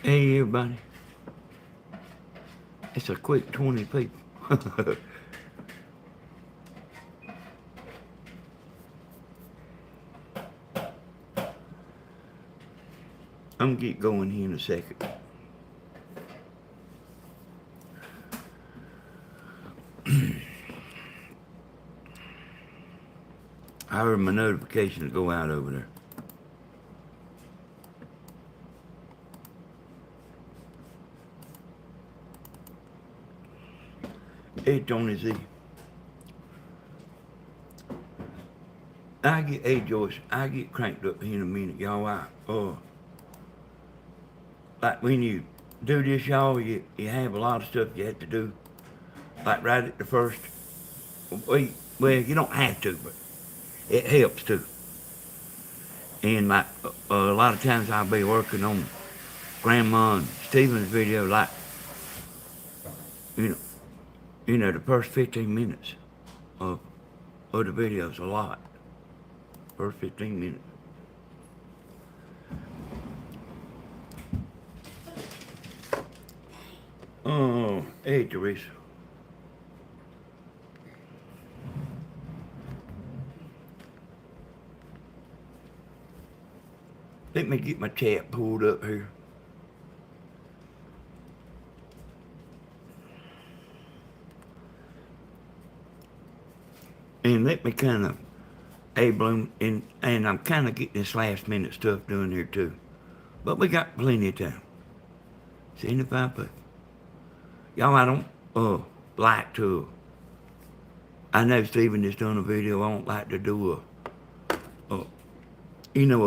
Hey everybody, it's a quick 20 people. I'm gonna get going here in a second. I heard my notifications go out over there. Hey Tony Z, hey Joyce, I get cranked up here in a minute, y'all. Like when you do this, y'all, you have a lot of stuff you have to do. Like right at the first, well, you don't have to, but it helps too. And like a lot of times I'll be working on Grandma and Stephen's video, like you know, the first 15 minutes of the video's a lot. First 15 minutes. Oh, hey Teresa. Let me get my chat pulled up here. And let me kind of, hey Bloom, and I'm kind of getting this last minute stuff done here too. But we got plenty of time. 75 people. Y'all, I don't like to, I know Stephen just done a video. I don't like to do a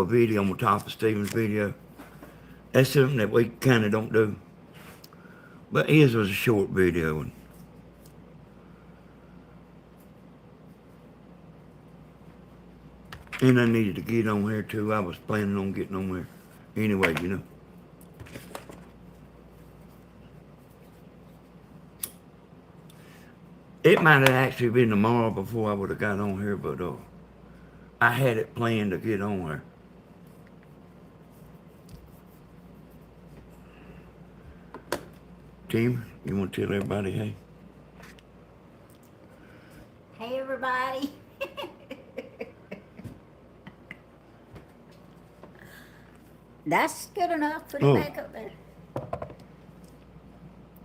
video on the top of Stephen's video. That's something that we kind of don't do. But his was a short video. And I needed to get on here too. I was planning on getting on there. Anyway, It might have actually been tomorrow before I would have got on here, but I had it planned to get on there. Tim, you want to tell everybody hey? Hey everybody. That's good enough. Put it back up there.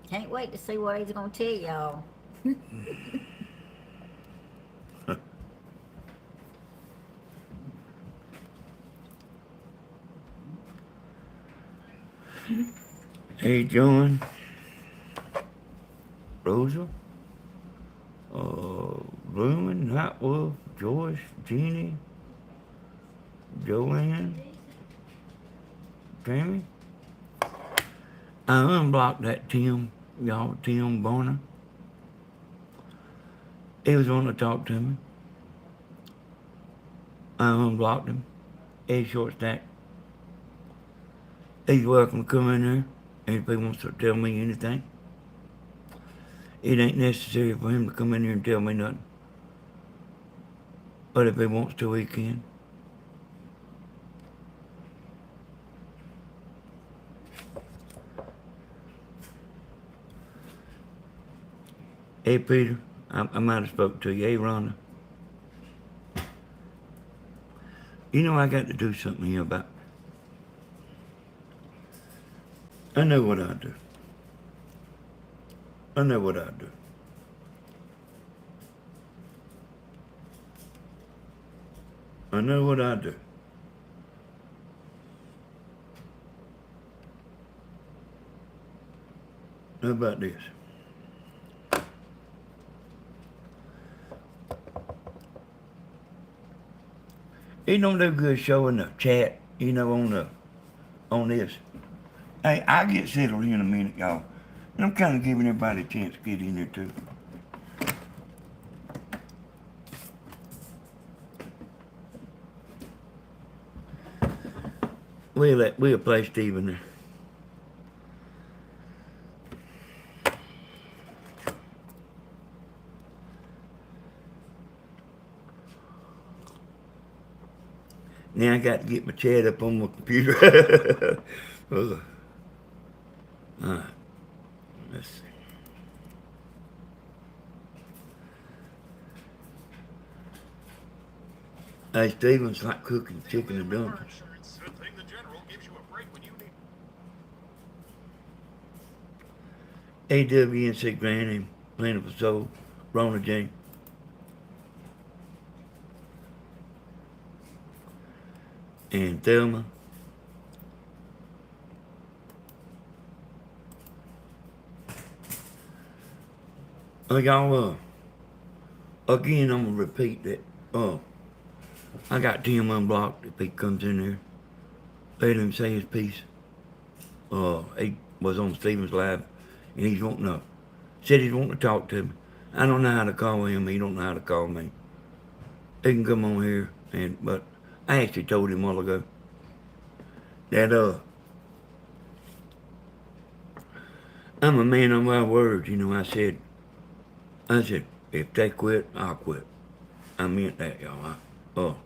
Can't wait to see what he's gonna tell y'all. Hey John, Rosa, Bloomin', Hot Wolf, Joyce, Jeannie, Joanne, Tammy. I unblocked that Tim, y'all, Tim Bonner. He was wanting to talk to me. I unblocked him. He's short stack. He's welcome to come in there if he wants to tell me anything. It ain't necessary for him to come in here and tell me nothing. But if he wants to, he can. Hey Peter, I might have spoke to you. Hey Rhonda. I got to do something here about. I know what I do. I know what I do. I know what I do. How about this? It don't do good showing the chat, on this. Hey, I'll get settled here in a minute, y'all. And I'm kind of giving everybody a chance to get in there too. We'll play Stephen there. Now I got to get my chat up on my computer. Alright, let's see. Hey, Steven's like cooking chicken and dumplings. Good thing the general gives you a break when you need. AWNC Granny, Plentiful Soul, Rona Jane. And Thelma. Y'all, again, I'm gonna repeat that. I got Tim unblocked if he comes in there. Let him say his piece. He was on Steven's lab, and he's wanting to, said he's wanting to talk to me. I don't know how to call him. He don't know how to call me. He can come on here, but I actually told him a while ago that I'm a man of my words. You know, I said if they quit, I'll quit. I meant that, y'all.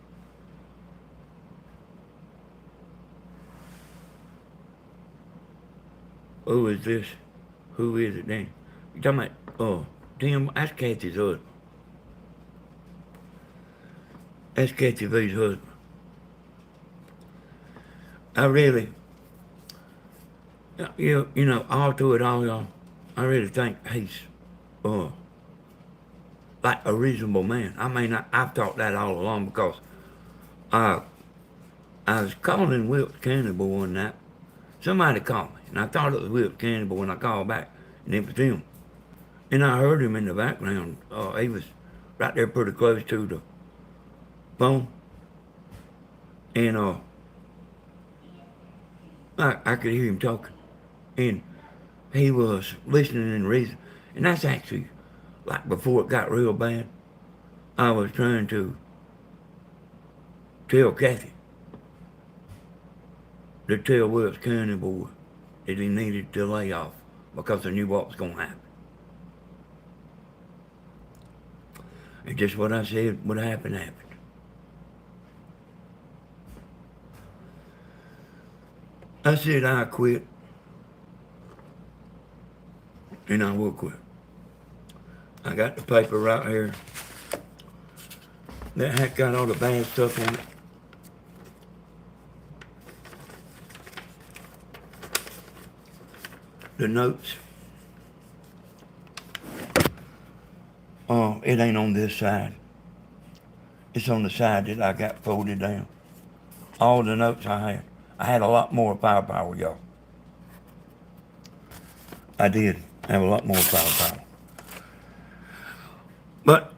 Who is this? Who is it then? You talking about, Tim, that's Kathy's husband. That's Kathy V's husband. I really, you know, all through it all, y'all, I really think he's, like a reasonable man. I mean, I've thought that all along because I was calling Wilkes Cannibal one night. Somebody called me, and I thought it was Wilkes Cannibal when I called back, and it was him. And I heard him in the background. He was right there pretty close to the phone. And I could hear him talking. And he was listening and reasoning. And that's actually, like before it got real bad, I was trying to tell Kathy to tell Wilkes Cannibal that he needed to lay off because I knew what was going to happen. And just what I said would happen, happened. I said I quit, and I will quit. I got the paper right here that had got all the bad stuff on it. The notes. It ain't on this side. It's on the side that I got folded down. All the notes I had. I had a lot more firepower, y'all. I did have a lot more firepower. But,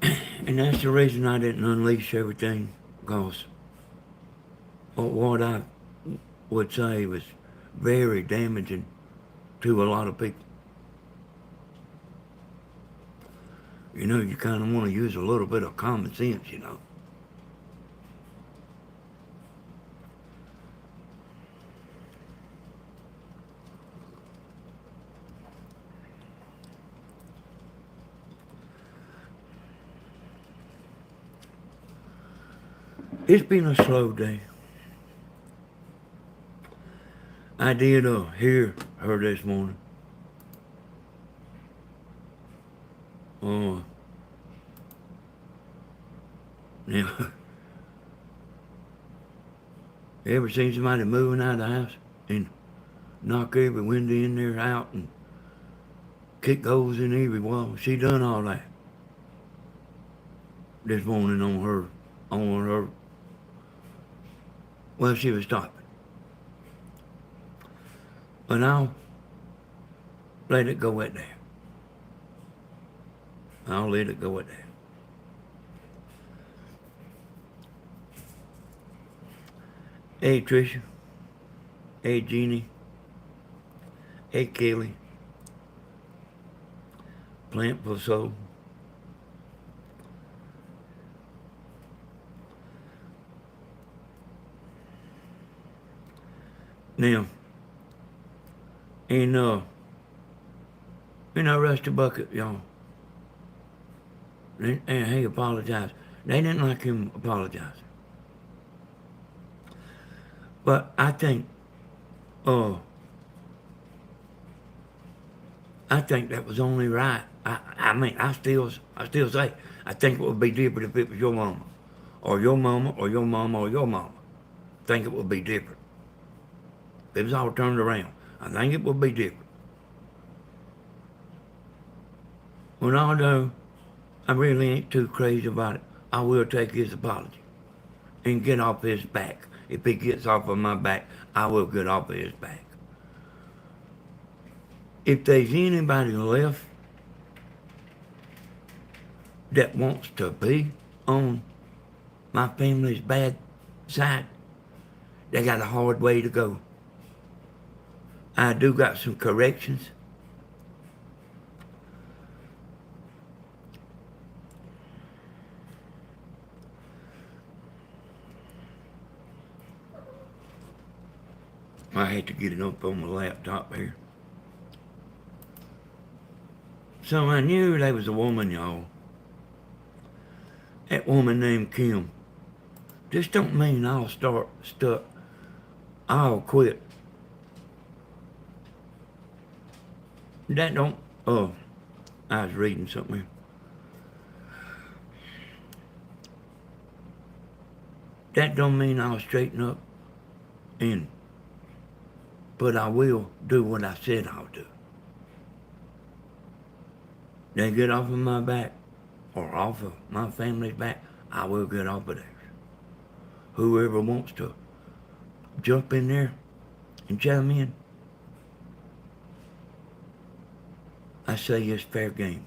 and that's the reason I didn't unleash everything, because what I would say was very damaging to a lot of people. You know, you kind of want to use a little bit of common sense, you know. It's been a slow day. I did hear her this morning. Now, you ever seen somebody moving out of the house and knock every window in there out and kick holes in every wall? She done all that this morning on her. Well, she was stopping. But I'll let it go at that. I'll let it go at that. Hey, Tricia. Hey, Jeannie. Hey, Kelly. Plant for Soul. Now, in Rusty Bucket, y'all, and he apologized. They didn't like him apologizing. But I think, I think that was only right. I mean, I still say, I think it would be different if it was your mama, or your mama, or your mama, or your mama. I think it would be different. If it was all turned around, I think it would be different. When although I really ain't too crazy about it, I will take his apology and get off his back. If he gets off of my back, I will get off of his back. If there's anybody left that wants to be on my family's bad side, they got a hard way to go. I do got some corrections. I had to get it up on my laptop here. So I knew there was a woman, y'all. That woman named Kim. This don't mean I'll quit. That don't, oh, I was reading something here. That don't mean I'll straighten up and, but I will do what I said I'll do. They get off of my back, or off of my family's back, I will get off of theirs. Whoever wants to jump in there and chime in, I say it's fair game.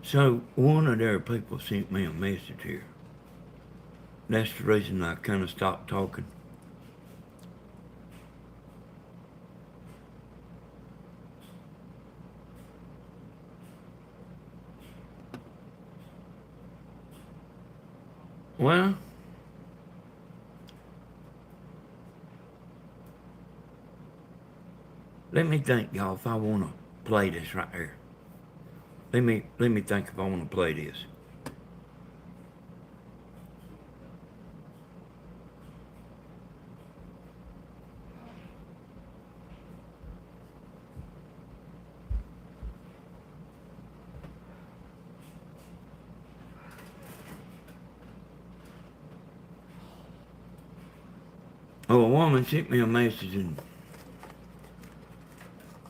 So one of their people sent me a message here. That's the reason I kind of stopped talking. Well, let me think, y'all, if I want to play this right here. Let me think if I want to play this. Oh, a woman sent me a message and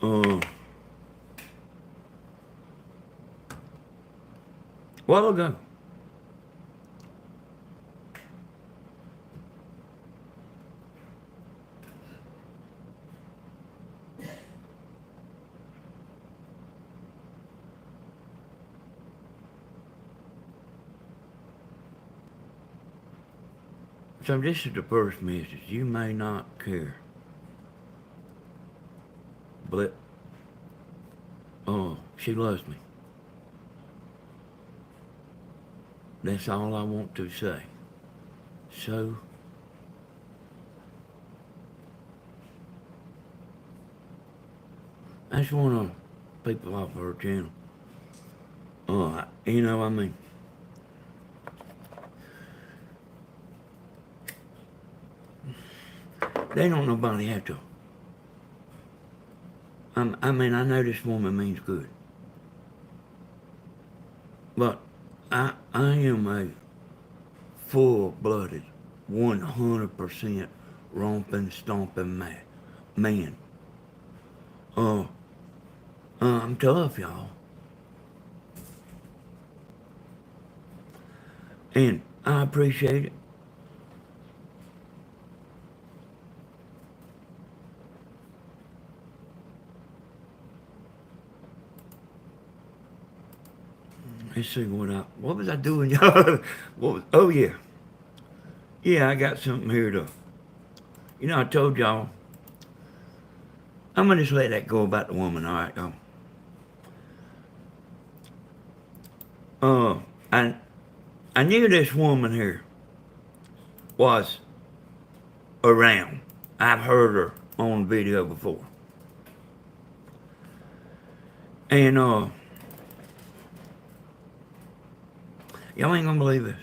a while ago. So this is the first message. You may not care, but she loves me. That's all I want to say. So that's one of the people off her channel. You know, I mean, they don't nobody have to. I mean, I know this woman means good. But I am a full-blooded, 100% romping, stomping man. I'm tough, y'all. And I appreciate it. Let's see what was I doing, y'all? Oh yeah. Yeah, I got something here to, I told y'all, I'm gonna just let that go about the woman, all right, y'all. I knew this woman here was around. I've heard her on video before. And, Y'all ain't gonna believe this.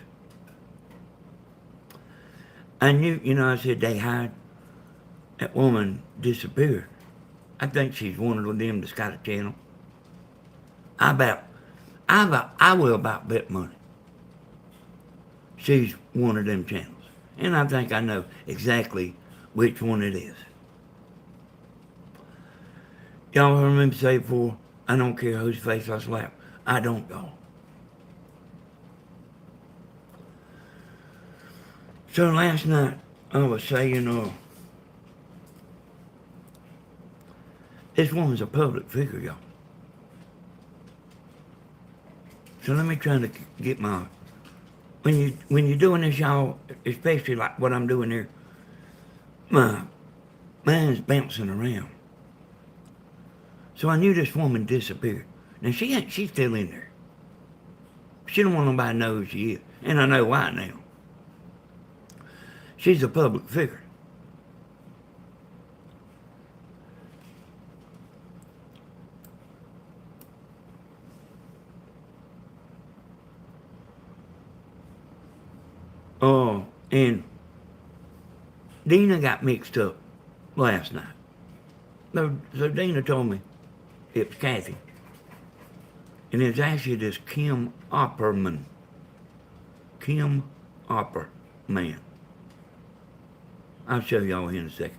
I knew, I said they had that woman disappeared. I think she's one of them that's got a channel. I will about bet money. She's one of them channels. And I think I know exactly which one it is. Y'all heard me say before, I don't care whose face I slap. I don't, y'all. So last night, I was saying, this woman's a public figure, y'all. So let me try to get my... When you're doing this, y'all, especially like what I'm doing here, my mind's bouncing around. So I knew this woman disappeared. Now she's still in there. She don't want nobody to know who she is. And I know why now. She's a public figure. Oh, and Dina got mixed up last night. So Dina told me it was Kathy. And it's actually this Kim Opperman. Kim Opperman. I'll show y'all here in a second.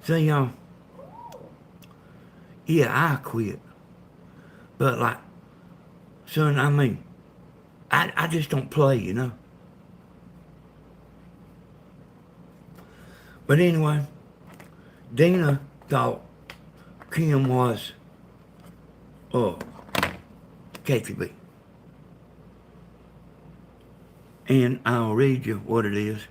So y'all, yeah, I quit. But like, son, I mean, I just don't play, But anyway, Dina thought Kim was, Kathy B. And I'll read you what it is.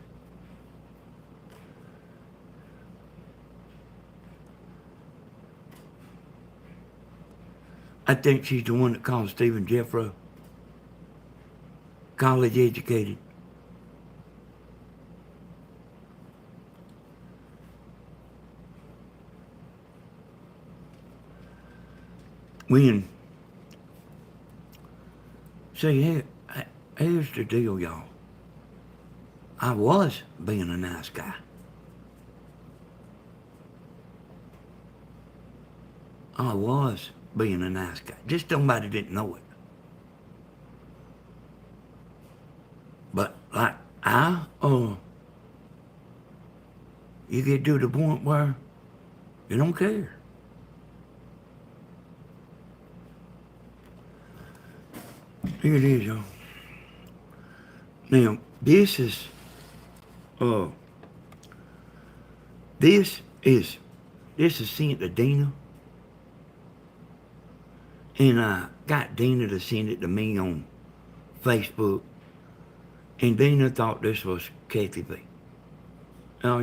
I think she's the one that called Stephen Jeffro. College educated. See, here's the deal, y'all. I was being a nice guy. I was being a nice guy. Just somebody didn't know it. But like you get to the point where you don't care. Here it is, y'all. Now, this is sent to Dina. And I got Dina to send it to me on Facebook. And Dina thought this was Kathy B. Now,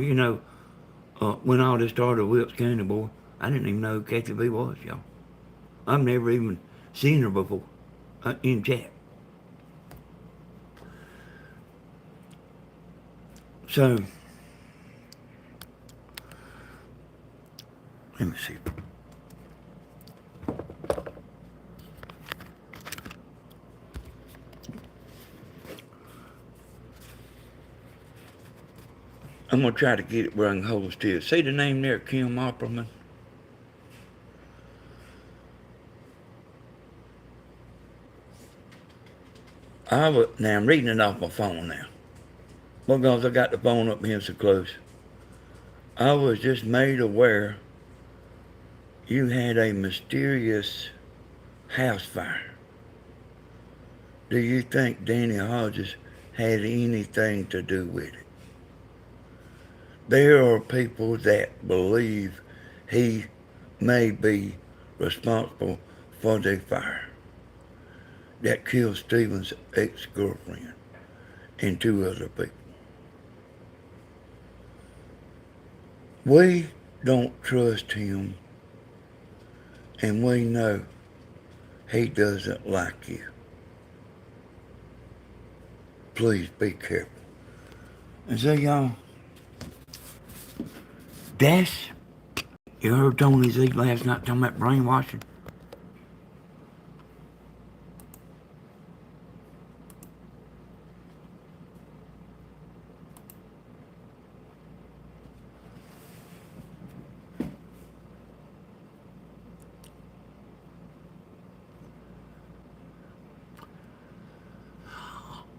when all this started with Wilkes County, boy, I didn't even know who Kathy B was, y'all. I've never even seen her before in chat. So, let me see. I'm going to try to get it where I can hold it still. See the name there, Kim Opperman? Now I'm reading it off my phone now. Because I got the phone up here so close. I was just made aware you had a mysterious house fire. Do you think Danny Hodges had anything to do with it? There are people that believe he may be responsible for the fire that killed Stephen's ex-girlfriend and 2 other people. We don't trust him, and we know he doesn't like you. Please be careful. And so y'all, you heard Tony Z last night talking about brainwashing?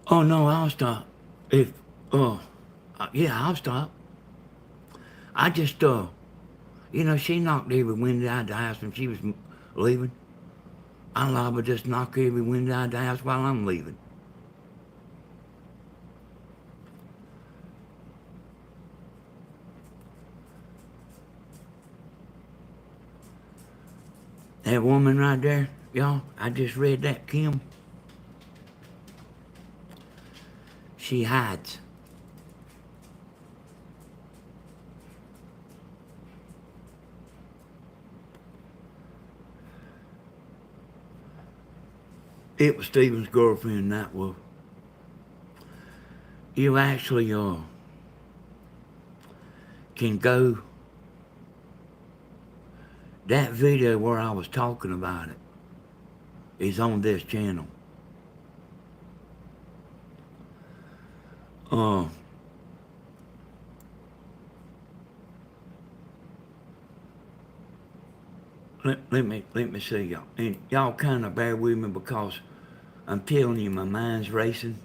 Oh no, I'll stop. If yeah, I'll stop. I just she knocked every window out of the house when she was leaving. I'm liable to just knock every window out of the house while I'm leaving. That woman right there, y'all, I just read that, Kim. She hides. It was Stephen's girlfriend, that was. You actually can go. That video where I was talking about it is on this channel. Uh, let me see y'all, and y'all kind of bear with me because I'm telling you, my mind's racing.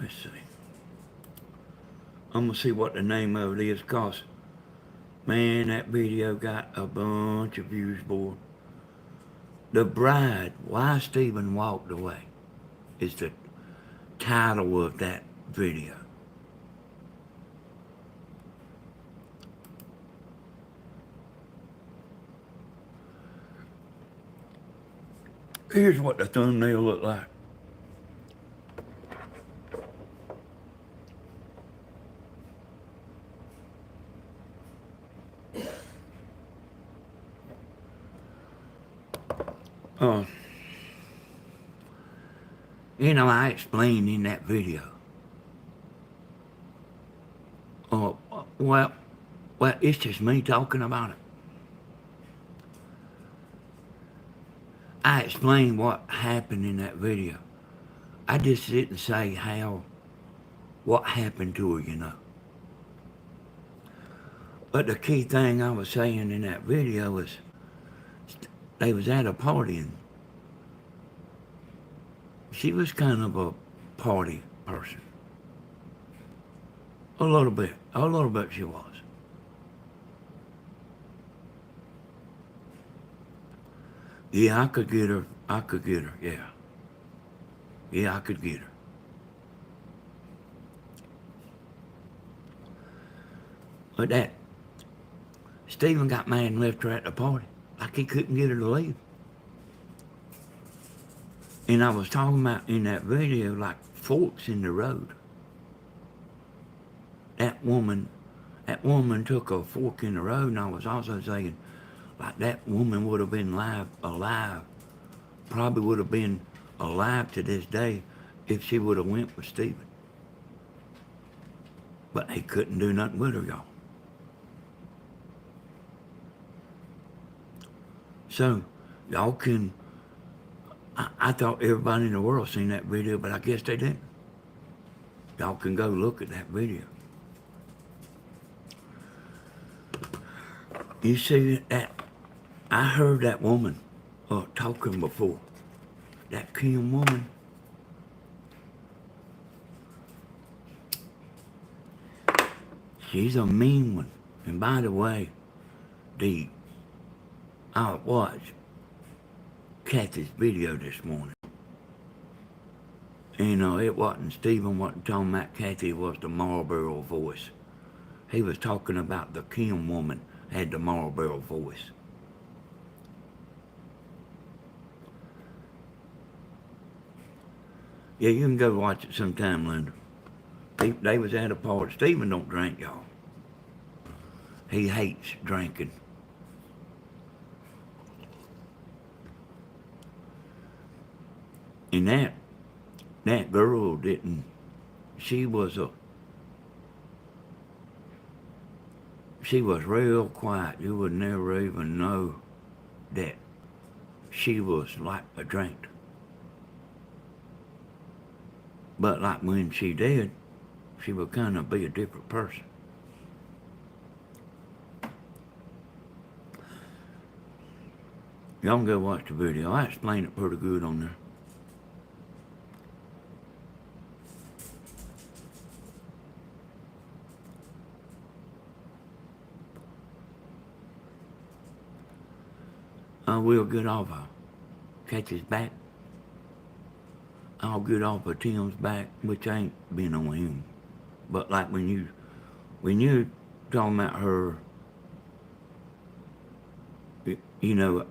Let's see. I'm gonna see what the name of it is, cause man, that video got a bunch of views, boy. The Bride, Why Stephen Walked Away, is the title of that video. Here's what the thumbnail looked like. I explained in that video. Well, it's just me talking about it. I explained what happened in that video. I just didn't say what happened to her. But the key thing I was saying in that video was they was at a party and she was kind of a party person. A little bit she was. Yeah, I could get her, yeah. Yeah, I could get her. But that, Stephen got mad and left her at the party, like he couldn't get her to leave. And I was talking about in that video, like forks in the road. That woman took a fork in the road, and I was also saying, like that woman would have been alive, probably would have been alive to this day if she would have went with Stephen. But he couldn't do nothing with her, y'all. So, y'all can, I thought everybody in the world seen that video, but I guess they didn't. Y'all can go look at that video. You see that, I heard that woman talking before. That Kim woman. She's a mean one. And by the way, I watched Kathy's video this morning. And it wasn't, Stephen wasn't talking about Kathy, was the Marlboro voice. He was talking about the Kim woman had the Marlboro voice. Yeah, you can go watch it sometime, Linda. They was at a party. Stephen don't drink, y'all. He hates drinking. And that girl didn't, she was real quiet. You would never even know that she was like a drink. But like when she did, she would kind of be a different person. Y'all can go watch the video. I explain it pretty good on there. I will get off of Catch's back. I'll get off of Tim's back, which ain't been on him. But like when you talking about her, you know,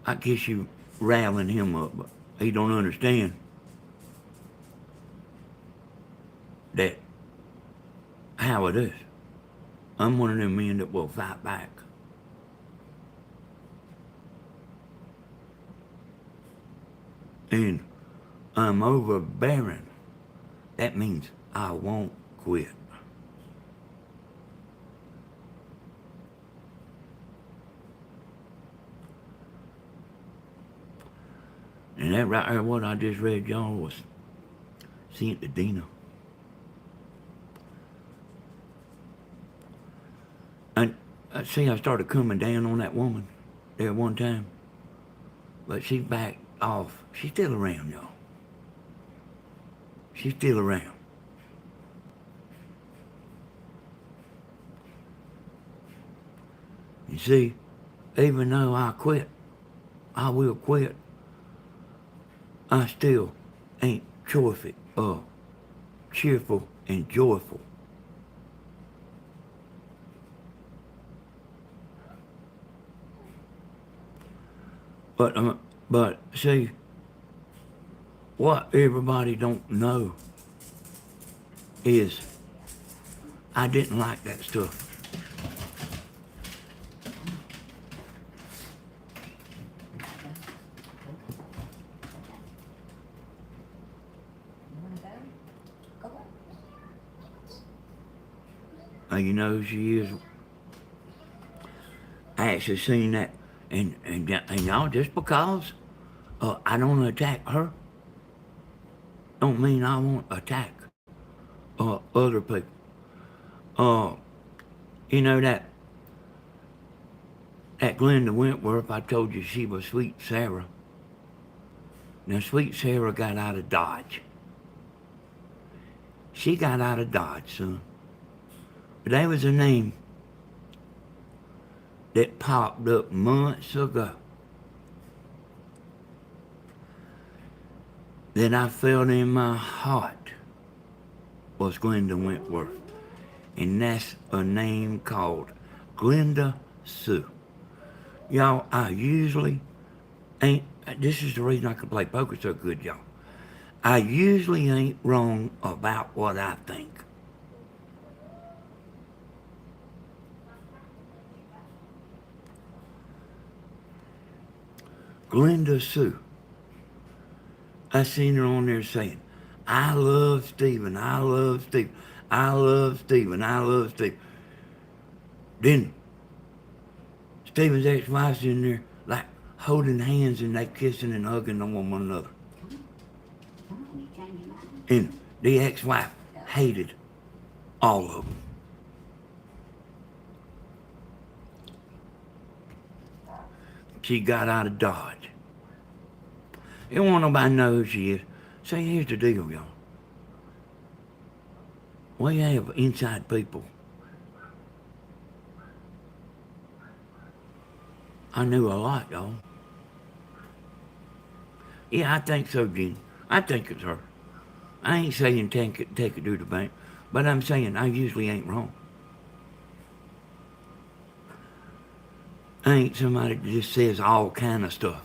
I guess you riling him up, but he don't understand that how it is. I'm one of them men that will fight back. And I'm overbearing. That means I won't quit. And that right there, what I just read y'all was sent to Dina. And see, I started coming down on that woman there one time. But she backed off. She's still around, y'all. She's still around. You see, even though I will quit, I still ain't cheerful and joyful. But see, what everybody don't know is I didn't like that stuff. You wanna go? Go on. You know who she is. I actually seen that, and y'all, just because I don't attack her, don't mean I won't attack other people. You know that Glenda Wentworth, I told you she was Sweet Sarah. Now, Sweet Sarah got out of Dodge. She got out of Dodge, son. But that was a name that popped up months ago that I felt in my heart was Glenda Wentworth. And that's a name called Glenda Sue. Y'all, I usually ain't, this is the reason I can play poker so good, y'all. I usually ain't wrong about what I think. Glenda Sue. I seen her on there saying, I love Stephen, I love Stephen, I love Stephen, I love Stephen. Then Stephen's ex-wife's in there like holding hands and they kissing and hugging on one another. Come on, you change your mind. And the ex-wife hated all of them. She got out of Dodge. You don't want nobody to know who she is. See, here's the deal, y'all. We have inside people. I knew a lot, y'all. Yeah, I think so, Jen. I think it's her. I ain't saying take it to the bank, but I'm saying I usually ain't wrong. I ain't somebody that just says all kind of stuff.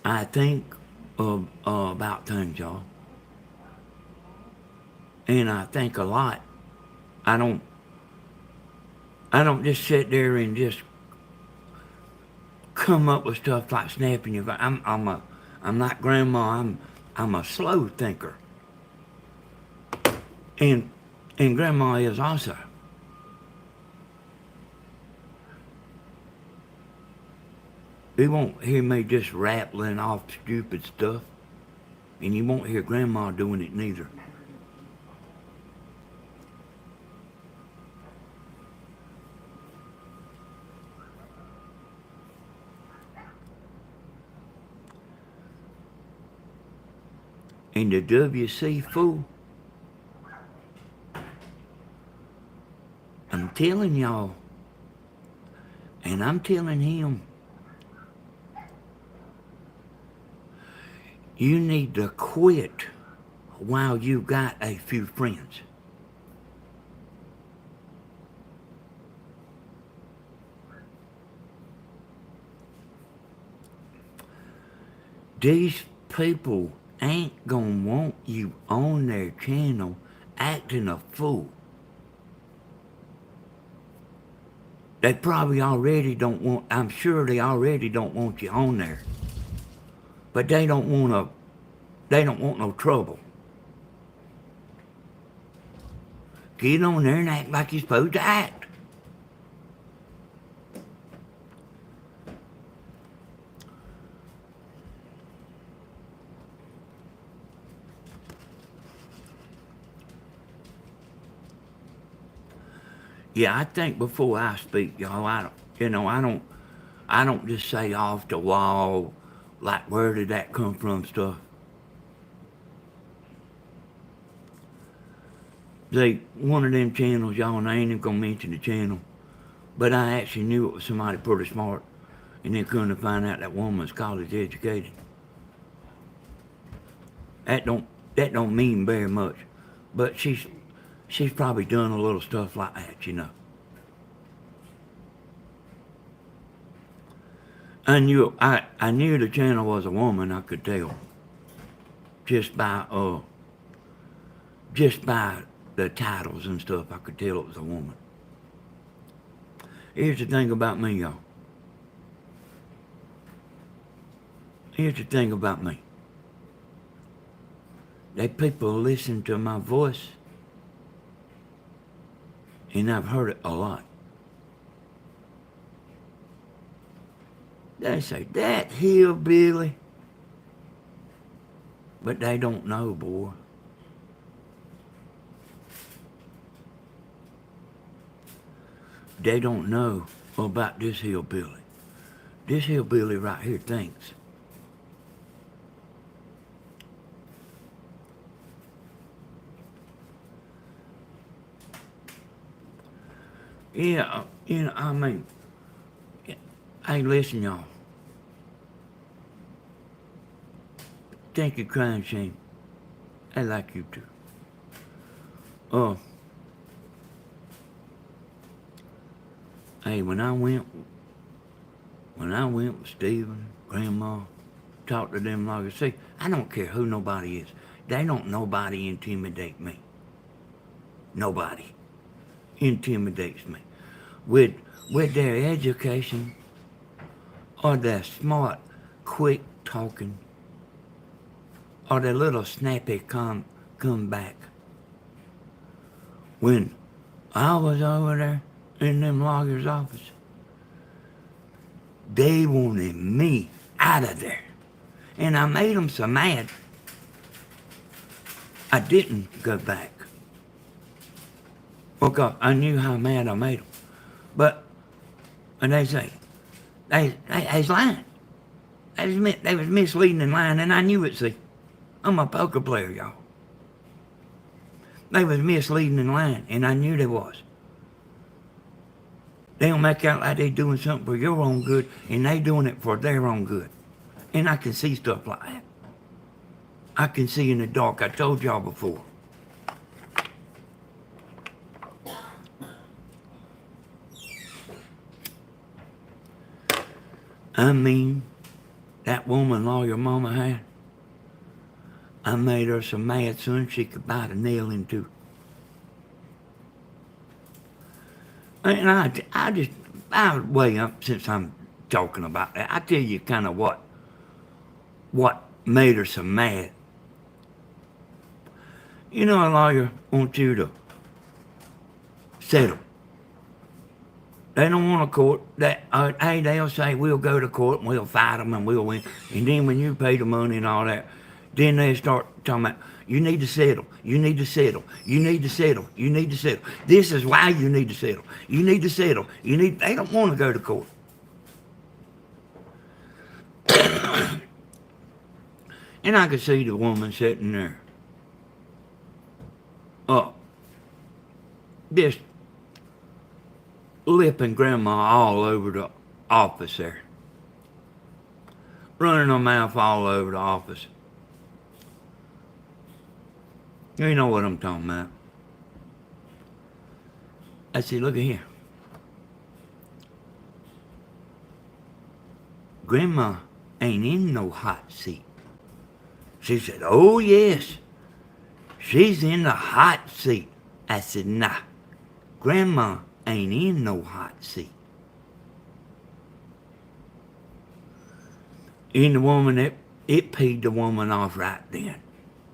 I think about things, y'all. And I think a lot. I don't just sit there and just come up with stuff like snapping your. I'm not grandma. I'm a slow thinker. And grandma is also. You won't hear me just rattling off stupid stuff. And you won't hear Grandma doing it neither. And the WC fool, I'm telling y'all, and I'm telling him, you need to quit while you got a few friends. These people ain't gonna want you on their channel acting a fool. They probably already don't want, I'm sure they already don't want you on there. But they don't want no trouble. Get on there and act like you're supposed to act. Yeah, I think before I speak, y'all, I don't just say off the wall, like where did that come from stuff. See, one of them channels, y'all, and I ain't even gonna mention the channel, but I actually knew it was somebody pretty smart, and then couldn't find out that woman was college educated. That don't mean very much, but she's probably done a little stuff like that, you know. I knew the channel was a woman, I could tell. Just by the titles and stuff, I could tell it was a woman. Here's the thing about me, y'all. Here's the thing about me. They people listen to my voice, and I've heard it a lot. They say, that hillbilly. But they don't know, boy. They don't know about this hillbilly. This hillbilly right here thinks. Yeah, I mean, hey, listen, y'all. Think you're crying shame. I like you too. Hey, when I went with Stephen, Grandma, talked to them lawyers, see, I don't care who nobody is. They don't nobody intimidate me. Nobody intimidates me. With their education or their smart, quick talking or their little snappy comeback. When I was over there in them lawyers' office, they wanted me out of there. And I made them so mad, I didn't go back. Because I knew how mad I made them. But, and they say, they was lying. They was misleading and lying, and I knew it, see. I'm a poker player, y'all. They was misleading and lying, and I knew they was. They don't make out like they doing something for your own good, and they doing it for their own good. And I can see stuff like that. I can see in the dark. I told y'all before. I mean, that woman lawyer mama had, I made her so mad son she could bite a nail into. And I just, by the way, since I'm talking about that, I tell you kind of what made her so mad. You know, a lawyer wants you to settle. They don't want a court. Hey, they'll say we'll go to court and we'll fight them and we'll win. And then when you pay the money and all that, then they start talking about you need to settle. You need to settle. You need to settle. You need to settle. This is why you need to settle. You need to settle. You need. They don't want to go to court. And I could see the woman sitting there, just lipping Grandma all over the office there, running her mouth all over the office. You know what I'm talking about. I said, look at here. Grandma ain't in no hot seat. She said, oh yes, she's in the hot seat. I said, nah, Grandma ain't in no hot seat. And the woman, it peed the woman off right then.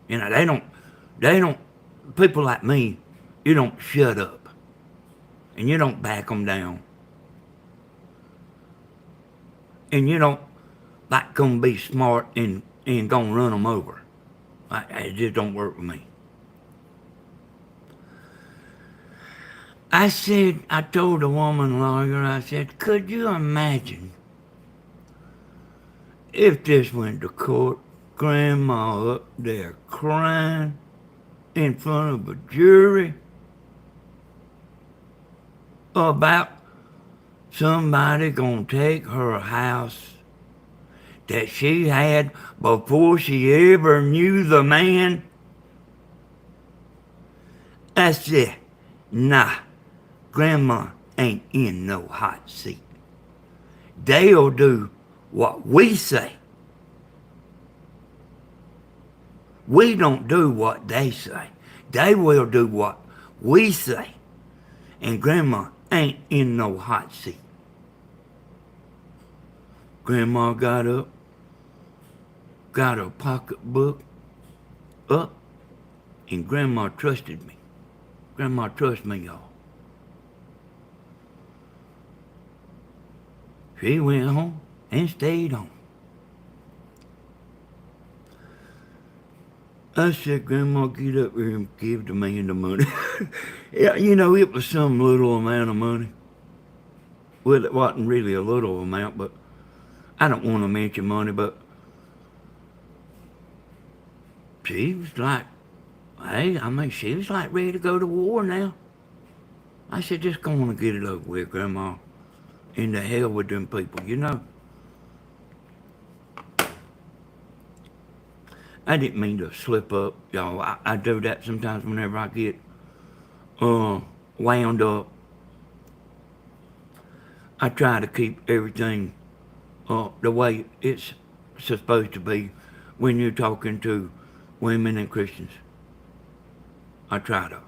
You know, they don't, people like me, you don't shut up. And you don't back them down. And you don't like gonna be smart and gonna run them over. It just don't work with me. I told the woman lawyer, I said, could you imagine if this went to court, Grandma up there crying in front of a jury about somebody gonna take her house that she had before she ever knew the man? I said, nah, Grandma ain't in no hot seat. They'll do what we say. We don't do what they say. They will do what we say. And Grandma ain't in no hot seat. Grandma got up, got her pocketbook up, and Grandma trusted me. Grandma trusts me, y'all. She went home and stayed home. I said, Grandma, get up here and give the man the money. Yeah, you know, it was some little amount of money. Well, it wasn't really a little amount, but I don't want to mention money, but she was like, hey, she was like ready to go to war now. I said, just go on and get it over with, Grandma. In the hell with them people, you know. I didn't mean to slip up, y'all. I do that sometimes whenever I get wound up. I try to keep everything the way it's supposed to be when you're talking to women and Christians. I try to.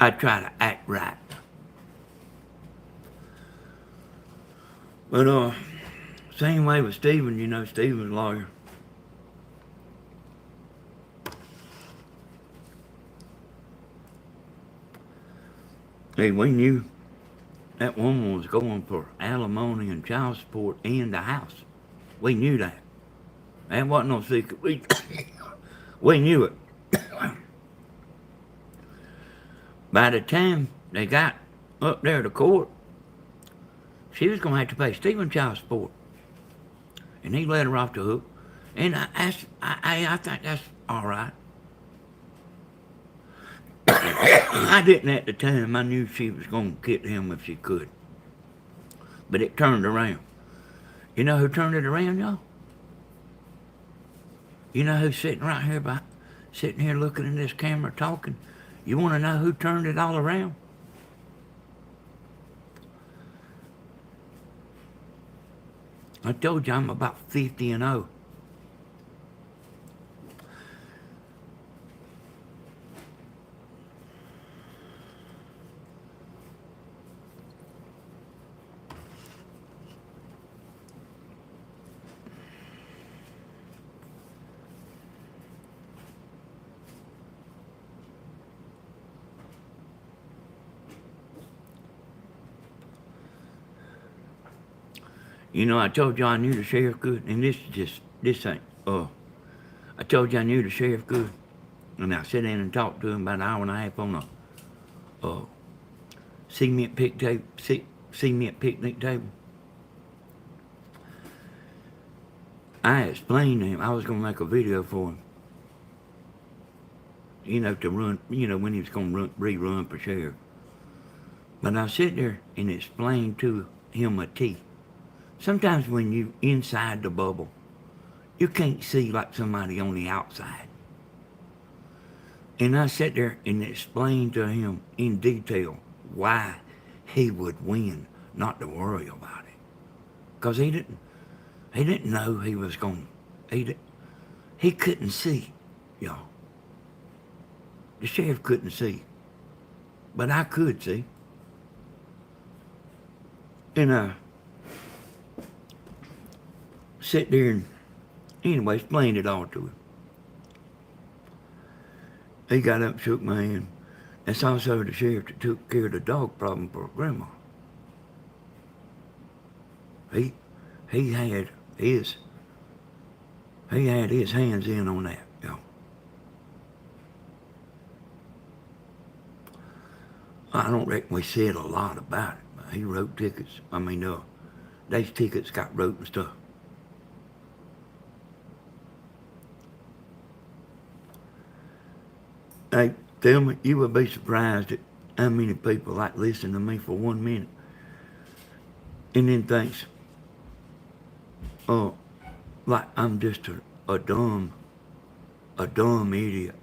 Act right. But same way with Stephen, you know, Stephen's a lawyer. Hey, we knew that woman was going for alimony and child support and the house. We knew that. That wasn't no secret. We knew it. By the time they got up there to court, she was going to have to pay Stephen child support. And he let her off the hook. And I think that's all right. I didn't at the time. I knew she was going to get him if she could. But it turned around. You know who turned it around, y'all? You know who's sitting right here sitting here looking in this camera talking? You want to know who turned it all around? I told you I'm about 50-0. You know, I told you I knew the sheriff good, and this ain't, I told you I knew the sheriff good, and I sat in and talked to him about an hour and a half on a, cement picnic table. I explained to him I was gonna make a video for him. You know, to run, you know, when he was gonna rerun for sheriff. But I sit there and explained to him a T. Sometimes when you inside the bubble, you can't see like somebody on the outside. And I sat there and explained to him in detail why he would win, not to worry about it. Because he didn't know he was going to, he couldn't see, y'all. The sheriff couldn't see, but I could see. And I sat there and, anyway, explained it all to him. He got up and shook my hand. That's also the sheriff that took care of the dog problem for Grandma. He had his hands in on that, y'all. I don't reckon we said a lot about it, but he wrote tickets. I mean, these tickets got wrote and stuff. Hey, tell me, you would be surprised at how many people like listen to me for 1 minute and then thinks, oh, like I'm just a dumb idiot.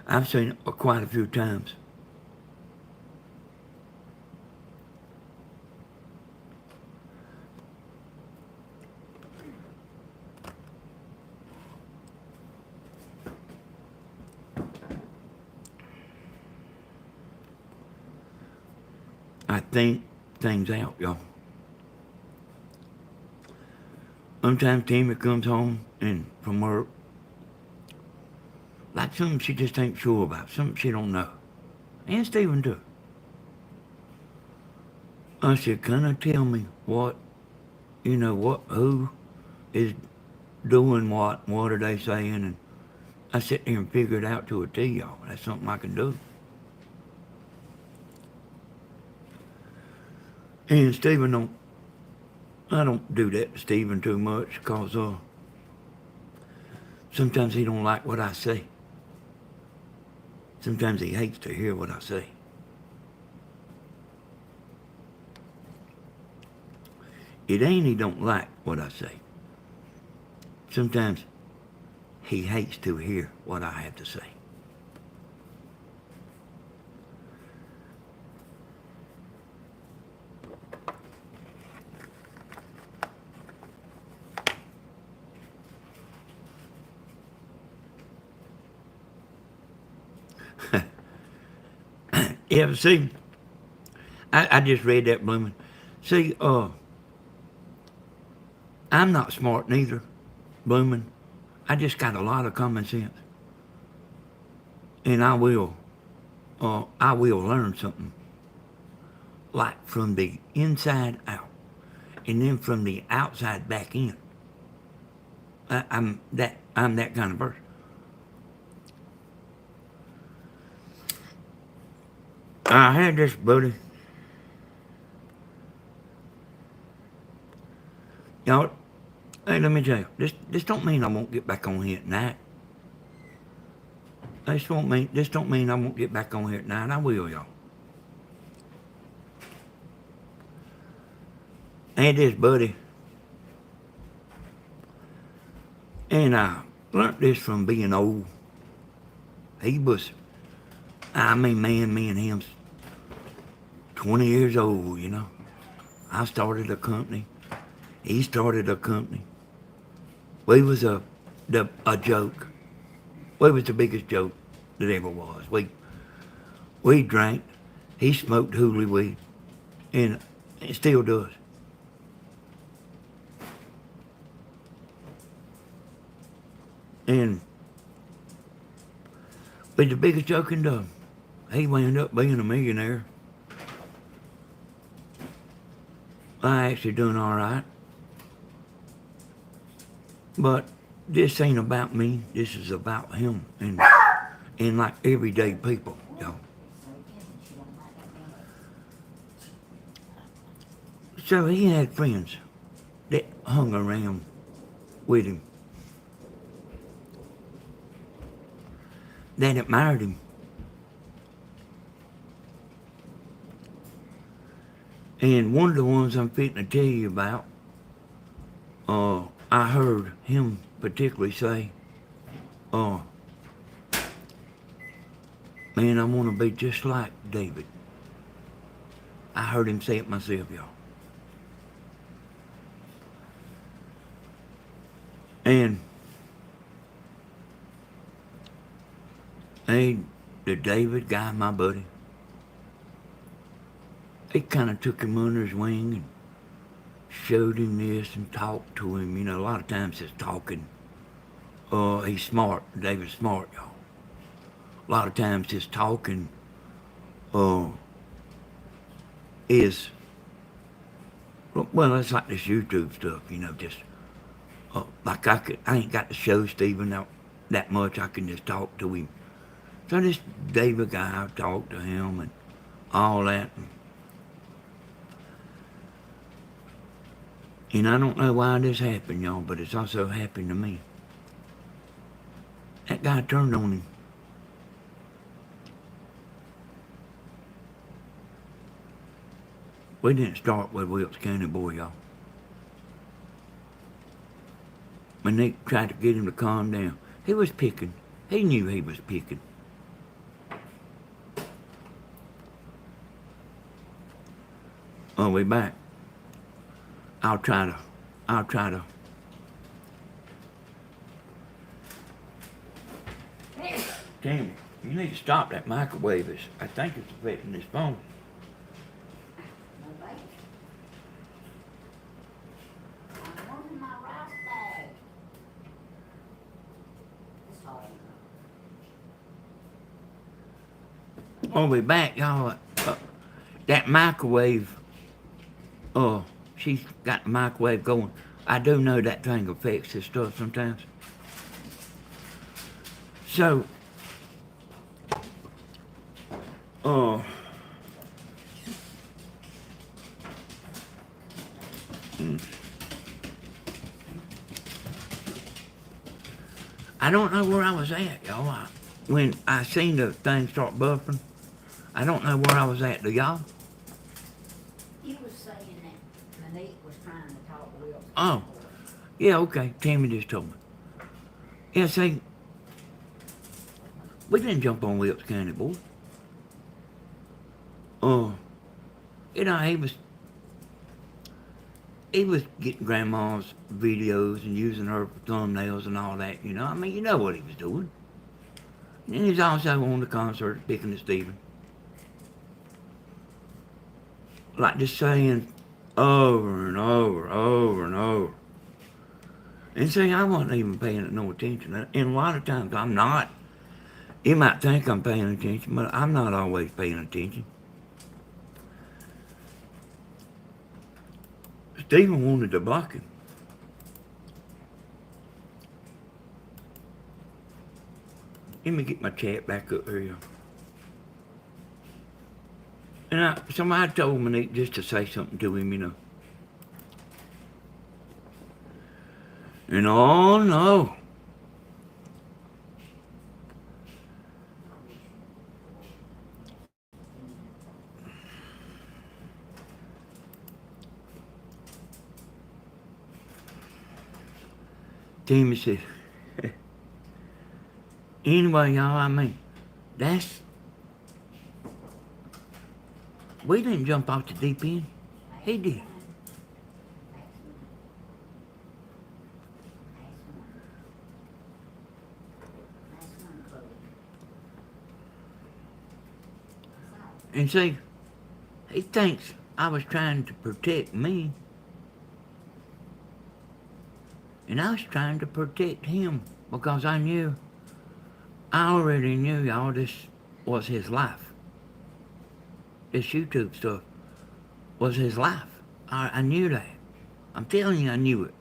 I've seen it quite a few times. I think things out, y'all. Sometimes Tammy comes home and from work, like something she just ain't sure about, something she don't know. And Stephen too. I said, can I tell me what, who is doing what are they saying? And I sit there and figure it out to a T, y'all. That's something I can do. And Stephen I don't do that to Stephen too much because sometimes he don't like what I say. Sometimes he hates to hear what I say. It ain't he don't like what I say. Sometimes he hates to hear what I have to say. Yeah, see, I just read that blooming. See, I'm not smart neither, blooming. I just got a lot of common sense. And I will learn something. Like from the inside out. And then from the outside back in. I'm that kind of person. I had this buddy. Y'all, hey, let me tell you, this don't mean I won't get back on here at night. This don't mean I won't get back on here at night. I will, y'all. I had this buddy, and I learned this from being old. He was, man, me and him's 20 years old, you know. I started a company. He started a company. We was a joke. We was the biggest joke that ever was. We drank. He smoked hooly weed. And it still does. And we the biggest joke in Dublin. He wound up being a millionaire. I actually doing all right. But this ain't about me. This is about him and like everyday people, y'all. So he had friends that hung around with him that admired him. And one of the ones I'm fitting to tell you about, I heard him particularly say, man, I want to be just like David. I heard him say it myself, y'all. And the David guy, my buddy, he kind of took him under his wing and showed him this and talked to him. You know, a lot of times it's talking. He's smart. David's smart, y'all. A lot of times his talking is, well, it's like this YouTube stuff, you know, just like I ain't got to show Stephen that much. I can just talk to him. So this David guy, I talked to him and all that. And I don't know why this happened, y'all, but it's also happened to me. That guy turned on him. We didn't start with Wilkes County boy, y'all. When they tried to get him to calm down, he was picking. He knew he was picking. Oh, we back. I'll try to. Tammy, you need to stop that microwave. I think it's affecting this phone. No, baby. I'm warming my rice bag. It's hot enough. Oh, we back, y'all. That microwave, she's got the microwave going. I do know that thing affects this stuff sometimes. So, I don't know where I was at, y'all. When I seen the thing start buffering, I don't know where I was at. Do y'all? You was saying that Monique was trying to talk to Wilkes. Oh, yeah, okay. Tammy just told me. Yeah, see, we didn't jump on Wilkes County, boy. You know, he was getting grandma's videos and using her for thumbnails and all that, you know. I mean, you know what he was doing. And he was also on the concert picking at Stephen. Like just saying over and over. And see, I wasn't even paying no attention. And a lot of times I'm not. You might think I'm paying attention, but I'm not always paying attention. Stephen wanted to block him. Let me get my chat back up here. And somebody told Monique just to say something to him, you know. And oh no. Timmy said, anyway, y'all, I mean, we didn't jump off the deep end. He did. And see, he thinks I was trying to protect me. And I was trying to protect him because I already knew, y'all, this was his life. This YouTube stuff was his life. I knew that. I'm telling you, I knew it.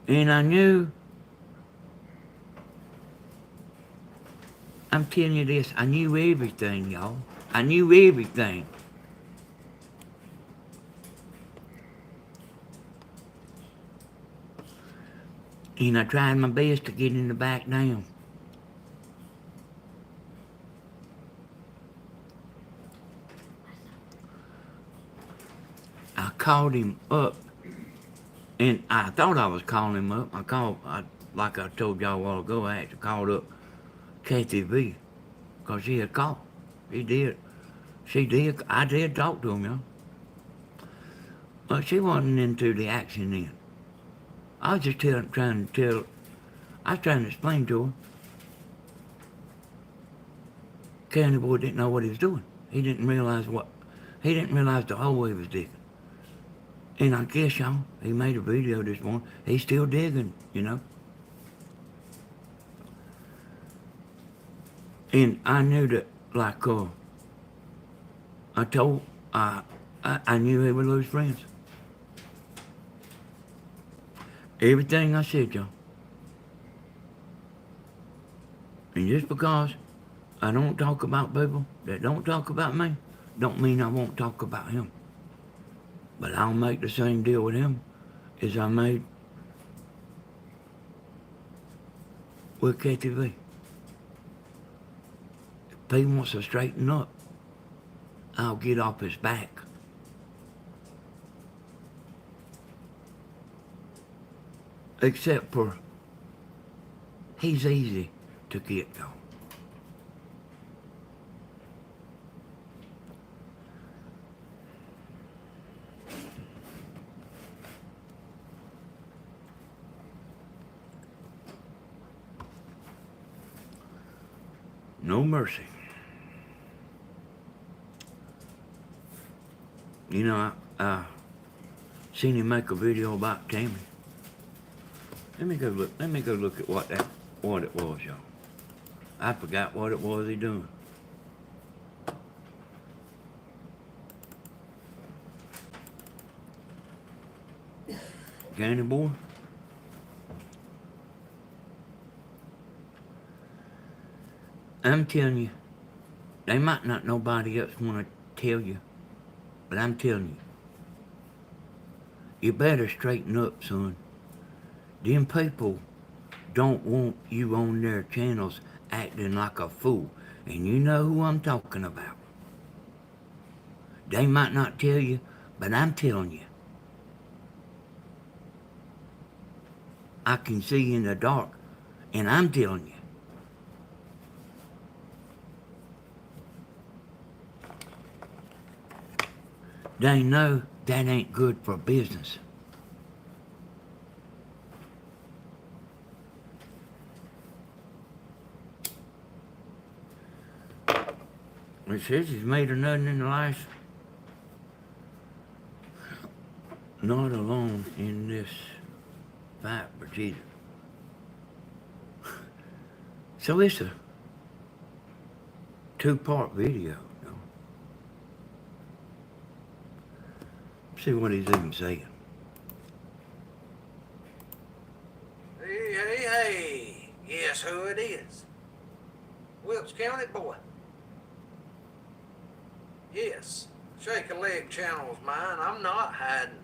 And I knew, I'm telling you this, I knew everything, y'all. I knew everything. And I tried my best to get him to back down. I called him up, and I thought I was calling him up. Like I told y'all a while ago, I actually called up Kathy V, because she had called. She did. I did talk to him, y'all. But she wasn't into the action then. I was just trying to explain to her. County boy didn't know what he was doing. He didn't realize the hole he was digging. And I guess, y'all, he made a video this morning. He's still digging, you know. And I knew that, like, I knew he would lose friends. Everything I said, y'all. And just because I don't talk about people that don't talk about me, don't mean I won't talk about him. But I'll make the same deal with him as I made with KTV. If he wants to straighten up, I'll get off his back. Except for, he's easy to get though. No mercy. You know, I seen him make a video about Tammy. Let me go look at what it was, y'all. I forgot what it was he doing. County boy. I'm telling you, they might not nobody else want to tell you, but I'm telling you, you better straighten up, son. Them people don't want you on their channels acting like a fool, and you know who I'm talking about. They might not tell you, but I'm telling you. I can see in the dark, and I'm telling you. They know that ain't good for business. It says he's made her nothing in the last. Not alone in this fight for Jesus. So it's a two-part video. See what he's even saying. Hey, guess who it is? Wilkes County boy. Yes, Shake a Leg channel's mine. I'm not hiding.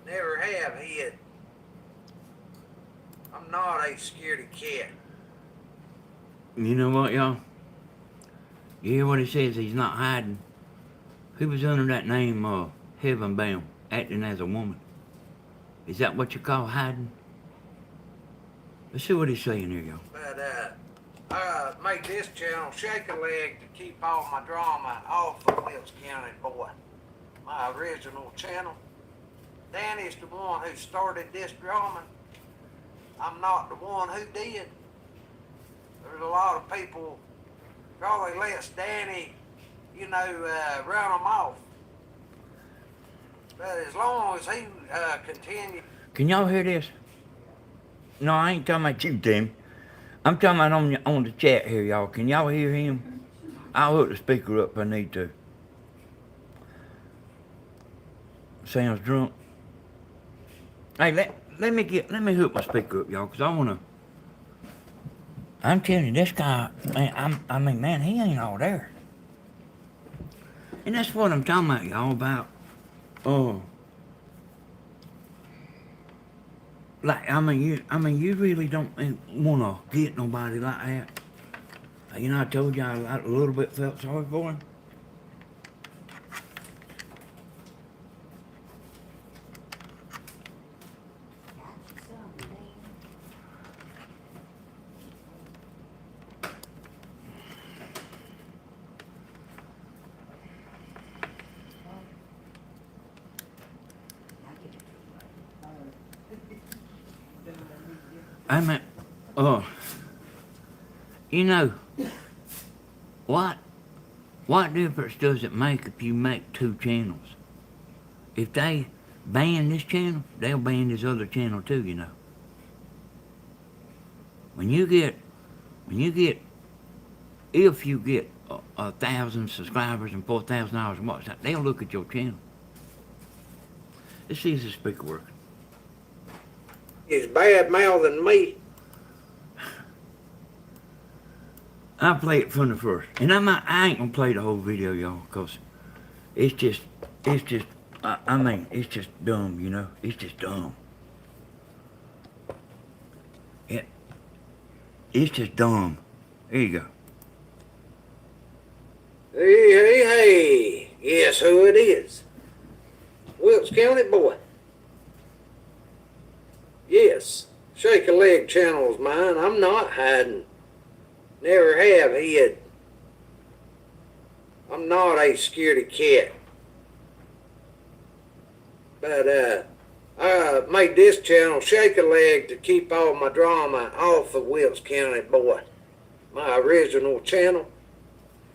Never have hid. I'm not a scaredy cat. You know what, y'all? You hear what he says? He's not hiding. He was under that name, Heaven Bound, acting as a woman. Is that what you call hiding? Let's see what he's saying here, y'all. But, I made this channel, Shake a Leg, to keep all my drama off of Wilkes County boy. My original channel. Danny's the one who started this drama. I'm not the one who did. There's a lot of people probably lets Danny, run them off. But as long as he continues. Can y'all hear this? No, I ain't talking about you, Tim. I'm talking about on the chat here, y'all. Can y'all hear him? I'll hook the speaker up if I need to. sounds drunk. Hey, let me hook my speaker up, y'all, 'cause I wanna. I'm telling you, this guy, man, I mean, man, he ain't all there. And that's what I'm talking about, y'all, about, uh, like, you really don't wanna get nobody like that. You know, I told you I a little bit felt sorry for him. Got you some, man. I'll get it I mean, you know, what, what difference does it make if you make two channels? If they ban this channel, they'll ban this other channel too, you know. When you get, if you get 1,000 subscribers and $4,000 a month, they'll look at your channel. Let's see if this speaker working. He's bad mouthing me. I'll play it from the first. And I ain't gonna play the whole video, y'all, because it's just, I mean, it's just dumb, you know? It's just dumb. It's just dumb. Here you go. Hey, guess who it is? Wilkes County boy. Yes, Shake a Leg channel's mine. I'm not hiding. Never have hid. I'm not a scaredy cat. But, I made this channel, Shake a Leg, to keep all my drama off of Wilkes County boy. My original channel.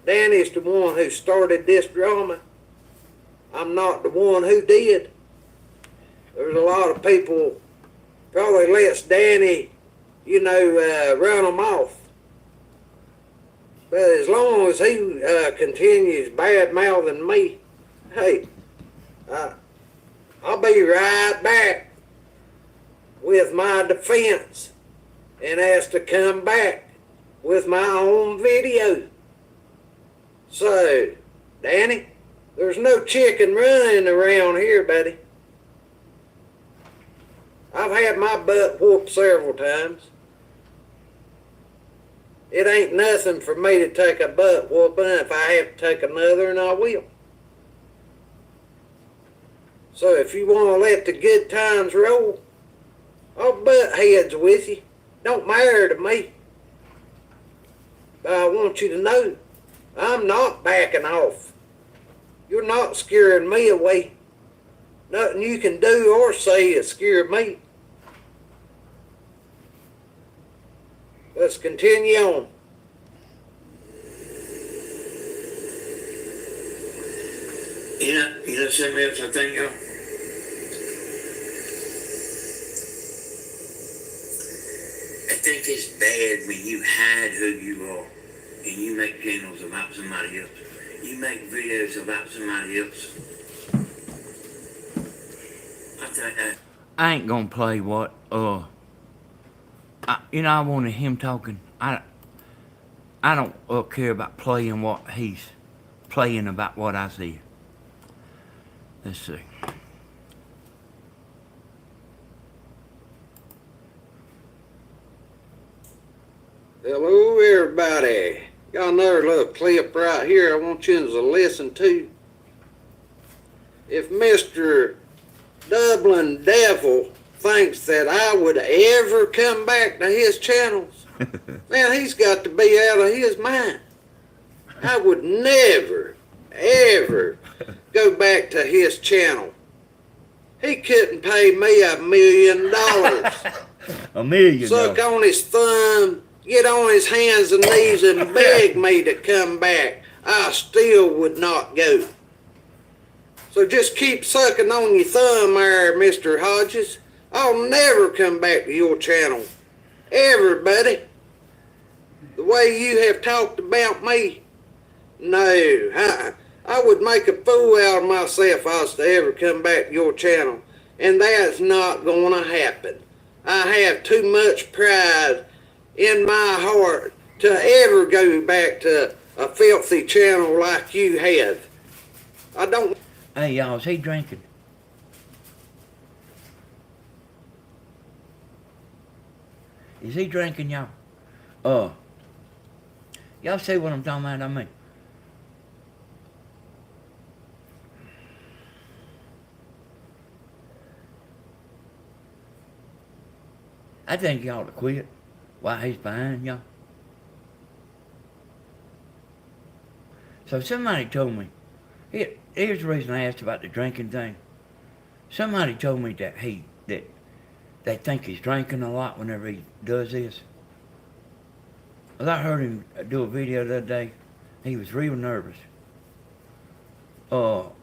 Danny's the one who started this drama. I'm not the one who did. There's a lot of people probably lets Danny, you know, run them off. But as long as he continues bad-mouthing me, hey, I'll be right back with my defense and ask to come back with my own video. So, Danny, there's no chicken running around here, buddy. I've had my butt whooped several times. It ain't nothing for me to take a butt whooping. If I have to take another, and I will. So if you want to let the good times roll, I'll butt heads with you. Don't matter to me. But I want you to know, I'm not backing off. You're not scaring me away. Nothing you can do or say is scare me. Let's continue on. You know something else I think, y'all? I think it's bad when you hide who you are and you make channels about somebody else. You make videos about somebody else. I ain't gonna play what, I wanted him talking. I don't care about playing what he's playing about what I see. Let's see. Hello, everybody. Got another little clip right here I want you to listen to. If Mr. Dublin Devil thinks that I would ever come back to his channels, man, he's got to be out of his mind. I would never, ever go back to his channel. He couldn't pay me $1 million. $1 million. Suck on his thumb, get on his hands and knees and beg me to come back. I still would not go. So just keep sucking on your thumb there, Mr. Hodges. I'll never come back to your channel. Everybody. The way you have talked about me. No, I would make a fool out of myself if I was to ever come back to your channel, and that's not gonna happen. I have too much pride in my heart to ever go back to a filthy channel like you have. I don't. Hey, y'all, is he drinking? Is he drinking, y'all? Y'all see what I'm talking about? I mean, I think y'all to quit while he's behind y'all. So somebody told me, here's the reason I asked about the drinking thing. Somebody told me that they think he's drinking a lot whenever he does this. Well, I heard him do a video the other day. He was real nervous. Drunk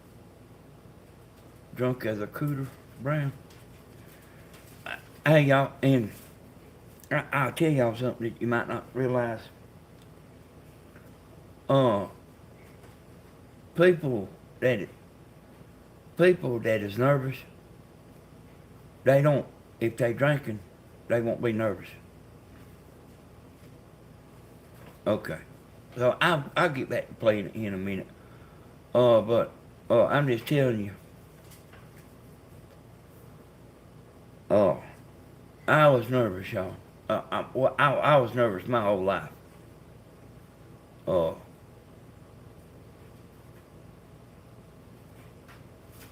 as a cooter, brown. Hey, y'all, and I'll tell y'all something that you might not realize. People that is nervous, they don't, if they drinking, they won't be nervous. Okay. So I'll get back to playing in a minute. But I'm just telling you. I was nervous, y'all. I was nervous my whole life.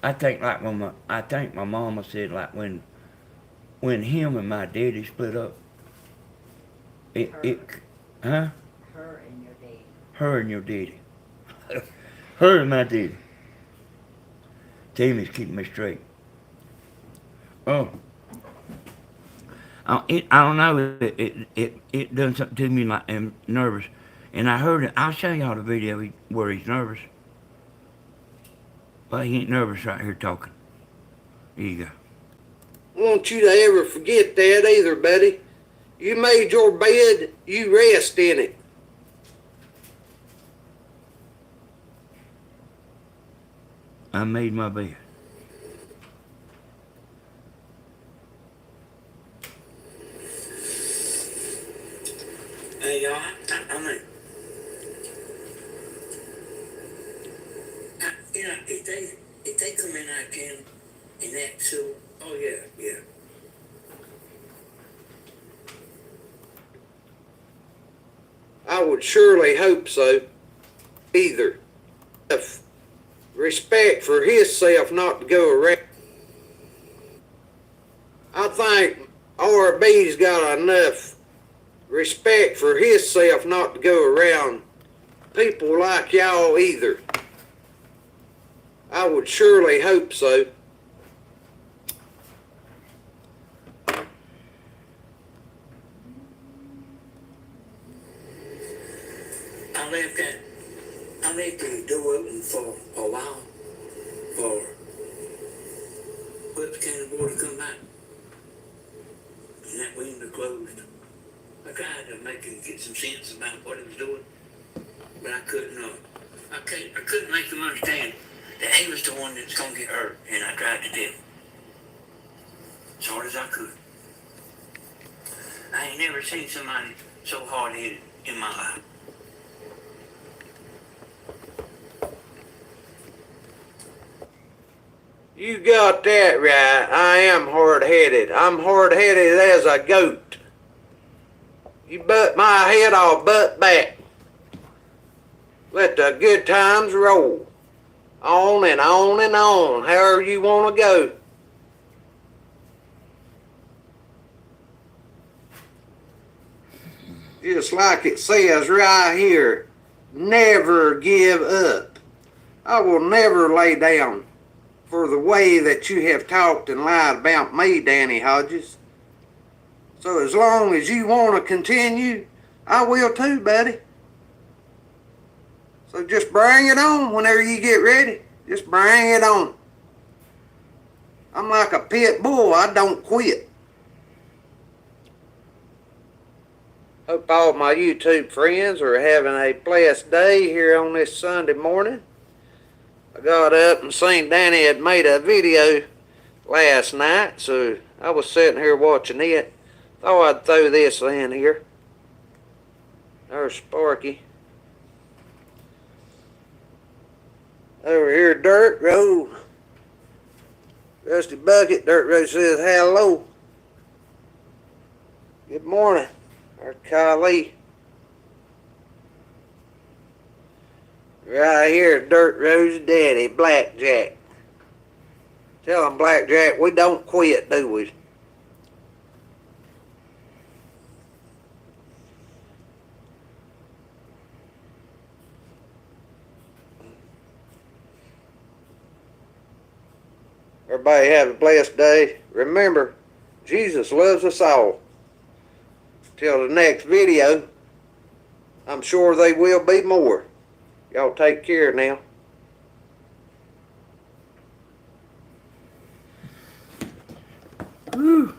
I think like I think my mama said like when him and my daddy split up. Huh? Her and your daddy. Her and your daddy. Her and my daddy. Timmy's keeping me straight. I don't know. It done something to me like I'm nervous, and I heard it. I'll show y'all the video where he's nervous. But he ain't nervous right here talking. Here you go. I want you to ever forget that either, buddy. You made your bed, you rest in it. I made my bed. Hey, y'all, I mean, you know, if they come in out again and act so, oh yeah. I would surely hope so. Either. If respect for himself not to go around. I think RB's got enough respect for himself not to go around people like y'all either. I would surely hope so. I left the door open for a while for Webster County Board to come back. And that window closed. I tried to make him get some sense about what he was doing, but I couldn't. I couldn't make him understand that he was the one that's gonna get hurt, and I tried to do it as hard as I could. I ain't never seen somebody so hard-headed in my life. You got that right. I am hard-headed. I'm hard-headed as a goat. You butt my head, I'll butt back. Let the good times roll. On and on and on, however you want to go. Just like it says right here, never give up. I will never lay down for the way that you have talked and lied about me, Danny Hodges. So as long as you want to continue, I will too, buddy. So just bring it on whenever you get ready. Just bring it on. I'm like a pit bull. I don't quit. Hope all my YouTube friends are having a blessed day here on this Sunday morning. I got up and seen Danny had made a video last night, so I was sitting here watching it. Thought I'd throw this in here. There's Sparky. Over here, Dirt Road. Rusty Bucket, Dirt Road says hello. Good morning. There's Kylie. Right here, Dirt Road's daddy, Blackjack. Tell him, Blackjack, we don't quit, do we? Everybody have a blessed day. Remember, Jesus loves us all. Till the next video, I'm sure there will be more. Y'all take care now. Whew.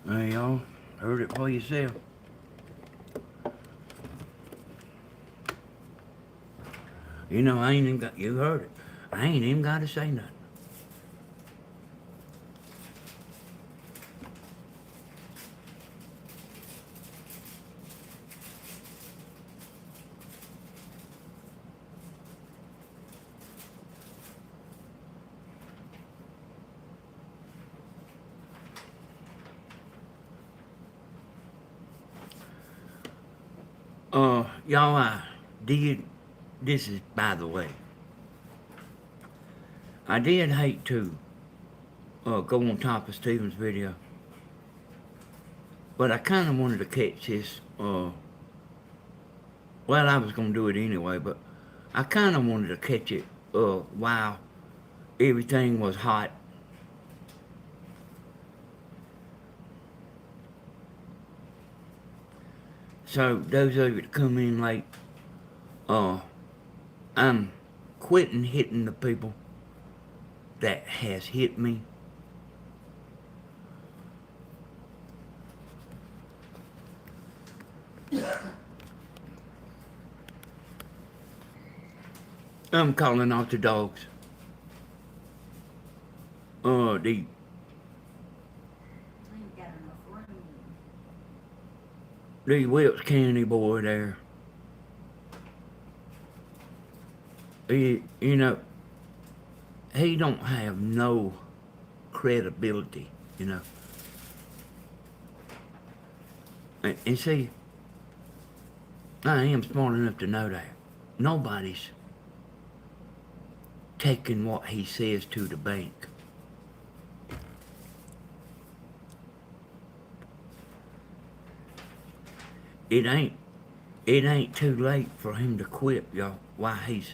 Well, y'all heard it for yourself. You know, I ain't even got, you heard it. I ain't even got to say nothing. Y'all, I did, this is by the way, I did hate to go on top of Steven's video, but I kind of wanted to catch this, well, I was going to do it anyway, but I kind of wanted to catch it while everything was hot. So those of you that come in late, I'm quitting hitting the people that has hit me. I'm calling out the dogs. The I ain't got enough room. the Wilkes County boy there. You know, he don't have no credibility, you know. And see, I am smart enough to know that nobody's taking what he says to the bank. It ain't too late for him to quit, y'all. Why he's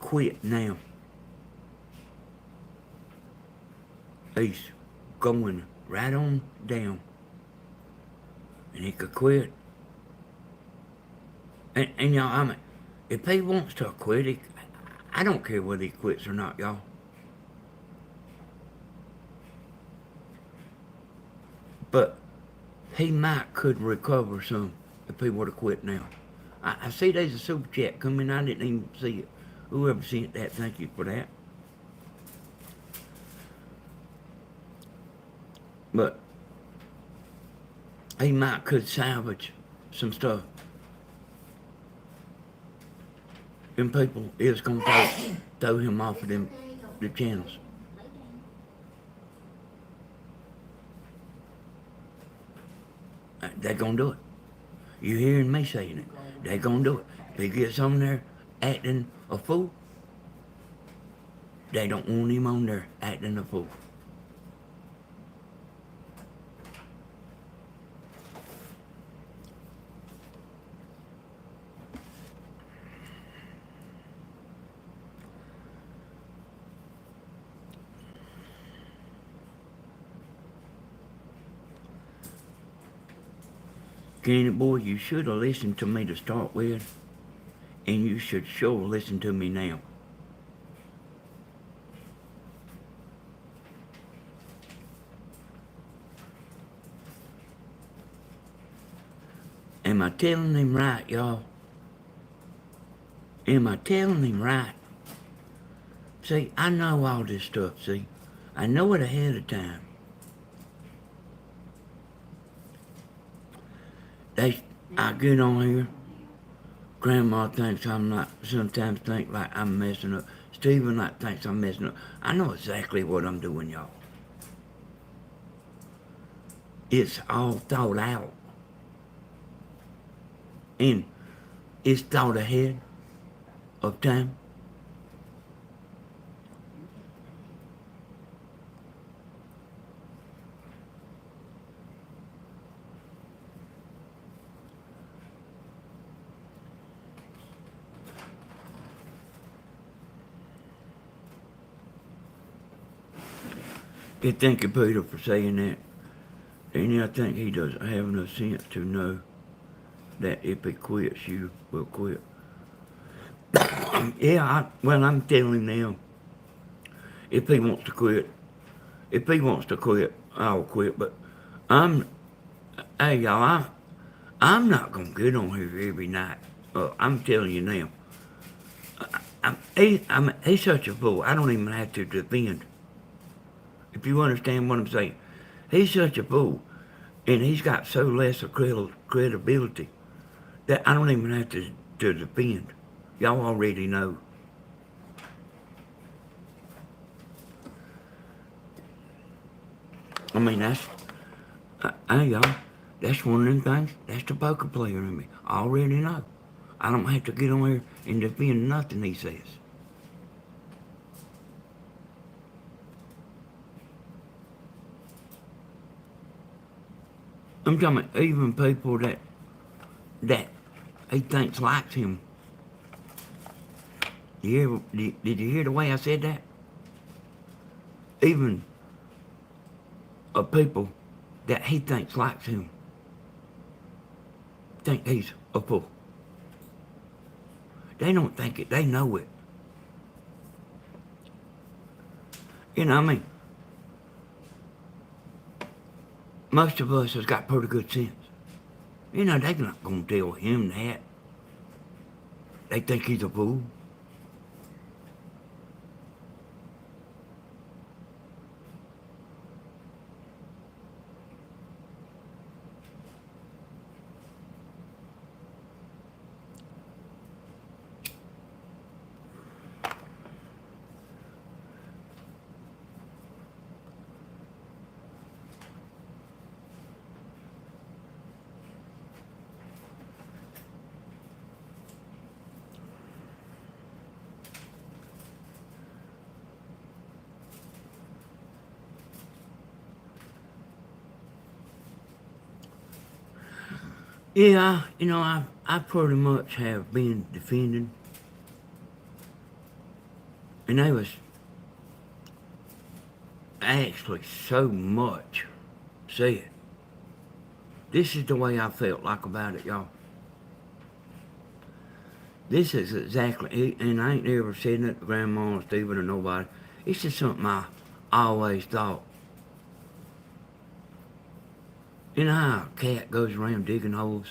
quit now. He's going right on down. And he could quit. And y'all, I mean, if he wants to quit, I don't care whether he quits or not, y'all. But he might could recover some if he were to quit now. I see there's a super chat coming. I didn't even see it. Whoever sent that, thank you for that. But he might could salvage some stuff. And people is gonna throw him off of them the channels. They're gonna do it. You hearing me saying it? They're gonna do it. If he gets on there acting a fool, they don't want him on there acting a fool. Kenny boy, you should have listened to me to start with, and you should sure listen to me now. Am I telling him right, y'all? Am I telling him right? See, I know all this stuff, see? I know it ahead of time. I get on here. Grandma thinks I'm not, sometimes think like I'm messing up. Stephen like thinks I'm messing up. I know exactly what I'm doing, y'all. It's all thought out. And it's thought ahead of time. Good thank you, Peter, for saying that. And I think he doesn't have enough sense to know that if he quits, you will quit. Yeah, I'm telling him if he wants to quit, I'll quit. But hey y'all, I'm not gonna get on here every night. I'm telling you now. He's such a fool. I don't even have to defend. If you understand what I'm saying, he's such a fool, and he's got so less of credibility that I don't even have to defend. Y'all already know. I mean, hey y'all, that's one of them things. That's the poker player in me. I already know. I don't have to get on here and defend nothing he says. I'm talking about even people that he thinks likes him. Did you hear the way I said that? Even people that he thinks likes him think he's a fool. They don't think it, they know it. You know what I mean? Most of us has got pretty good sense. You know, they're not gonna tell him that. They think he's a fool. Yeah, I pretty much have been defending. And there was actually so much said. This is the way I felt like about it, y'all. This is exactly, and I ain't ever said it to Grandma or Stephen or nobody. It's just something I always thought. You know how a cat goes around digging holes?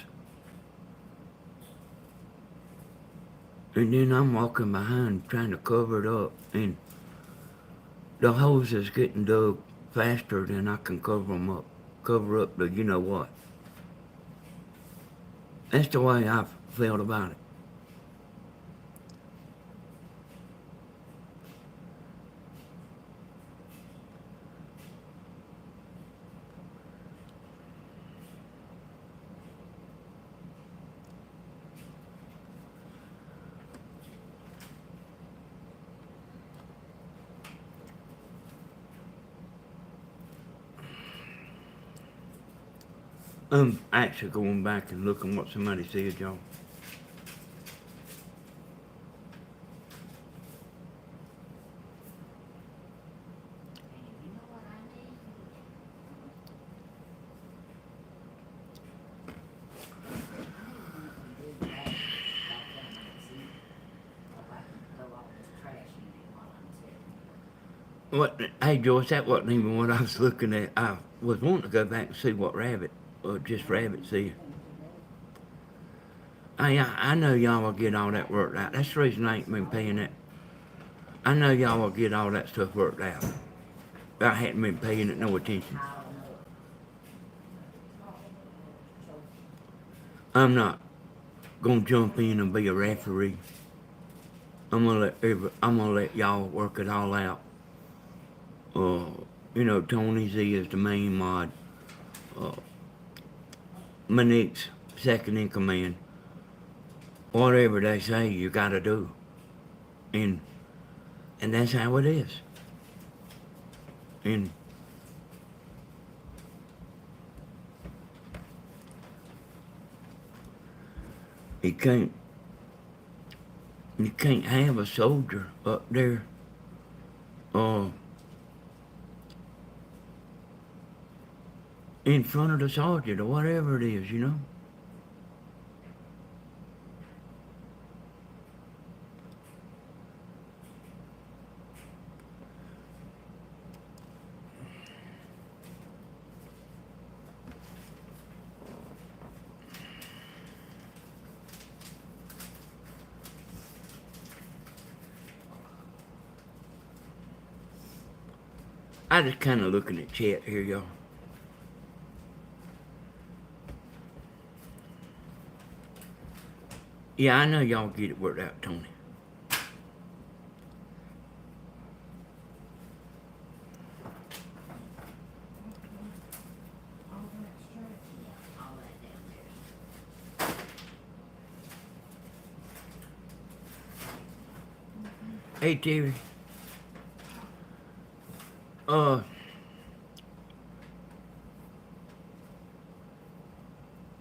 And then I'm walking behind trying to cover it up, and the holes is getting dug faster than I can cover up the you know what. That's the way I've felt about it. I'm actually going back and looking what somebody said, y'all. You know what I need? I need to do that back down in the sea. So I can go off this trash unit while I'm sitting. Hey Joyce, that wasn't even what I was looking at. I was wanting to go back and see what rabbit, or just rabbit said. I know y'all will get all that worked out. That's the reason I ain't been paying it. I know y'all will get all that stuff worked out. I hadn't been paying it no attention. piling up. So, I'm not gonna jump in and be a referee. I'm gonna let y'all work it all out. You know, Tony Z is the main mod. Monique's second in command. Whatever they say, you gotta do. And that's how it is. And you can't have a soldier up there in front of the sergeant or whatever it is, you know. I just kind of looking at chat here, y'all. Yeah, I know y'all get it worked out, Tony. all that down there. Hey, Terry.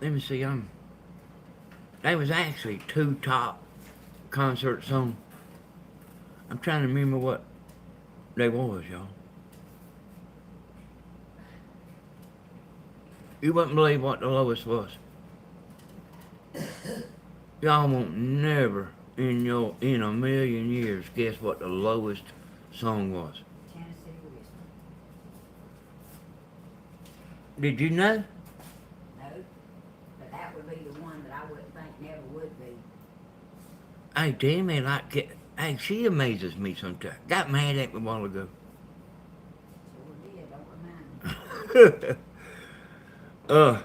Let me see. There was actually 2 top concerts on. I'm trying to remember what they was, y'all. You wouldn't believe what the lowest was. Y'all won't never in a million years guess what the lowest song was. Tennessee Whiskey. Did you know? No, but that would be the one that I wouldn't think never would be. Hey, Tammy, hey, she amazes me sometimes. Got mad at me a while ago. Sure did, don't remind me.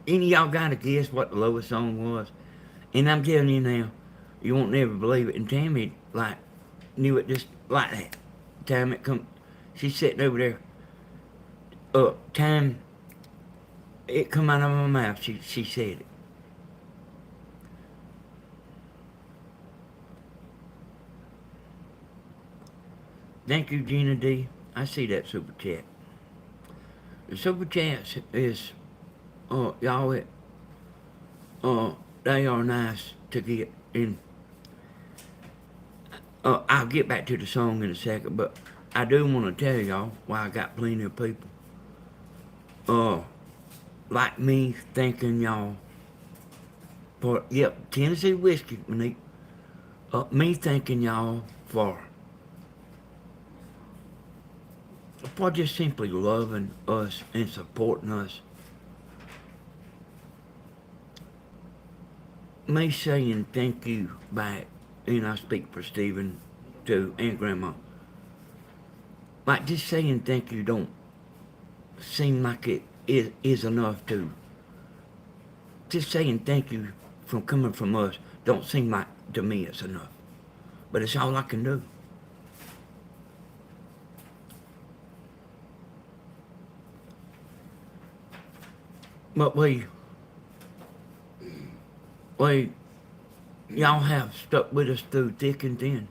Any of y'all got to guess what the lowest song was? And I'm telling you now, you won't never believe it. And Tammy, knew it just like that. Time it come, she's sitting over there. Time it come out of my mouth, she said it. Thank you, Gina D. I see that super chat. The super chats is, y'all, they are nice to get in. I'll get back to the song in a second, but I do want to tell y'all why I got plenty of people, like me thanking y'all for, Tennessee Whiskey, Monique. Me thanking y'all for just simply loving us and supporting us. Me saying thank you back, and I speak for Stephen too, and Grandma. Like, just saying thank you don't seem like it is enough to. Just saying thank you from coming from us don't seem like to me it's enough. But it's all I can do. But y'all have stuck with us through thick and thin.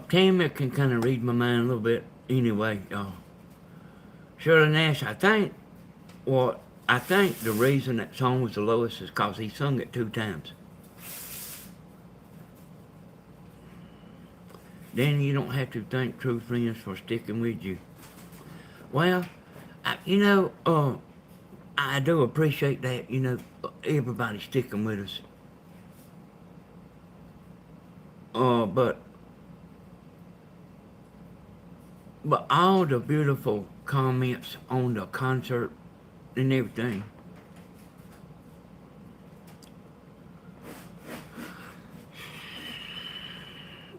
Tammy can kind of read my mind a little bit anyway, y'all. Shirley Nash, I think the reason that song was the lowest is because he sung it 2 times. Then you don't have to thank true friends for sticking with you. Well, I do appreciate that, everybody sticking with us. But But all the beautiful comments on the concert and everything.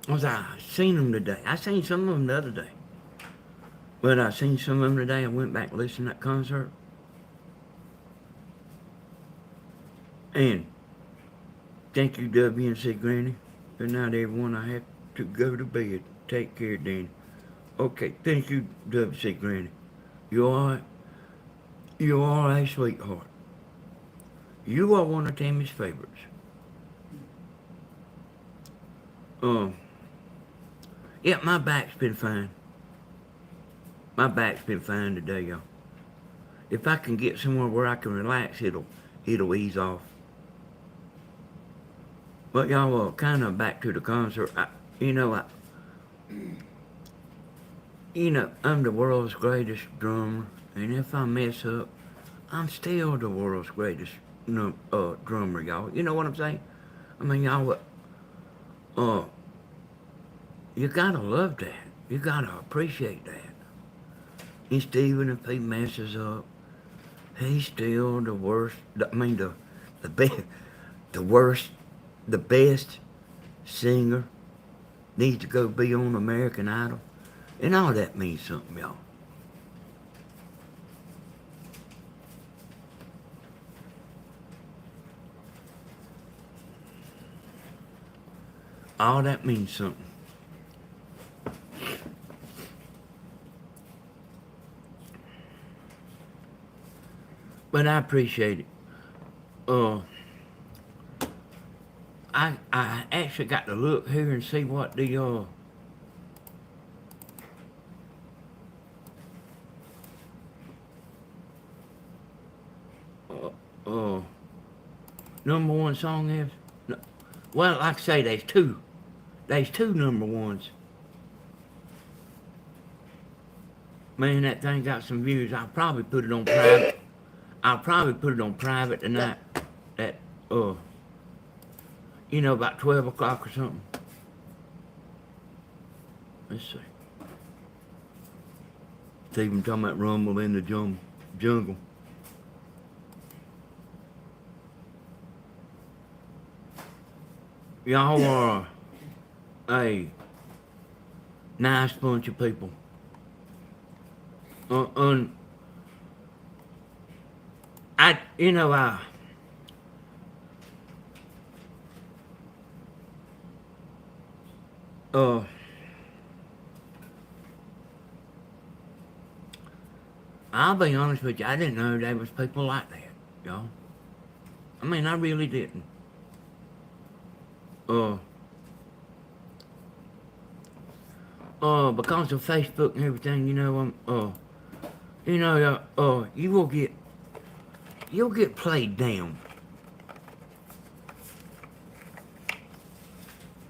Was I seen them today. I seen some of them the other day. But I seen some of them today. I went back and listened to that concert. And thank you, WNC Granny. Good night, everyone. I have to go to bed. Take care, Danny. Okay, thank you, WC Granny. You are a sweetheart. You are one of Tammy's favorites. Yeah, my back's been fine. My back's been fine today, y'all. If I can get somewhere where I can relax, it'll ease off. But y'all, kind of back to the concert. I'm the world's greatest drummer, and if I mess up, I'm still the world's greatest drummer, y'all. You know what I'm saying? I mean, y'all, you gotta love that. You gotta appreciate that. And Steven, if he messes up, he's still the worst. The best singer. Needs to go be on American Idol, and all that means something, y'all. All that means something. But I appreciate it. I actually got to look here and see what the number one song is. No, well, like I say, there's two. There's two number ones. Man, that thing got some views. I'll probably put it on private. I'll probably put it on private tonight at, about 12 o'clock or something. Let's see. Stephen talking about Rumble in the Jungle. Y'all are a nice bunch of people. I'll be honest with you, I didn't know there was people like that, y'all. I mean, I really didn't. Because of Facebook and everything, you'll get played down.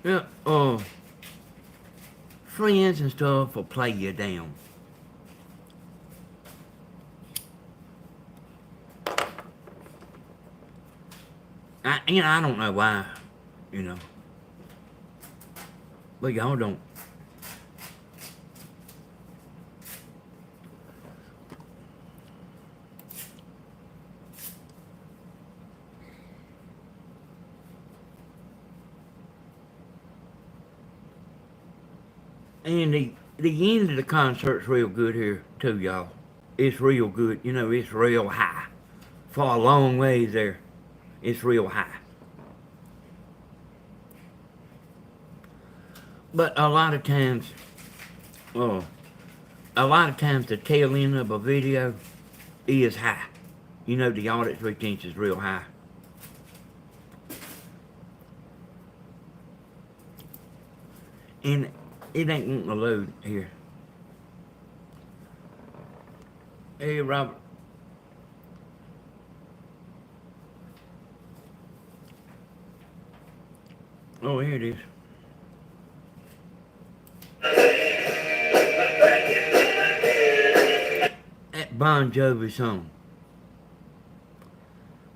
Yeah, friends and stuff will play you down. I don't know why, but y'all don't. And the end of the concert's real good here too, y'all. It's real good. It's real high. For a long ways there, it's real high. But a lot of times the tail end of a video is high. The audience retention is real high. And it ain't wanting to load here. Hey, Robert. Oh, here it is. That Bon Jovi song.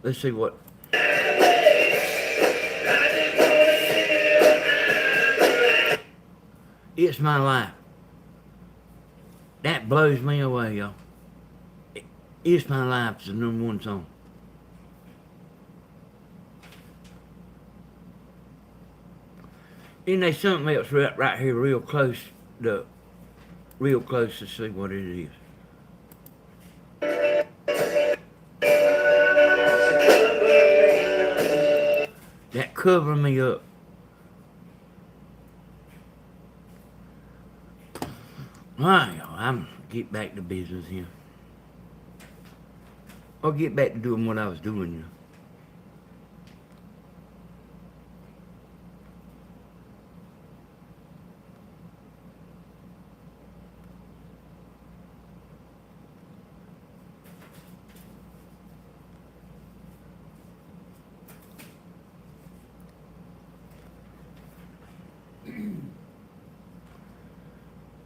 Let's see what. It's My Life. That blows me away, y'all. It's My Life is the #1 song. And there's something else right here real close to see what it is. That Cover Me Up. Alright, y'all, I'm get back to business here. I'll get back to doing what I was doing, you know.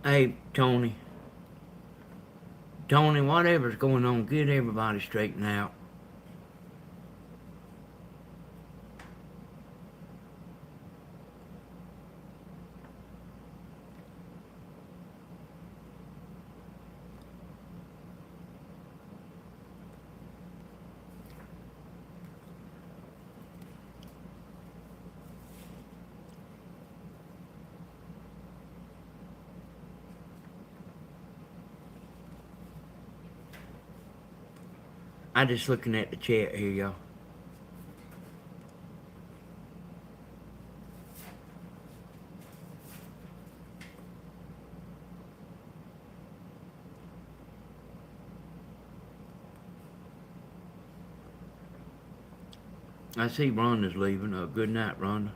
Hey, Tony. Tony, whatever's going on, get everybody straightened out. I'm just looking at the chat here, y'all. I see Rhonda's leaving. Good night, Rhonda.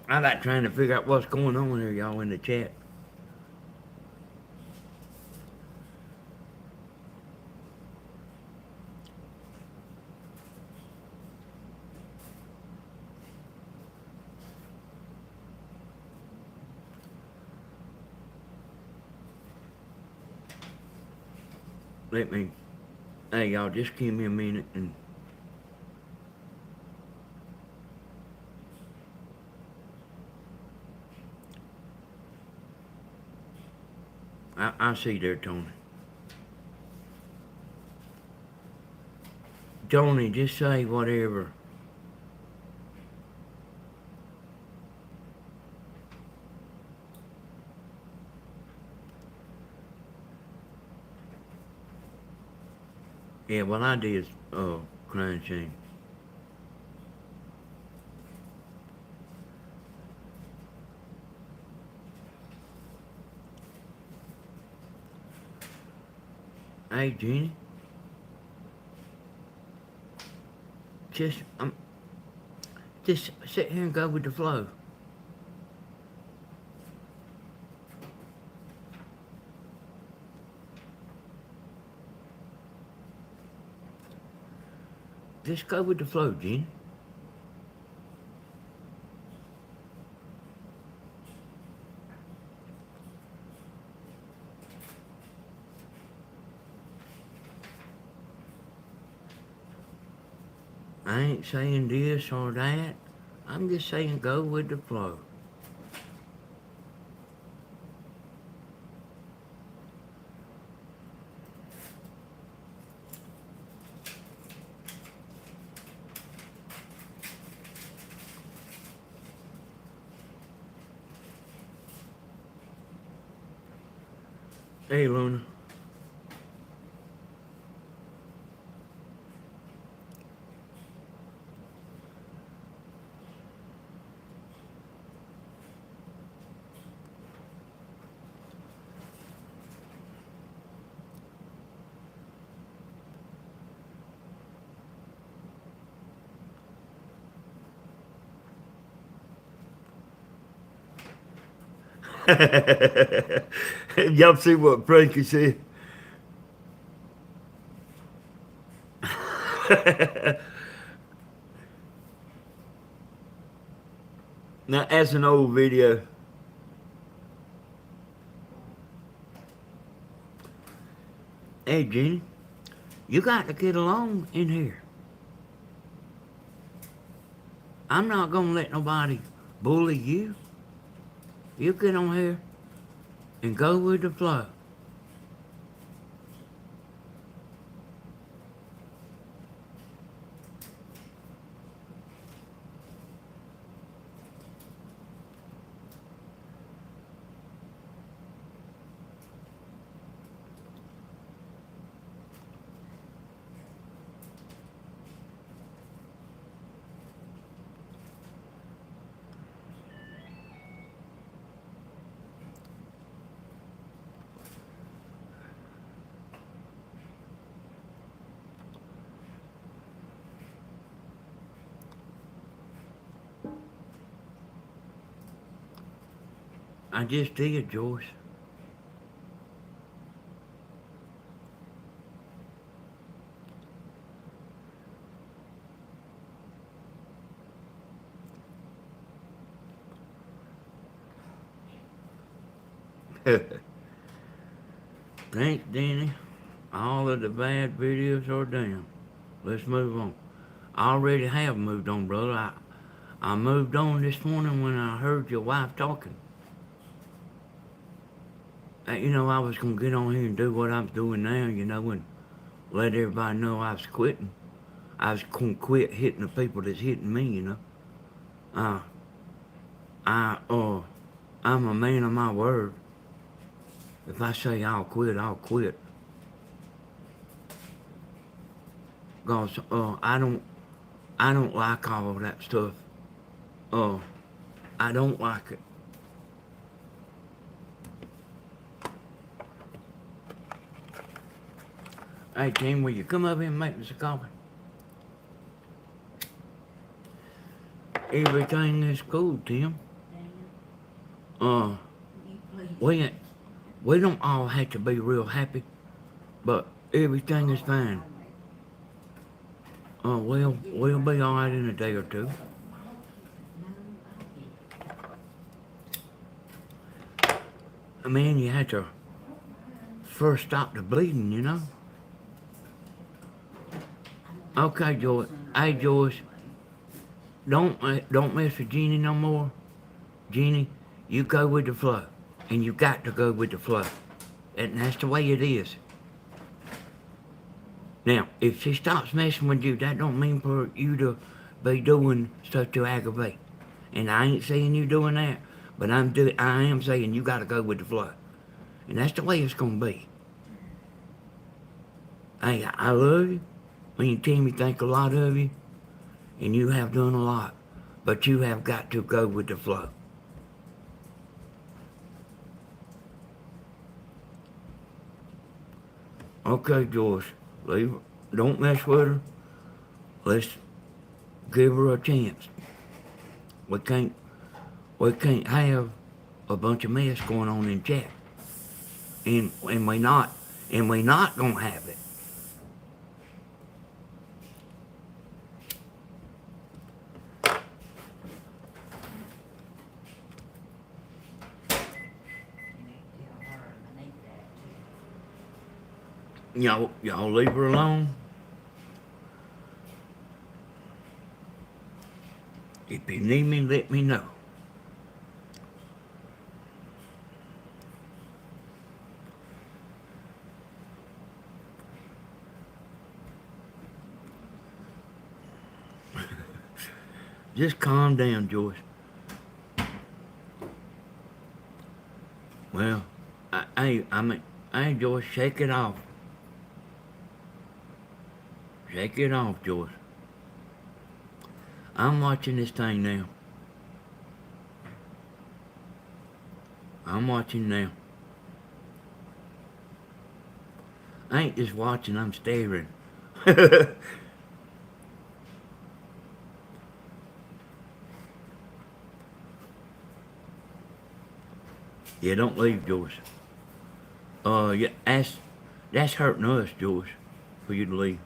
I like trying to figure out what's going on here, y'all, in the chat. Hey, y'all, just give me a minute and I see there, Tony. Tony, just say whatever. Yeah, well, I did, crying shame. Hey, Jenny. Just sit here and go with the flow. Just go with the flow, Jenny. I ain't saying this or that. I'm just saying go with the flow. Hey, Luna. Y'all see what Frankie said? Now, that's an old video. Hey, Jenny, you got to get along in here. I'm not going to let nobody bully you. You get on here and go with the flow. I just did, Joyce. Thanks, Danny. All of the bad videos are down. Let's move on. I already have moved on, brother. I moved on this morning when I heard your wife talking. You know, I was going to get on here and do what I'm doing now, you know, and let everybody know I was quitting. I was going to quit hitting the people that's hitting me, you know. I'm a man of my word. If I say I'll quit, I'll quit. Cause I don't like all of that stuff. I don't like it. Hey, Tim, will you come up here and make me some coffee? Everything is cool, Tim. Daniel, you please. We don't all have to be real happy, but everything is fine. We'll be alright in a day or two. Man, you had to first stop the bleeding, you know. Okay, Joyce. Hey, Joyce. Don't mess with Jeannie no more. Jeannie, you go with the flow. And you got to go with the flow. And that's the way it is. Now, if she stops messing with you, that don't mean for you to be doing stuff to aggravate. And I ain't saying you doing that, but I am saying you gotta go with the flow. And that's the way it's gonna be. Hey, I love you. Me and Timmy think a lot of you. And you have done a lot. But you have got to go with the flow. Okay, Joyce. Leave her. Don't mess with her. Let's give her a chance. We can't have a bunch of mess going on in chat. And we not gonna have it. Y'all leave her alone. If you need me, let me know. Just calm down, Joyce. Well, hey, Joyce, shake it off. Shake it off, Joyce. I'm watching this thing now. I'm watching now. I ain't just watching, I'm staring. Yeah, don't leave, Joyce. Yeah, that's hurting us, Joyce, for you to leave.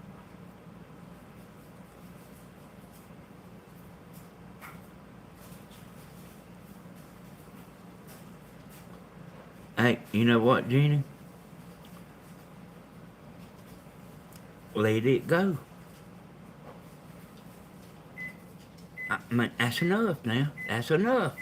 Hey, you know what, Jeannie? Let it go. I mean, that's enough now. That's enough.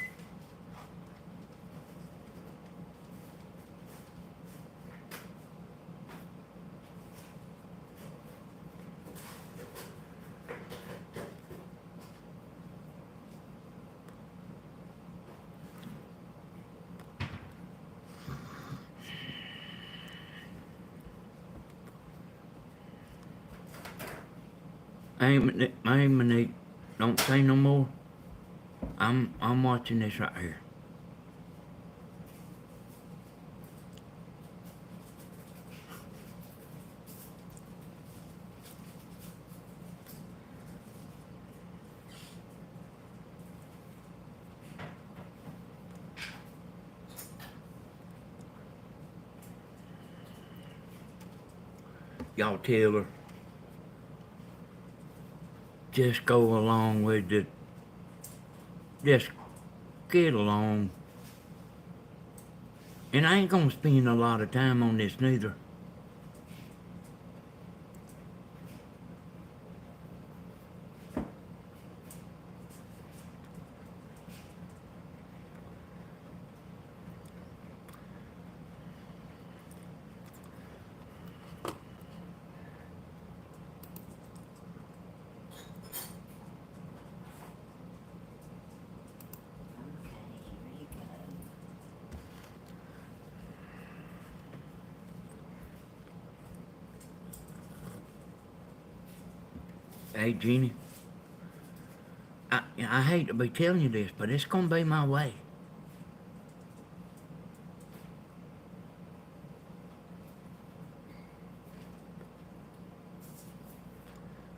Hey, Monique, don't say no more. I'm watching this right here. Y'all tell her, just go along with it. Just get along. And I ain't gonna spend a lot of time on this neither. Okay, here you go. Hey, Jeannie, I hate to be telling you this, but it's gonna be my way.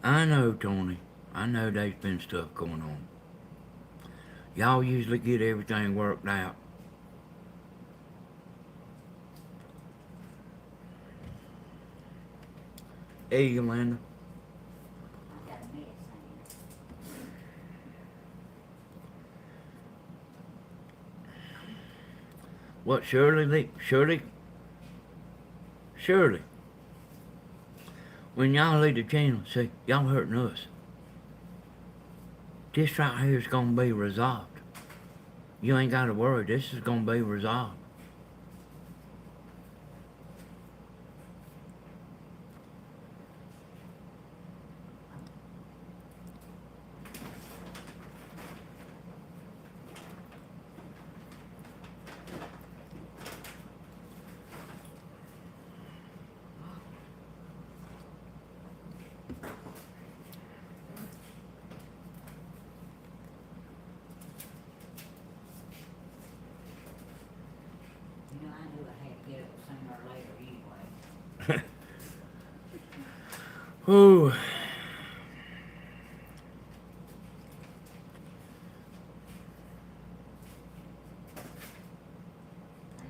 I know, Tony. I know there's been stuff going on. Y'all usually get everything worked out. Hey, Yolanda. I got a mess in here. What, Shirley, when y'all leave the channel, see, y'all hurting us. This right here is gonna be resolved. You ain't gotta worry, this is gonna be resolved. You know, I knew I had to get it sooner or later anyway. Ooh, I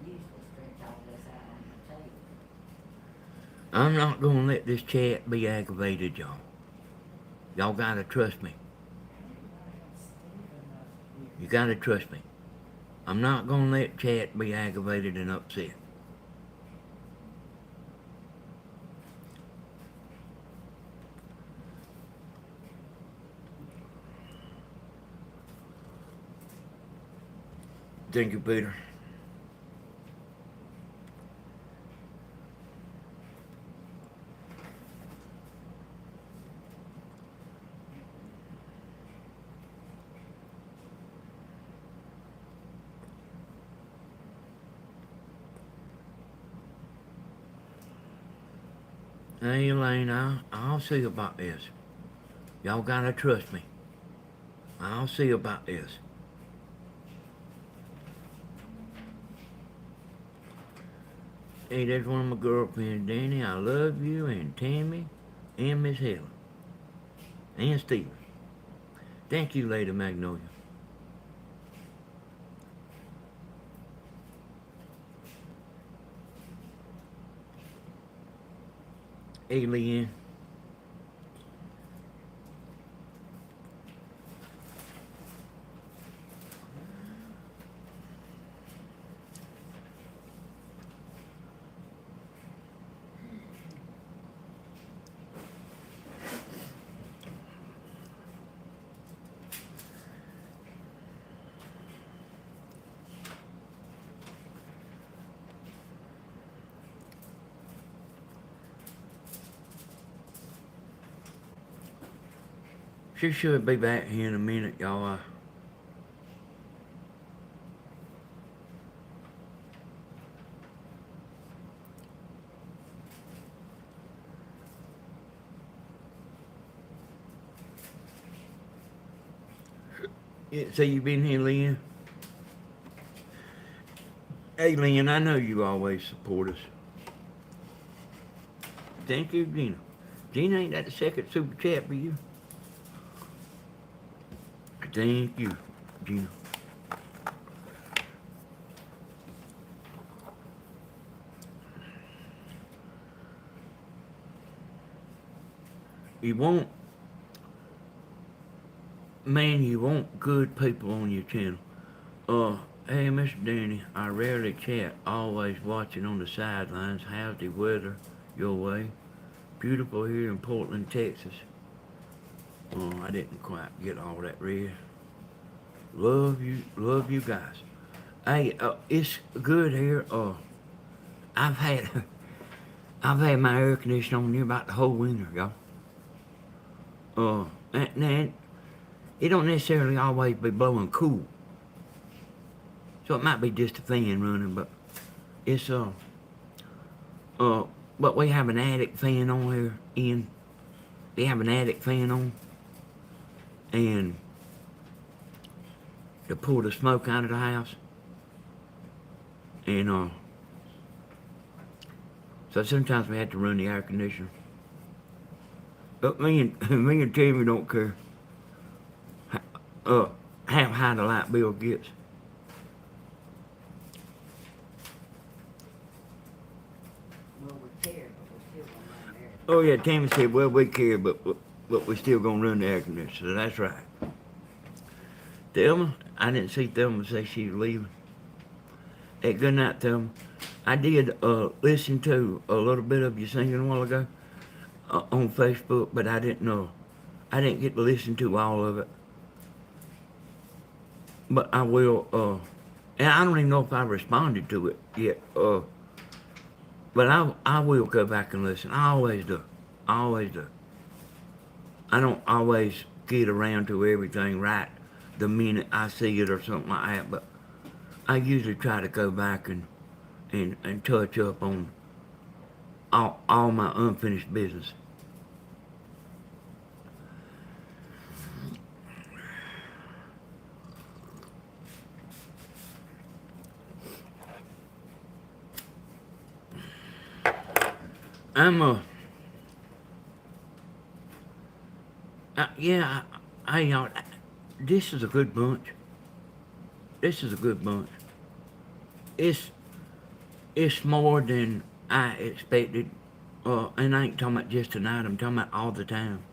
usually stretch all this out on the table. I'm not gonna let this chat be aggravated, y'all. Y'all gotta trust me. You gotta trust me. I'm not gonna let chat be aggravated and upset. Thank you, Peter. Hey, Elaine, I'll see about this. Y'all gotta trust me. I'll see about this. Hey, there's one of my girlfriends, Danny. I love you, and Tammy, and Miss Helen, and Stephen. Thank you, Lady Magnolia. Hey, Leanne. She should be back here in a minute, y'all. Yeah, so you been here, Lynn? Hey, Lynn, I know you always support us. Thank you, Gina. Gina, ain't that the second super chat for you? Thank you, Gina. You want, man, you want good people on your channel. Hey, Mr. Danny, I rarely chat, always watching on the sidelines. How's the weather your way? Beautiful here in Portland, Texas. Oh, I didn't quite get all that read. Love you guys. Hey, it's good here. I've had, I've had my air conditioning on here about the whole winter, y'all. And it don't necessarily always be blowing cool. So it might be just a fan running, but it's, but we have an attic fan on here, Ian. We have an attic fan on. And to pull the smoke out of the house. And, so sometimes we have to run the air conditioner. But me and Tammy don't care how high the light bill gets. Well, we care, but we're still gonna run there. Oh yeah, Tammy said, well, we care, but we're still gonna run the air conditioner. So that's right. Thelma, I didn't see Thelma say she was leaving. Hey, good night, Thelma. I did listen to a little bit of you singing a while ago on Facebook, but I didn't know. I didn't get to listen to all of it. But I will, and I don't even know if I responded to it yet. But I will go back and listen. I always do. I always do. I don't always get around to everything right the minute I see it or something like that, but I usually try to go back and touch up on all my unfinished business. Yeah, y'all, this is a good bunch. This is a good bunch. It's more than I expected. And I ain't talking about just tonight, I'm talking about all the time.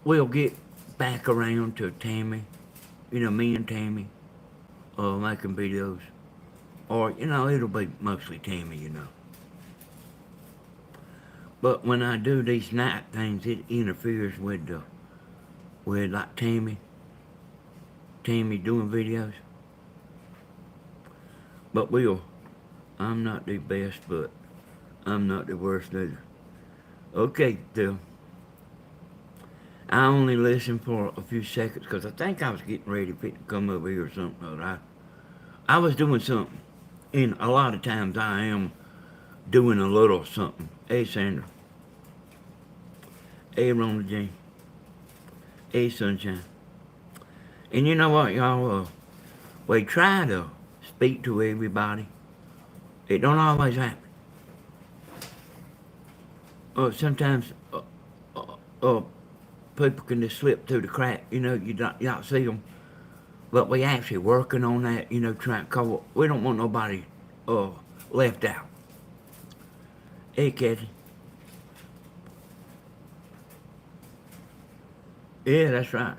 We'll get back around to Tammy, me and Tammy, making videos. Or, it'll be mostly Tammy, But when I do these night things, it interferes with like Tammy doing videos. But I'm not the best, but I'm not the worst either. Okay, Phil. I only listened for a few seconds because I think I was getting ready to come over here or something. I was doing something. And a lot of times I am doing a little something. Hey, Sandra. Hey, Rona Jean. Hey, Sunshine. And you know what, y'all? We try to speak to everybody. It don't always happen. Sometimes people can just slip through the crack. You don't see them. But we actually working on that. Trying to cover. We don't want nobody left out. Hey, Kathy. Yeah, that's right.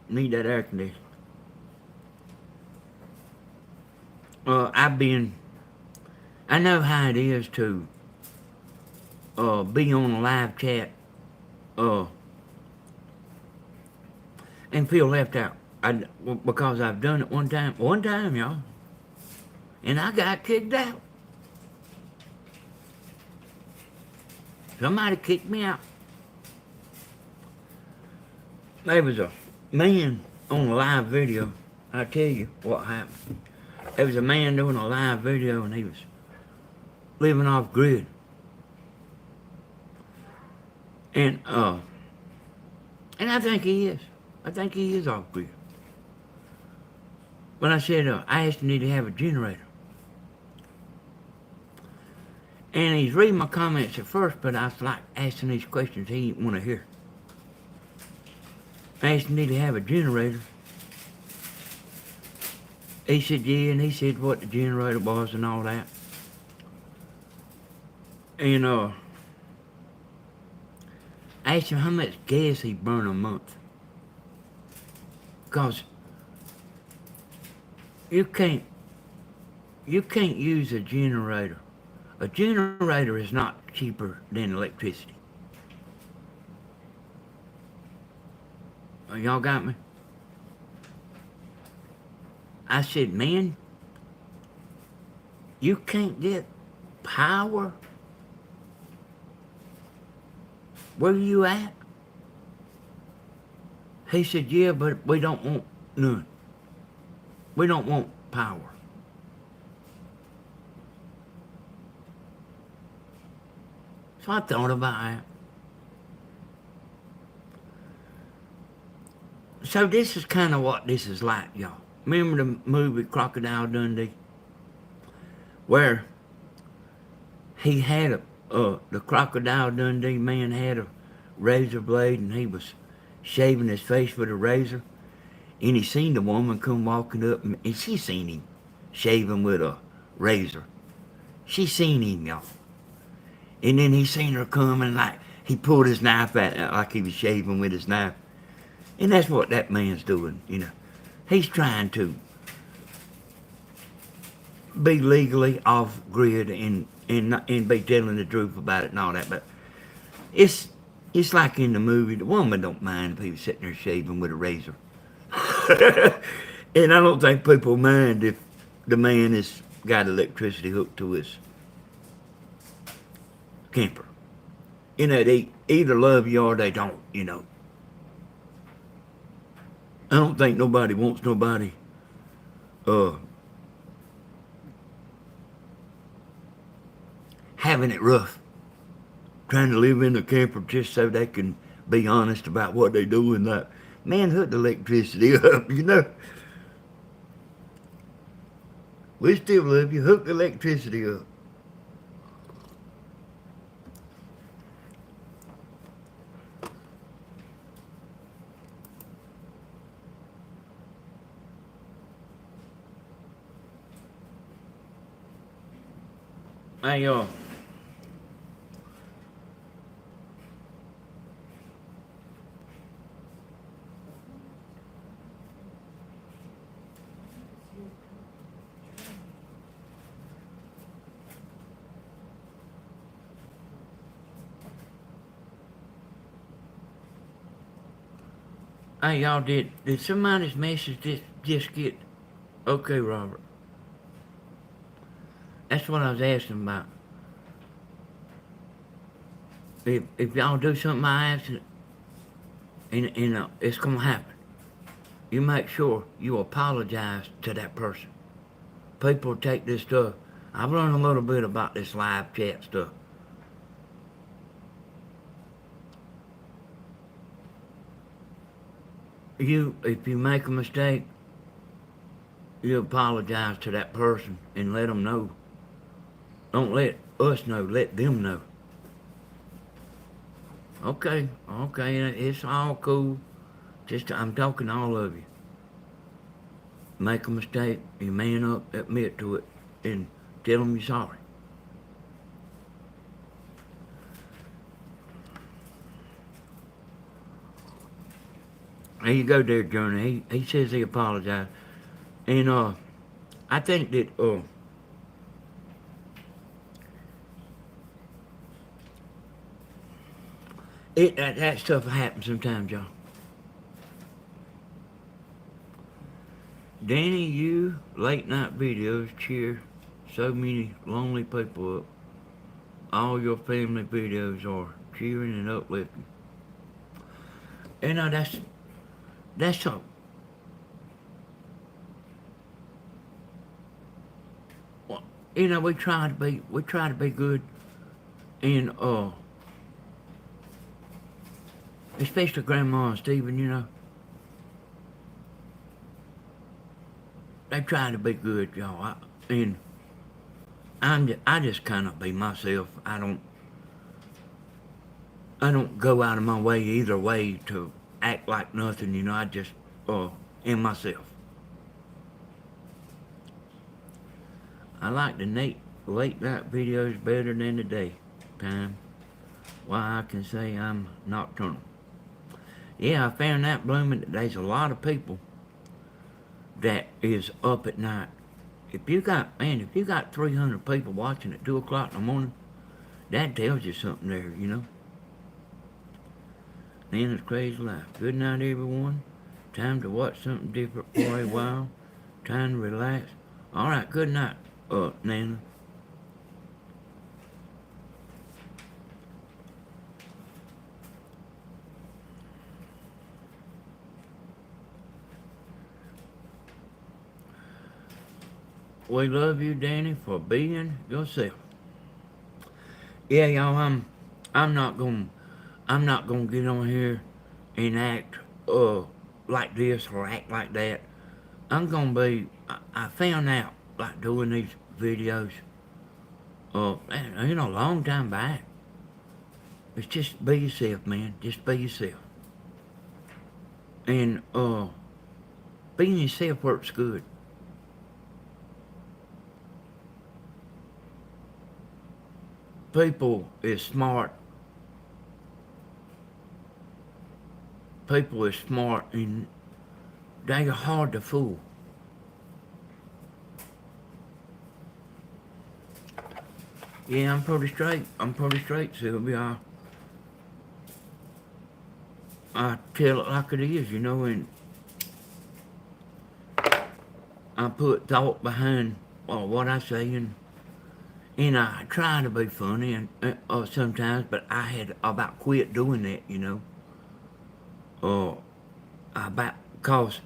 Need that air conditioner. I know how it is to be on a live chat and feel left out. Because I've done it one time, y'all, and I got kicked out. Somebody kicked me out. There was a man on a live video. I'll tell you what happened. There was a man doing a live video and he was living off grid. And And I think he is. I think he is off grid. But I said, I asked him, did he have a generator? And he's reading my comments at first, but I was like asking these questions he didn't want to hear. I asked him, did he have a generator? He said, yeah, and he said what the generator was and all that. And I asked him how much gas he burned a month. Because you can't use a generator. A generator is not cheaper than electricity. Y'all got me? I said, man, you can't get power where you at? He said, yeah, but we don't want none. We don't want power. So I thought about that. So this is kind of what this is like, y'all. Remember the movie Crocodile Dundee? Where he had the Crocodile Dundee man had a razor blade and he was shaving his face with a razor. And he seen the woman come walking up and she seen him shaving with a razor. She seen him, y'all. And then he seen her coming like he pulled his knife out like he was shaving with his knife. And that's what that man's doing, you know. He's trying to be legally off grid and be telling the truth about it and all that. But it's like in the movie, the woman don't mind people sitting there shaving with a razor. And I don't think people mind if the man has got electricity hooked to his camper. You know, they either love you or they don't, you know. I don't think nobody wants nobody having it rough, trying to live in the camper just so they can be honest about what they do and that. Man, hook the electricity up, you know. We still love you. Hook the electricity up. Hey, y'all. Hey, y'all, did somebody's message just get... Okay, Robert. That's what I was asking about. If y'all do something by accident, and it's gonna happen, you make sure you apologize to that person. People take this stuff. I've learned a little bit about this live chat stuff. If you make a mistake, you apologize to that person and let them know. Don't let us know, let them know. Okay, it's all cool. Just, I'm talking to all of you. Make a mistake, you man up, admit to it, and tell them you're sorry. There you go there, Johnny. He says he apologized. And I think that that stuff happens sometimes, y'all. Danny, you late night videos cheer so many lonely people up. All your family videos are cheering and uplifting. You know, that's a... Well, you know, we try to be good, and especially Grandma and Stephen, you know. They try to be good, y'all. And I just kind of be myself. I don't go out of my way either way to act like nothing, you know. I just am myself. I like the late night videos better than the daytime. Why I can say I'm nocturnal. Yeah, I found out, blooming, that there's a lot of people that is up at night. If you got 300 people watching at 2 o'clock in the morning, that tells you something there, you know. Nana's Crazy Life. Good night, everyone. Time to watch something different for a while. Time to relax. All right, good night, Nana. We love you, Danny, for being yourself. Yeah, y'all, I'm not gonna get on here and act like this or act like that. I'm gonna be. I found out like doing these videos a long time back. It's just be yourself, man. Just be yourself. And being yourself works good. People is smart. People is smart and they are hard to fool. Yeah, I'm pretty straight, Sylvia. I tell it like it is, you know, and I put thought behind what I say, and I try to be funny and sometimes, but I had about quit doing that, you know. Cause,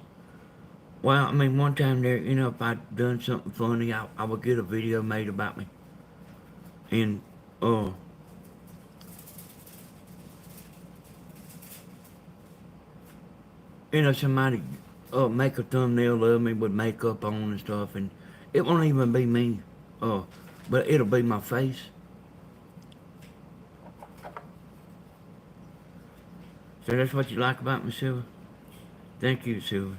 well, I mean, one time there, you know, if I'd done something funny, I would get a video made about me, and you know, somebody make a thumbnail of me with makeup on and stuff, and it won't even be me, but it'll be my face. So that's what you like about me, Silver? Thank you, Silver.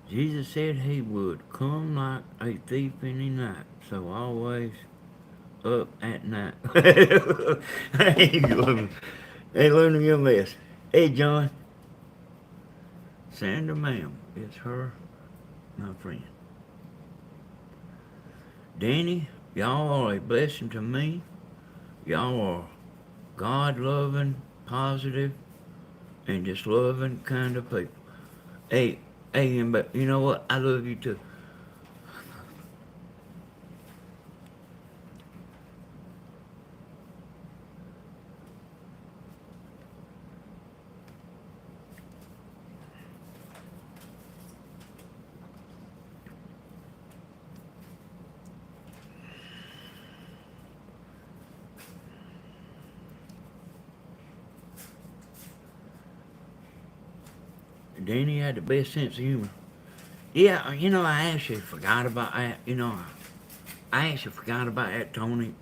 Jesus said he would come like a thief in the night, so always up at night. Hey, learning your lesson. Hey, John. Sandra, ma'am, it's her, my friend. Danny, y'all are a blessing to me. Y'all are God-loving, positive, and just loving kind of people. Hey, but you know what? I love you too. Danny had the best sense of humor. Yeah, you know, I actually forgot about that. You know, I actually forgot about that, Tony.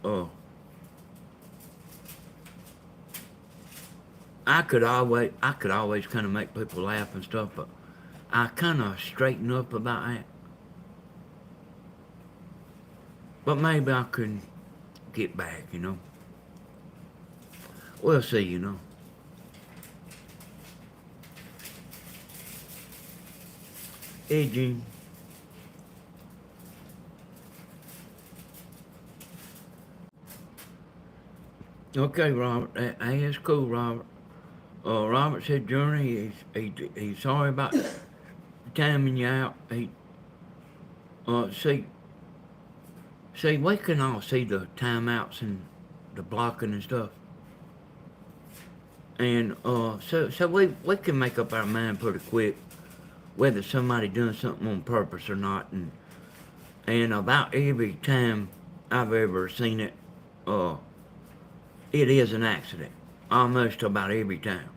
I could always kind of make people laugh and stuff, but I kind of straightened up about that. But maybe I could get back, you know. We'll see, you know. Hey, Gene. Okay, Robert. Hey, that's cool, Robert. Robert said, Journey, he's sorry about timing you out. See, we can all see the timeouts and the blocking and stuff. And so we can make up our mind pretty quick whether somebody doing something on purpose or not, and about every time I've ever seen it, it is an accident. Almost about every time.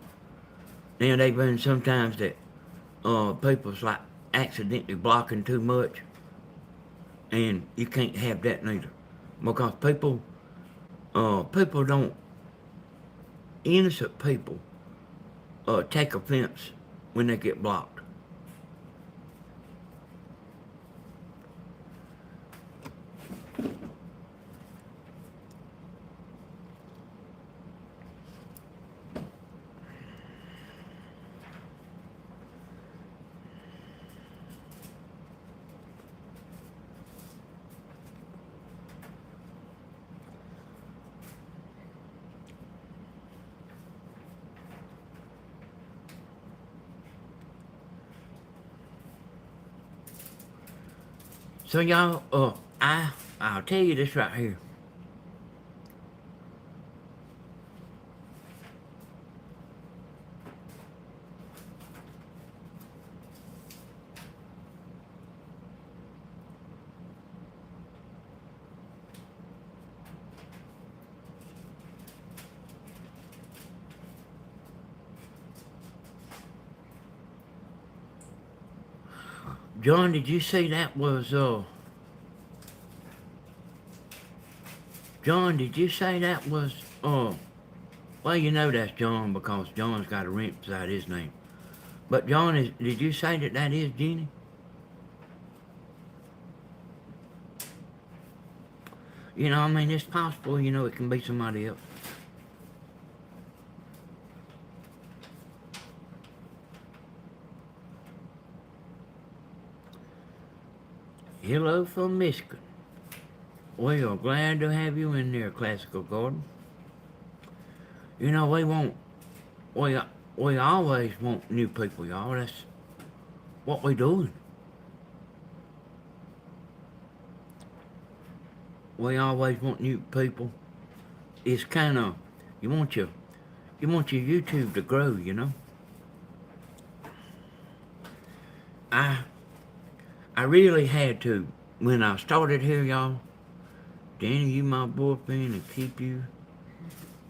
Now they've been sometimes that people's like accidentally blocking too much, and you can't have that neither, because people don't, innocent people take offense when they get blocked. So y'all, I'll tell you this right here. John, did you say that was John, did you say that was well, you know that's John because John's got a rent beside his name. But John, did you say that is Jenny? You know, I mean, it's possible, you know, it can be somebody else. Hello from Michigan. We are glad to have you in there, Classical Garden. You know, we always want new people, y'all. That's what we doing. We always want new people. It's kind of, you want your YouTube to grow, you know. I really had to when I started here, y'all. Danny, you my boyfriend, and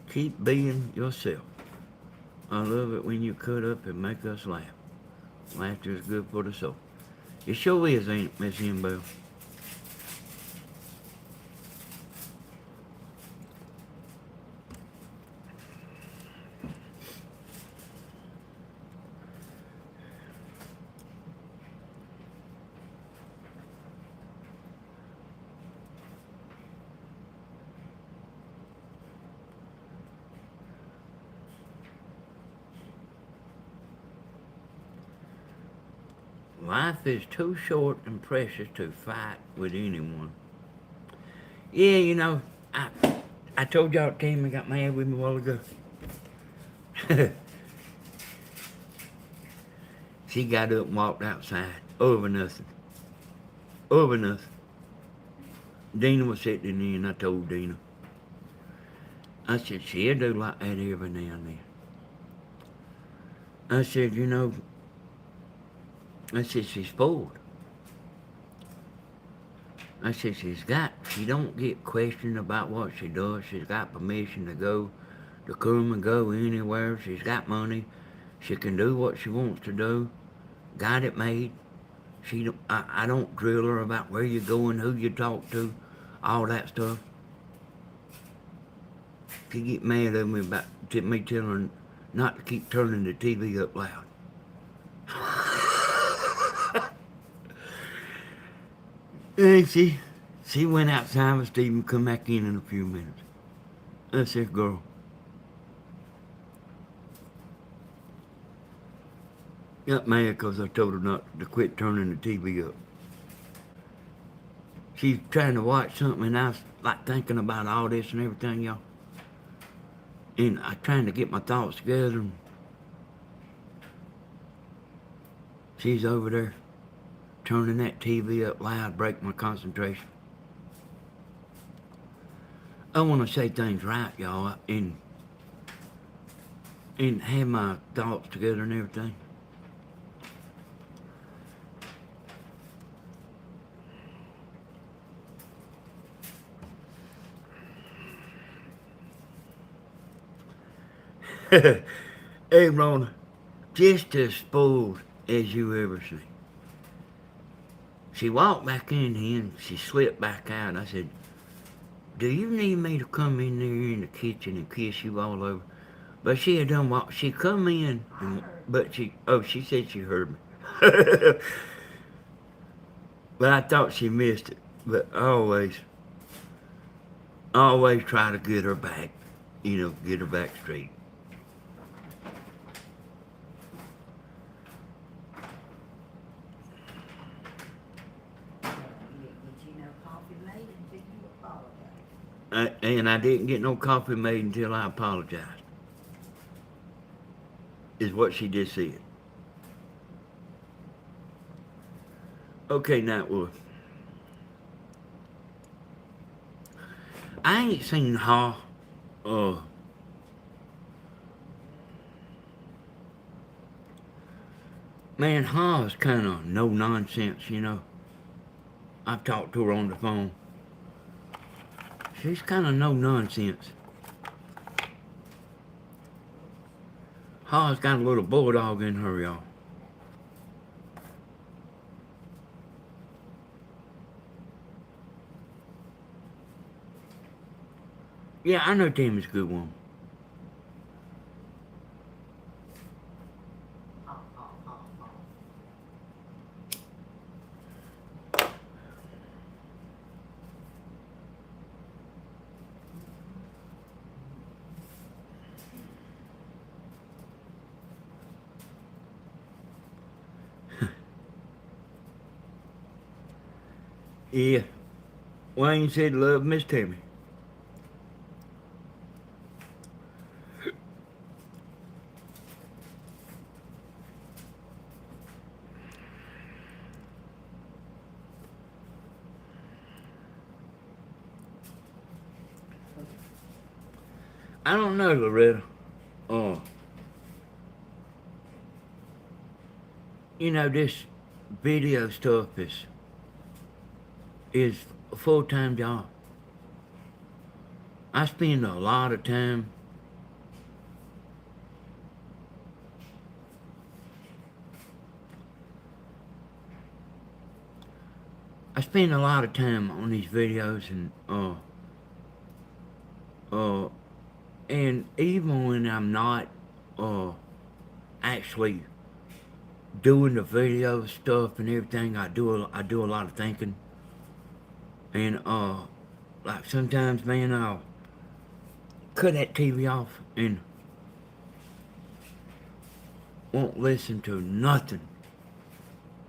keep being yourself. I love it when you cut up and make us laugh. Laughter is good for the soul. It sure is, ain't it, Miss Bell? Life is too short and precious to fight with anyone. Yeah, you know, I told y'all Tammy got mad with me a while ago. She got up and walked outside. Over nothing. Over nothing. Dina was sitting in there and I told Dina. I said, she'll do like that every now and then. I said, you know, I said, she's spoiled. I said, she don't get questioned about what she does. She's got permission to come and go anywhere. She's got money. She can do what she wants to do. Got it made. I don't drill her about where you're going, who you talk to, all that stuff. She get mad at me about me telling her not to keep turning the TV up loud. And she went outside with Steve and come back in a few minutes. I said, girl, got mad because I told her not to quit turning the TV up. She's trying to watch something and I was like thinking about all this and everything, y'all. And I trying to get my thoughts together and she's over there turning that TV up loud, break my concentration. I want to say things right, y'all, and have my thoughts together and everything. Hey, Rona, just as spoiled as you ever seen. She walked back in here and she slipped back out. I said, do you need me to come in there in the kitchen and kiss you all over? But she had done what? She come in, and, but she said she heard me. But I thought she missed it. But always try to get her back, get her back straight. But you know, coffee made until you apologize. And I didn't get no coffee made until I apologized. Is what she just said. Okay, Nightwood. I ain't seen Ha. Man, Ha is kind of no nonsense, I've talked to her on the phone. She's kind of no nonsense. Ha's got a little bulldog in her, y'all. Yeah, I know Tammy's a good woman. Oh, oh, oh, oh. Yeah. Wayne said love Miss Tammy. I don't know, Loretta. This video stuff is a full-time job. I spend a lot of time on these videos and even when I'm not actually doing the video stuff and everything, I do a lot of thinking. And like sometimes, man, I'll cut that TV off and won't listen to nothing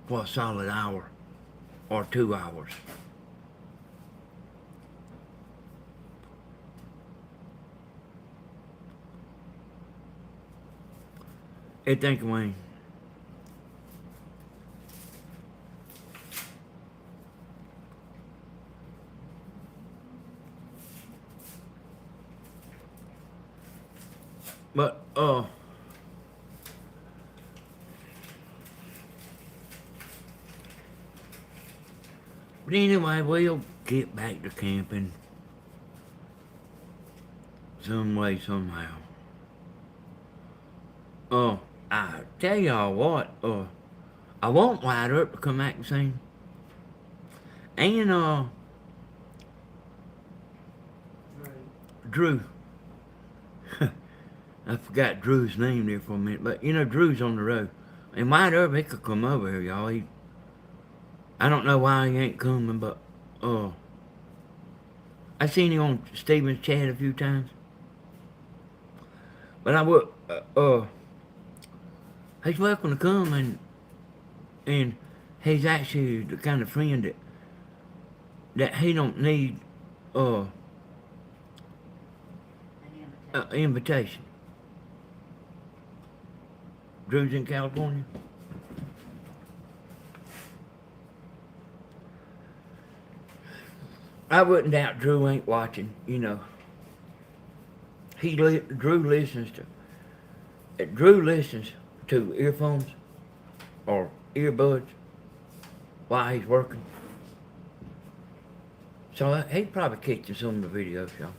for a solid hour or 2 hours. Hey, thank you, Wayne. But anyway, we'll get back to camping some way, somehow. I tell y'all what, I want White Earp to come back and sing. And, Drew. I forgot Drew's name there for a minute, but Drew's on the road. And White Earp, he could come over here, y'all. I don't know why he ain't coming, but, I seen him on Steven's chat a few times. But I would, he's welcome to come, and he's actually the kind of friend that he don't need, An invitation. Drew's in California. I wouldn't doubt Drew ain't watching, Drew listens to earphones or earbuds while he's working. So he'd probably catch some of the videos, y'all.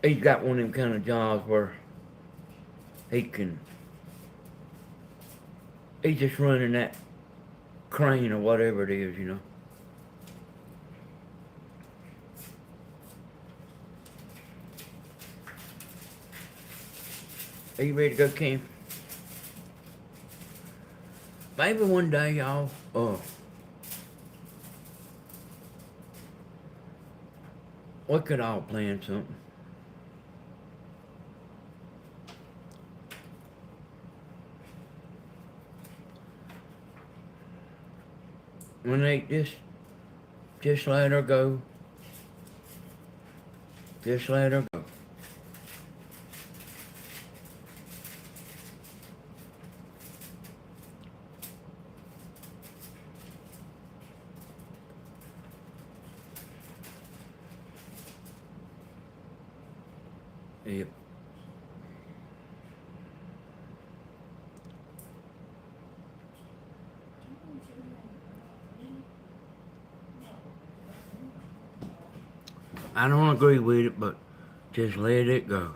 he's got one of them kind of jobs where he can, he's just running that crane or whatever it is, you know. Are you ready to go camp? Maybe one day y'all, we could all plan something. When they just let her go. Just let her go. Yep. I don't agree with it, but just let it go.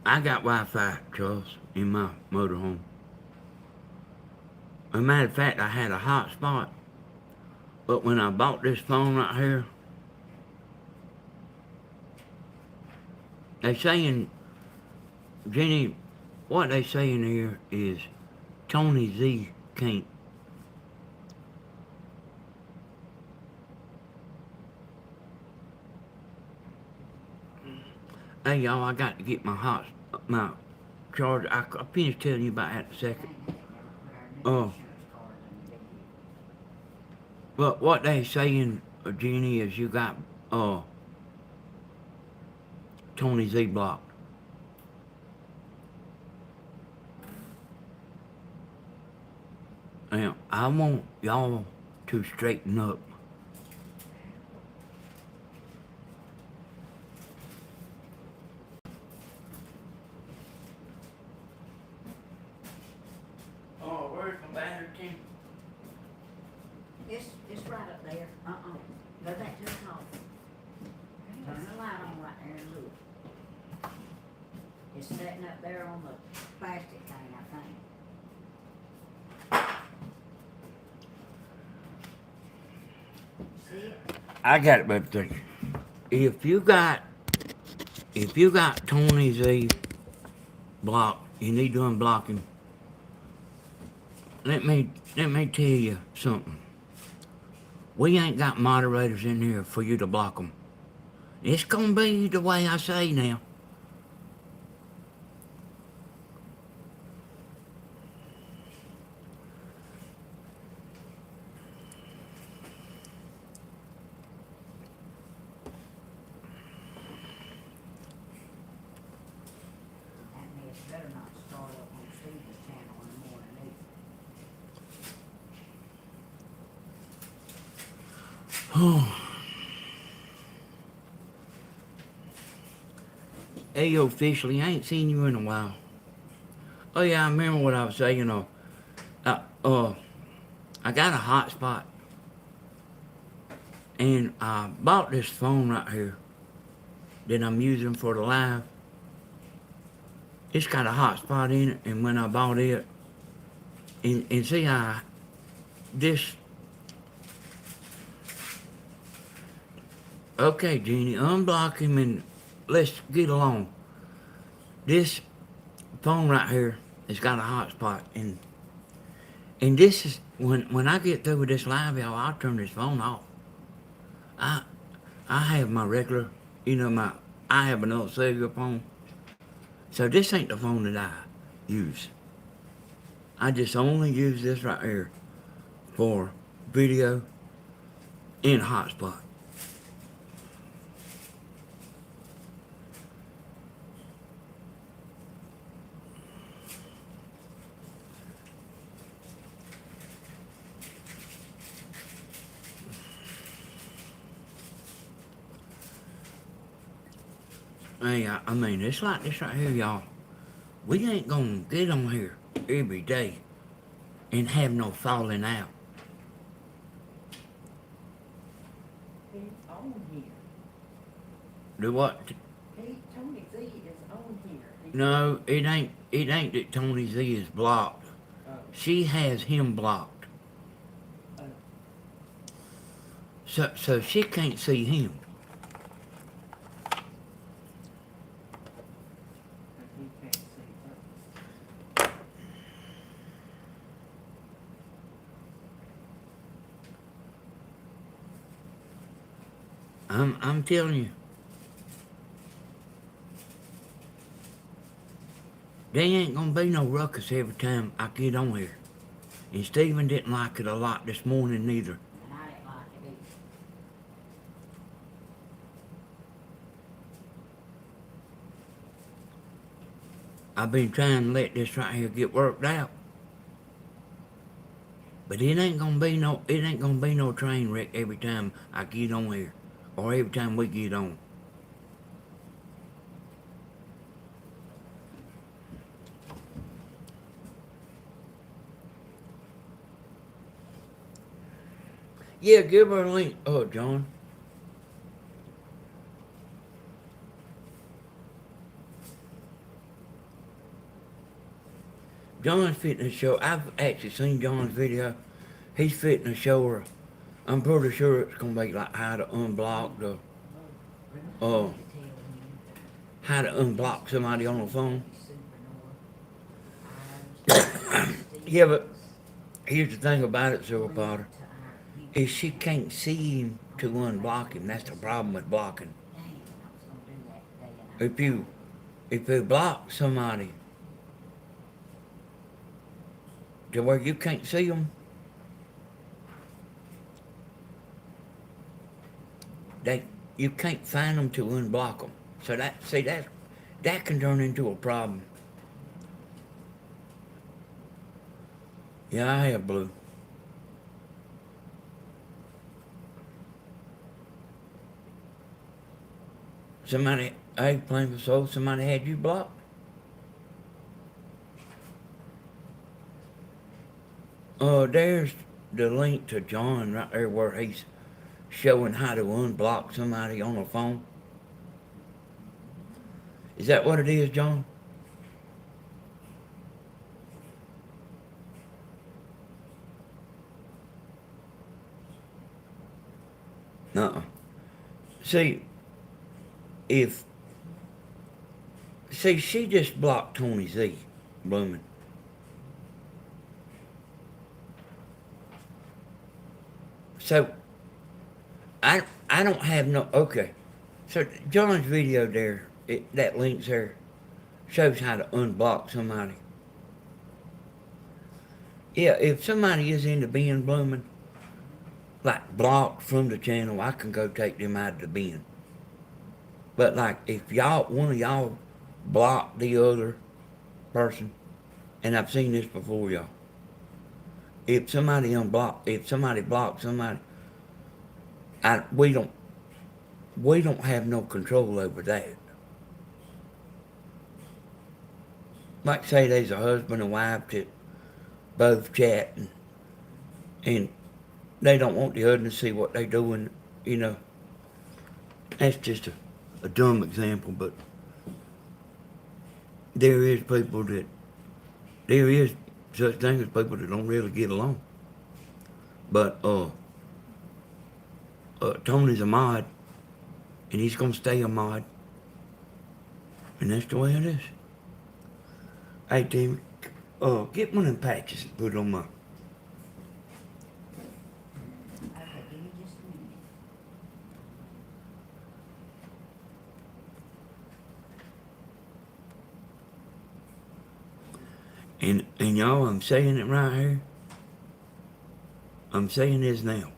I got Wi-Fi, Charles, in my motorhome. As a matter of fact, I had a hotspot, but when I bought this phone right here, they saying, Jenny, what they saying here is Tony Z can't. Hey y'all, I got to get my charger. I finished telling you about that in a second. Oh. But what they saying, Jenny, is you got Tony Z blocked. Now, I want y'all to straighten up. Oh, where's my battery, Tim? It's right up there. Go back to the top. Turn the light on right there and look. It's sitting up there on the plastic thing, I think. See it? I got it, baby. If you got Tony Z blocked, you need to unblock him. Let me tell you something. We ain't got moderators in here for you to block them. It's gonna be the way I say now. That means better not start up on Steve's channel in the morning either. Hey, officially, I ain't seen you in a while. Oh yeah, I remember what I was saying. I got a hotspot, and I bought this phone right here that I'm using for the live. It's got a hotspot in it, and when I bought it, and see how this. Okay, Jeannie, unblock him and let's get along. This phone right here has got a hotspot, and this is when I get through with this live, y'all, I'll turn this phone off. I have my regular, I have another cellular phone, so this ain't the phone that I use. I just only use this right here for video and hotspot. Hey, I mean, it's like this right here, y'all. We ain't gonna get on here every day and have no falling out. He's on here. Do what? Tony Z is on here. No, it ain't. It ain't that Tony Z is blocked. Oh, She has him blocked, oh, so she can't see him. but he can't see her. I'm telling you. There ain't gonna be no ruckus every time I get on here. And Stephen didn't like it a lot this morning neither. And I didn't like it either. I've been trying to let this right here get worked out. But it ain't gonna be no train wreck every time I get on here. Or every time we get on. Yeah, give her a link. Oh, John. John's fitting to show. I've actually seen John's video. He's fitting to show her. I'm pretty sure it's gonna be like how to unblock the, Oh. how to unblock somebody on the phone. Yeah, but here's the thing about it, Silver Potter, is she can't see him to unblock him. That's the problem with blocking. If you block somebody to where you can't see them, you can't find them to unblock them. So that can turn into a problem. Yeah, I have blue. Somebody, hey, playing for soul, somebody had you blocked? There's the link to John right there where he's showing how to unblock somebody on the phone. Is that what it is, John? Nuh-uh. See, she just blocked Tony Z, blooming. So, I don't have no, okay. So, John's video there, that link's there, shows how to unblock somebody. Yeah, if somebody is into being blooming, like blocked from the channel, I can go take them out of the bin. But like, if one of y'all block the other person, and I've seen this before, y'all. If somebody blocks somebody, we don't have no control over that. Like say there's a husband and wife that both chatting, and they don't want the other to see what they doing, you know. That's just a dumb example, but there is such thing as people that don't really get along. But Tony's a mod, and he's gonna stay a mod, and that's the way it is. Hey, Timmy, get one of them patches and put it on my. Okay, give me just a minute. And y'all, I'm saying it right here. I'm saying this now.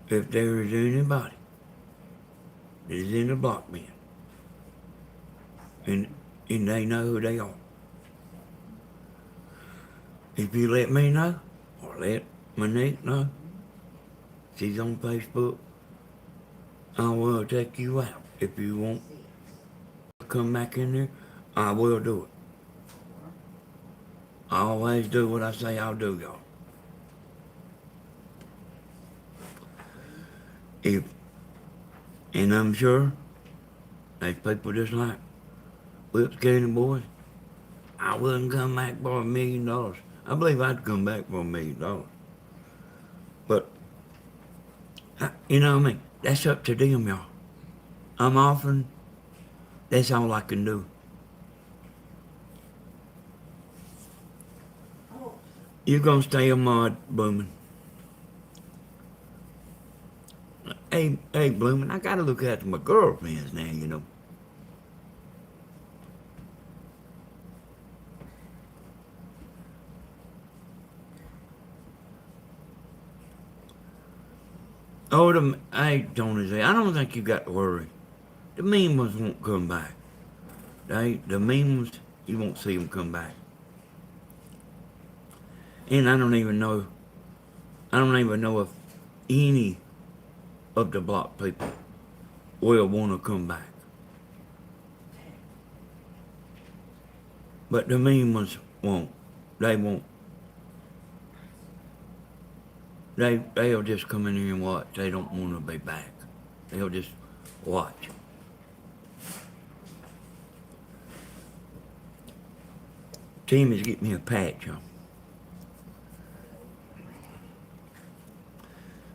If there is anybody that is in the block bin, and they know who they are, if you let me know, or let Monique know, she's on Facebook, I will take you out. If you want to come back in there, I will do it. I always do what I say I'll do, y'all. If, and I'm sure there's people just like Whips County boys, I wouldn't come back for $1 million. I believe I'd come back for $1 million. But, you know what I mean? That's up to them, y'all. I'm offering, that's all I can do. Oh, You gonna stay a mod, Bloomin'. Hey, Bloomin', I gotta look after my girlfriends now, you know. Oh, hey, Tony, I don't think you got to worry. The mean ones won't come back. The mean ones, you won't see them come back. And I don't even know if any of the block people will want to come back. But the mean ones won't. They won't. They'll just come in here and watch. They don't want to be back. They'll just watch. Timmy's get me a patch, y'all.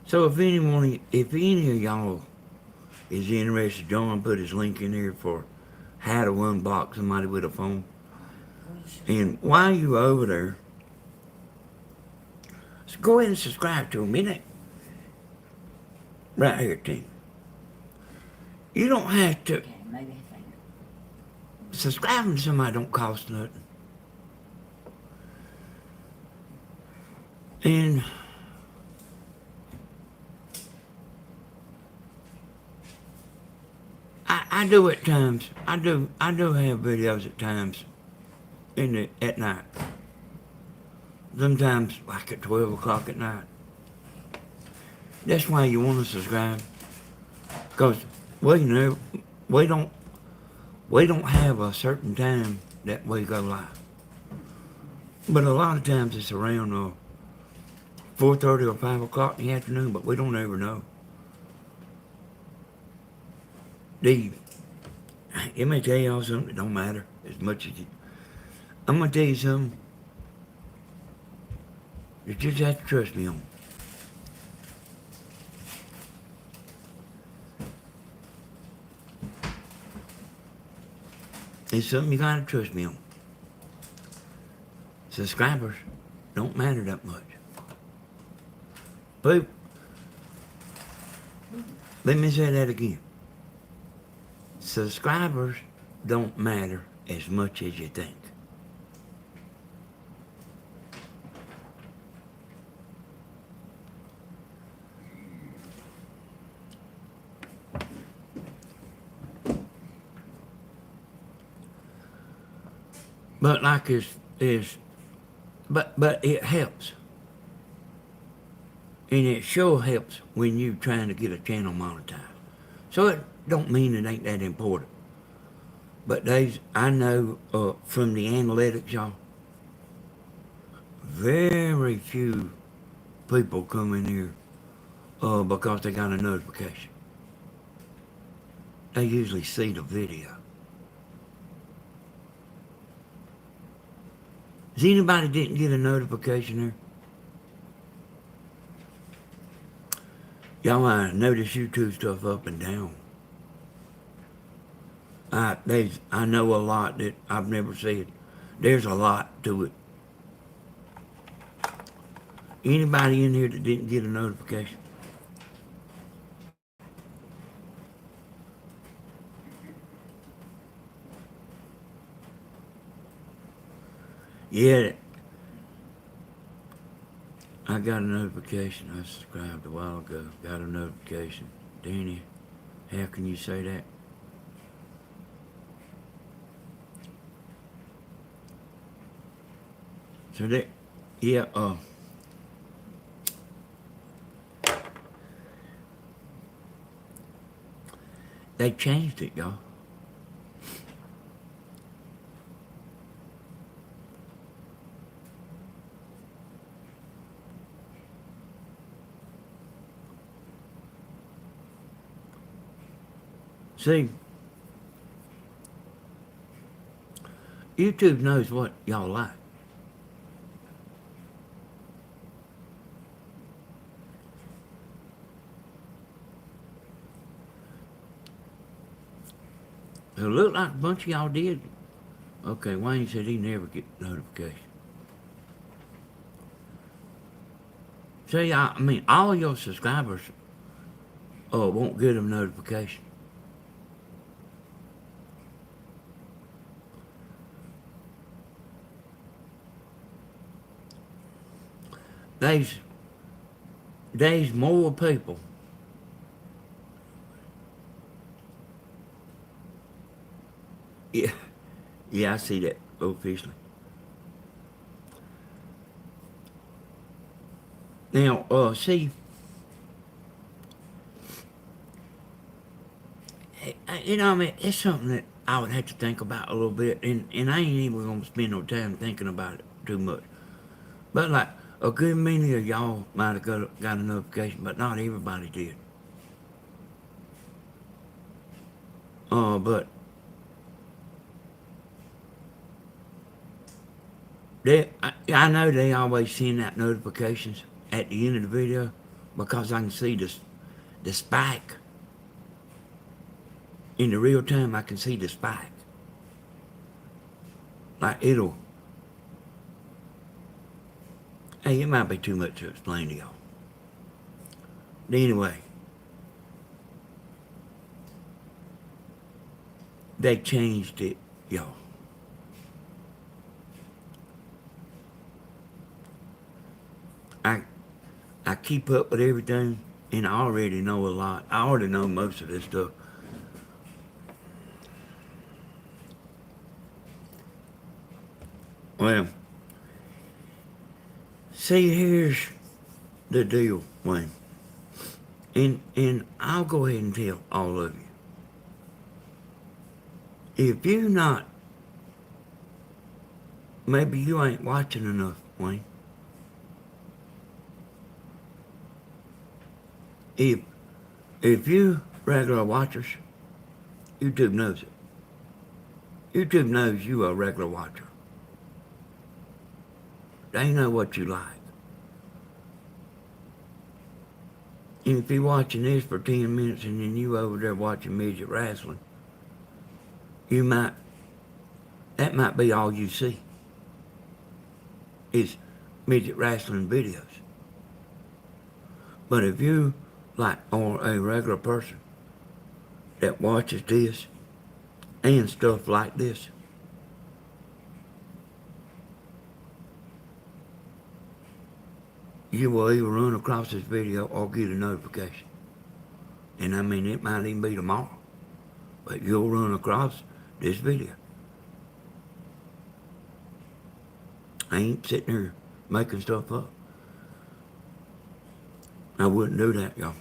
So if any of y'all is interested, John put his link in here for how to unblock somebody with a phone. And while you over there, so go ahead and subscribe to him, innit? Right here, team. You don't have to okay, maybe I think. subscribing to somebody don't cost nothing. And I do at times. I do have videos at times at night. Sometimes like at 12 o'clock at night. That's why you want to subscribe. Cause we don't have a certain time that we go live. But a lot of times it's around 4:30 or 5 o'clock in the afternoon, but we don't ever know. Let me tell y'all something, it don't matter as much as I'm gonna tell you something. You just have to trust me on. It's something you gotta trust me on. Subscribers don't matter that much. But let me say that again. Subscribers don't matter as much as you think. But like but it helps. And it sure helps when you trying to get a channel monetized. So it don't mean it ain't that important. But I know from the analytics, y'all, very few people come in here because they got a notification. They usually see the video. Does anybody didn't get a notification there? Y'all, I notice YouTube stuff up and down. I know a lot that I've never said. There's a lot to it. Anybody in here that didn't get a notification? Yeah, I got a notification. I subscribed a while ago. Got a notification. Danny, how can you say that? So that, yeah, they changed it, y'all. See, YouTube knows what y'all like. It looked like a bunch of y'all did. Okay, Wayne said he never get notification. See, I mean, all your subscribers won't get a notification. There's more people. Yeah, yeah, I see that officially. Now, see, you know, I mean, it's something that I would have to think about a little bit, and I ain't even gonna spend no time thinking about it too much. But like a good many of y'all might have got a notification, but not everybody did. But I know they always send out notifications at the end of the video because I can see the spike. In the real time, I can see the spike. Like it'll. Hey, it might be too much to explain to y'all. But anyway, they changed it, y'all. I keep up with everything, and I already know a lot. I already know most of this stuff. Well, see, here's the deal, Wayne. And I'll go ahead and tell all of you. If you're not, maybe you ain't watching enough, Wayne. If you regular watchers, YouTube knows it. YouTube knows you are a regular watcher. They know what you like. And if you're watching this for 10 minutes and then you over there watching midget wrestling, that might be all you see is midget wrestling videos. But if you are a regular person that watches this and stuff like this, you will either run across this video or get a notification. And I mean, it might even be tomorrow, but you'll run across this video. I ain't sitting here making stuff up. I wouldn't do that, y'all.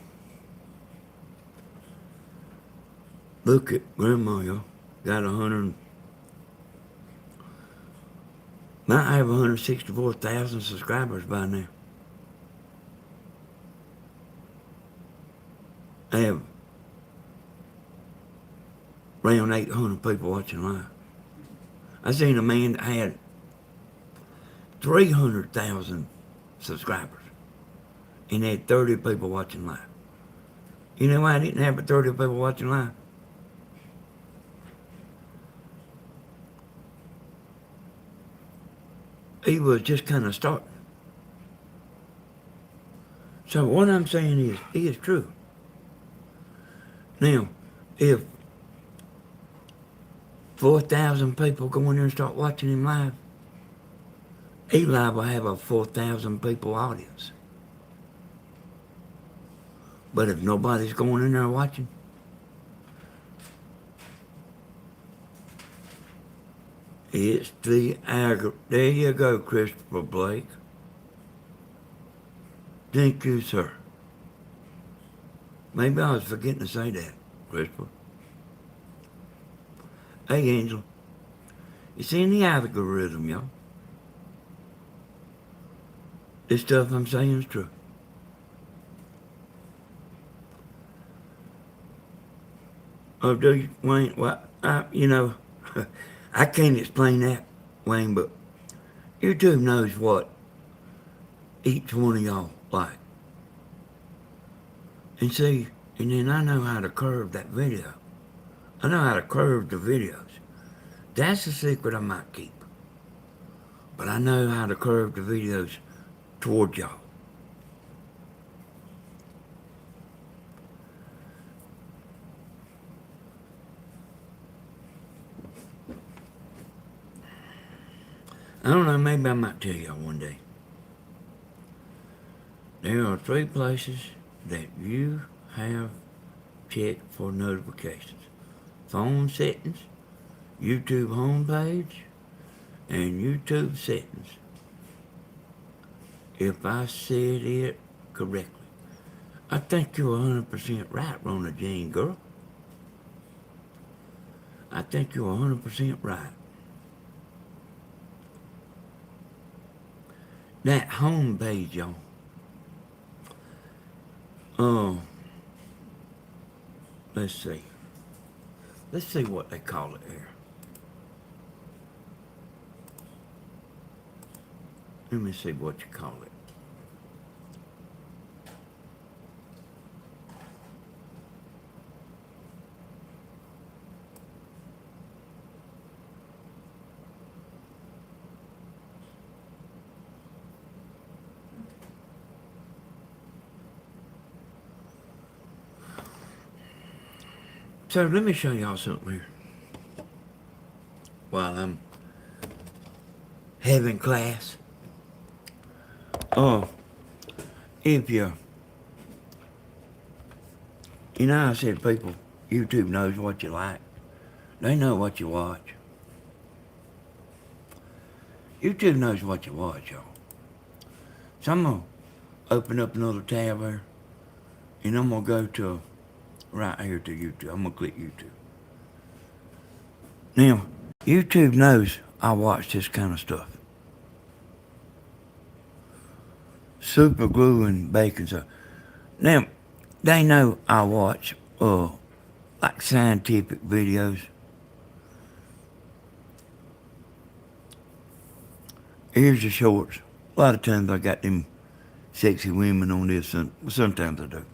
Look at Grandma, y'all. Got 100, might have 164,000 subscribers by now. I have around 800 people watching live. I seen a man that had 300,000 subscribers and had 30 people watching live. You know why I didn't have but 30 people watching live? He was just kind of starting. So what I'm saying is true. Now, if 4,000 people go in there and start watching him live, he live will have a 4,000 people audience. But if nobody's going in there watching, it's the there you go, Christopher Blake. Thank you, sir. Maybe I was forgetting to say that, Christopher. Hey, Angel. You see in the algorithm, y'all. This stuff I'm saying is true. Oh, do you, Wayne? Well, I can't explain that, Wayne, but YouTube knows what each one of y'all like. And see, and then I know how to curve that video. I know how to curve the videos. That's a secret I might keep. But I know how to curve the videos toward y'all. I don't know, maybe I might tell y'all one day. There are 3 places that you have checked for notifications. Phone settings, YouTube homepage, and YouTube settings. If I said it correctly. I think you're 100% right, Rona Jean, girl. I think you're 100% right. That home page, y'all. Oh, let's see. Let's see what they call it here. Let me see what you call it. So let me show y'all something here. While I'm having class. Oh, if you know, I said people, YouTube knows what you like. They know what you watch. YouTube knows what you watch, y'all. So I'm going to open up another tab here. And I'm going to go to right here to YouTube. I'm going to click YouTube. Now, YouTube knows I watch this kind of stuff. Super glue and baking stuff. Now, they know I watch like scientific videos. Here's the shorts. A lot of times I got them sexy women on this, and sometimes I do.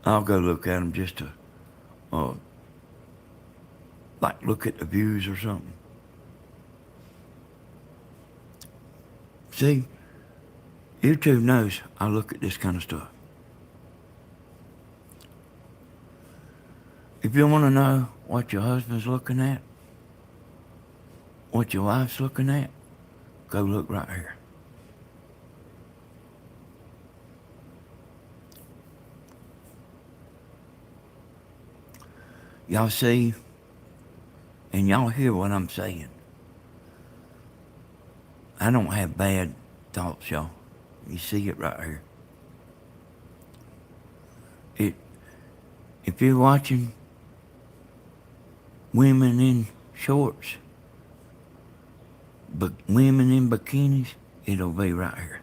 I'll go look at them just to, like look at the views or something. See, YouTube knows I look at this kind of stuff. If you want to know what your husband's looking at, what your wife's looking at, go look right here. Y'all see, and y'all hear what I'm saying. I don't have bad thoughts, y'all. You see it right here. If you're watching women in shorts, but women in bikinis, it'll be right here.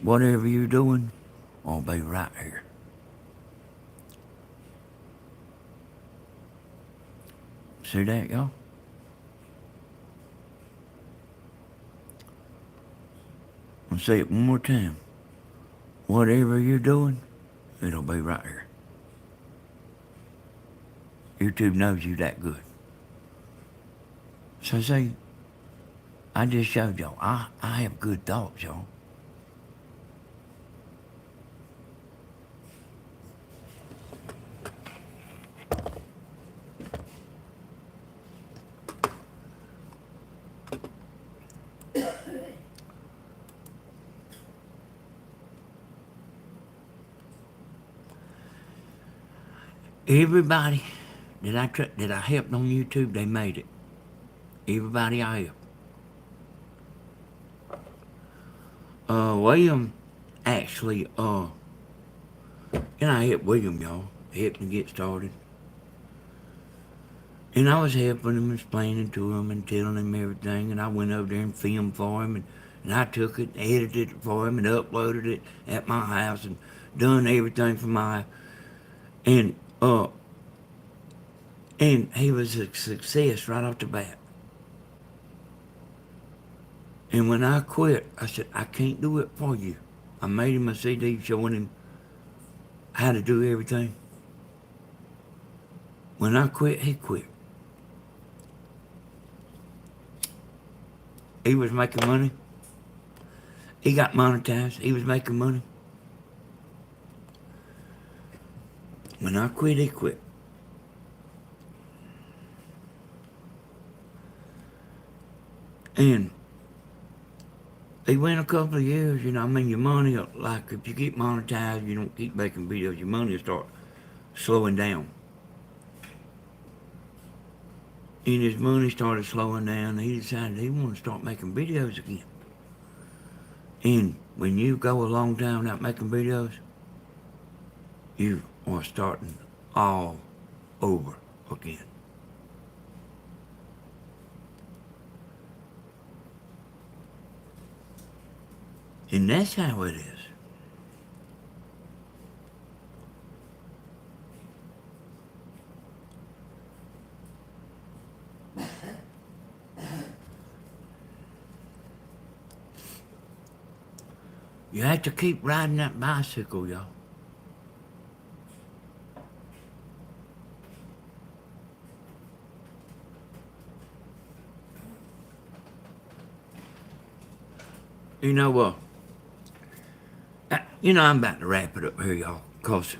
Whatever you're doing, will be right here. See that, y'all? I'll say it one more time. Whatever you're doing, it'll be right here. YouTube knows you that good. So see, I just showed y'all. I have good thoughts, y'all. Everybody that I helped on YouTube, they made it. Everybody I helped. William actually, I helped William, y'all. Helped him get started. And I was helping him, explaining to him and telling him everything. And I went over there and filmed for him. And I took it, edited it for him, and uploaded it at my house and done everything for my... And And he was a success right off the bat. And when I quit, I said, I can't do it for you. I made him a CD showing him how to do everything. When I quit, he quit. He was making money. He got monetized. He was making money. When I quit, he quit. And he went a couple of years, you know, I mean, your money, like, if you get monetized, you don't keep making videos, your money will start slowing down. And his money started slowing down, and he decided he wanted to start making videos again. And when you go a long time without making videos, you are starting all over again. And that's how it is. You have to keep riding that bicycle, y'all. You know what? I'm about to wrap it up here, y'all, because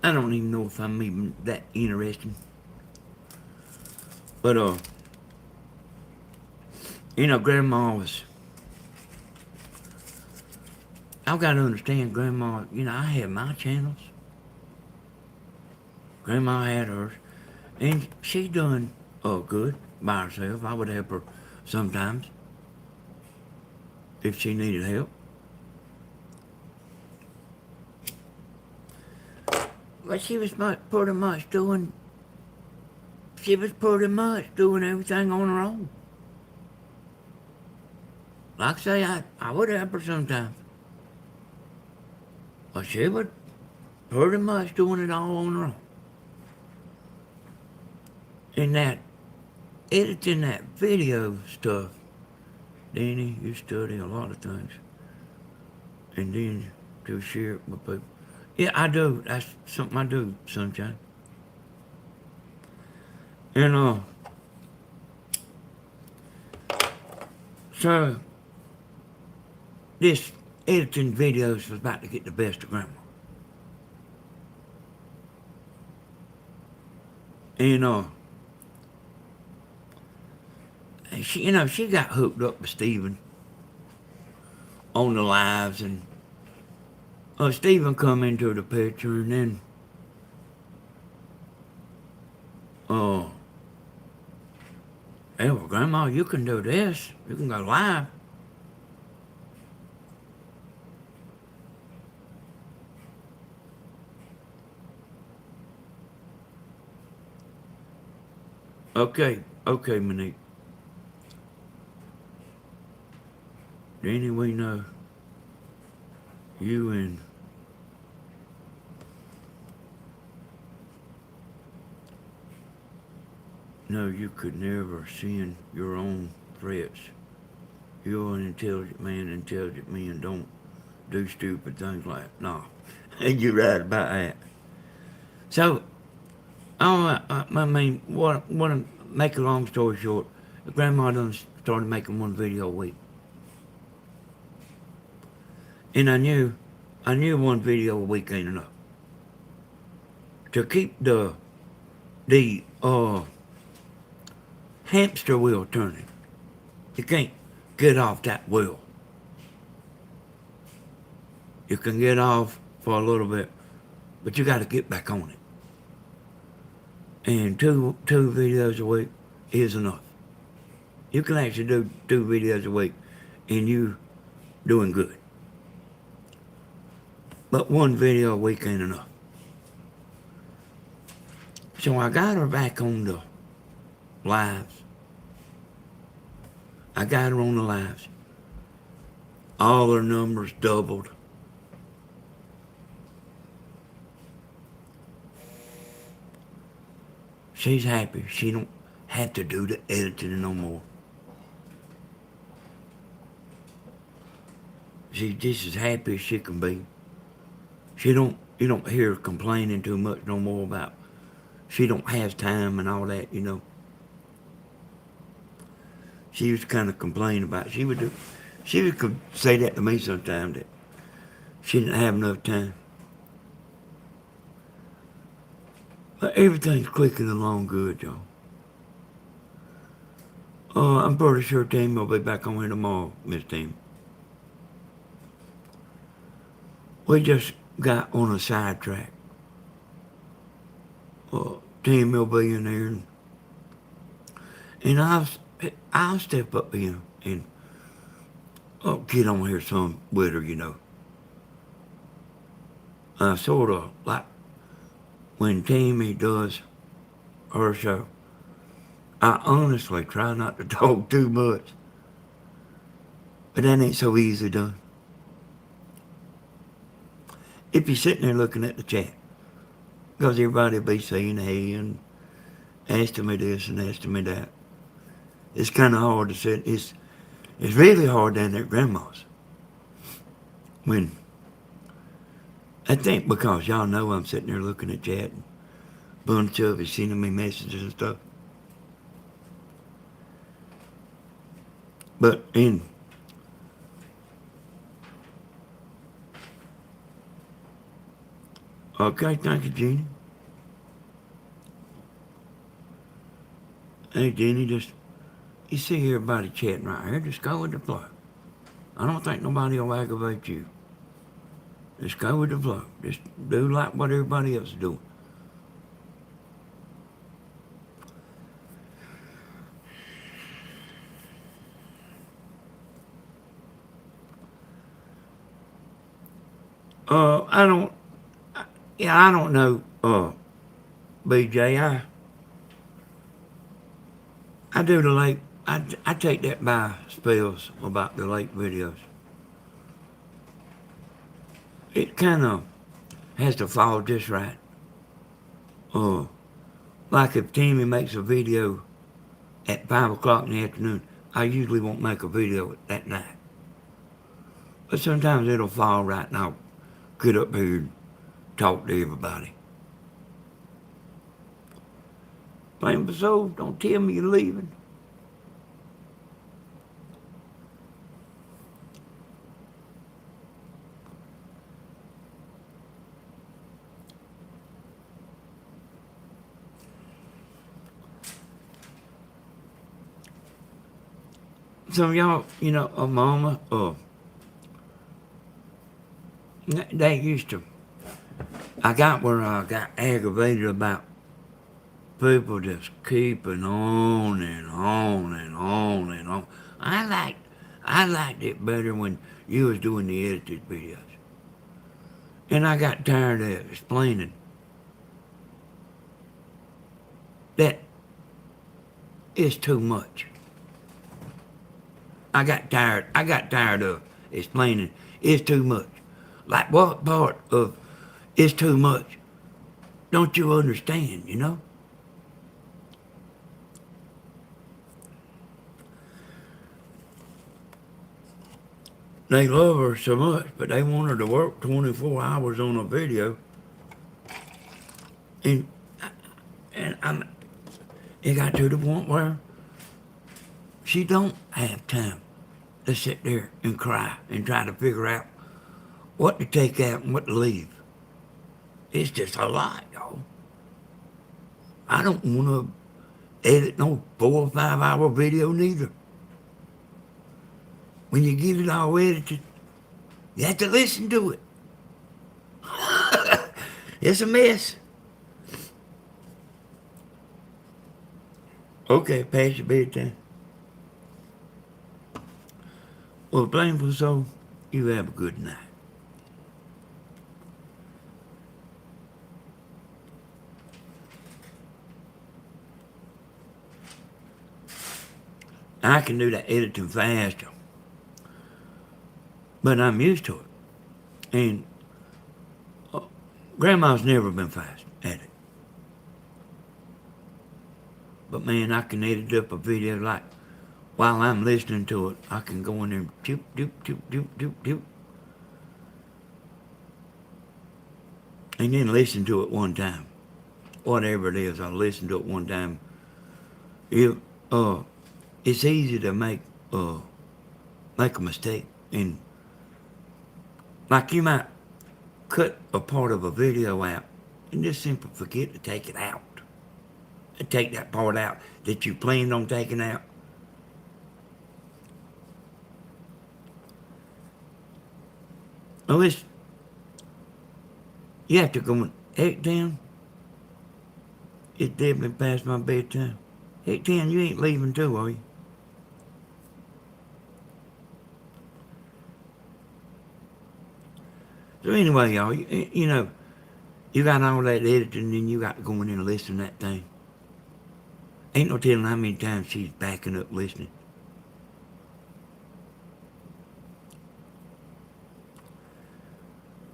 I don't even know if I'm even that interesting. But, Grandma was... I've got to understand, Grandma, I had my channels. Grandma had hers. And she done good by herself. I would help her sometimes if she needed help. But she was pretty much doing everything on her own. Like I say, I would help her sometimes. But she was pretty much doing it all on her own. And that editing that video stuff, Danny, you study a lot of things. And then to share it with people. Yeah, I do. That's something I do, Sunshine. And, so, this editing videos was about to get the best of Grandma. And, she got hooked up with Steven on the lives, and Steven come into the picture, and then hey, well, Grandma, you can do this. You can go live. Okay, Monique. Danny, we know you and no, you could never send your own threats. You're an intelligent man don't do stupid things like that. No, and you're right about that. So, make a long story short, Grandma done started making one video a week. And I knew one video a week ain't enough. To keep the hamster wheel turning, you can't get off that wheel. You can get off for a little bit, but you got to get back on it. And two videos a week is enough. You can actually do 2 videos a week, and you doing good. But 1 video a week ain't enough. So I got her back on the lives. I got her on the lives. All her numbers doubled. she's happy. She don't have to do the editing no more. She's just as happy as she can be. You don't hear her complaining too much no more about she don't have time and all that, you know. She used to kind of complain about, she would say that to me sometimes, that she didn't have enough time. But everything's clicking along good, y'all. I'm pretty sure Tammy will be back on here tomorrow, Miss Tammy. We just got on a sidetrack. Tammy will be in there, and I'll step up in and get on here some with her, you know. Sort of like when Tammy does her show, I honestly try not to talk too much. But that ain't so easy done. If you're sitting there looking at the chat, because everybody will be saying hey and asking me this and asking me that. It's kind of hard to sit. It's really hard down there at Grandma's. When I think because y'all know I'm sitting there looking at chat, and a bunch of you sending me messages and stuff. But okay, thank you, Jeannie. Hey, Jeannie, you see everybody chatting right here, just go with the flow. I don't think nobody will aggravate you. Just go with the flow. Just do like what everybody else is doing. I don't know, BJ. I do the late, I take that by spells about the late videos. It kind of has to fall just right. Like if Tammy makes a video at 5 o'clock in the afternoon, I usually won't make a video that night. But sometimes it'll fall right and I'll get up here and talk to everybody. Plain for soul, don't tell me you're leaving. Some of y'all, you know, a mama, they used to, I got where I got aggravated about people just keeping on and on and on and on. I liked it better when you was doing the edited videos. And I got tired of explaining that it's too much. I got tired of explaining it's too much. Like what part of it's too much don't you understand, you know? They love her so much, but they want her to work 24 hours on a video. And it got to the point where she don't have time to sit there and cry and try to figure out what to take out and what to leave. It's just a lot, y'all. I don't want to edit no 4 or 5 hour video neither. When you get it all edited, you have to listen to it. It's a mess. Okay, past your bedtime. Well, Blameful Soul, you have a good night. I can do that editing faster, but I'm used to it. And Grandma's never been fast at it. But man, I can edit up a video like while I'm listening to it. I can go in there and doop, doop, doop, doop, doop, doop. And then listen to it one time. Whatever it is, I'll listen to it one time. It, it's easy to make a mistake. And like you might cut a part of a video out and just simply forget to take it out. And take that part out that you planned on taking out. Oh, you have to go and heck down. It's definitely past my bedtime. Heck, Dan, you ain't leaving too, are you? So anyway, y'all, you know, you got all that editing and you got going in and listening to that thing. Ain't no telling how many times she's backing up listening.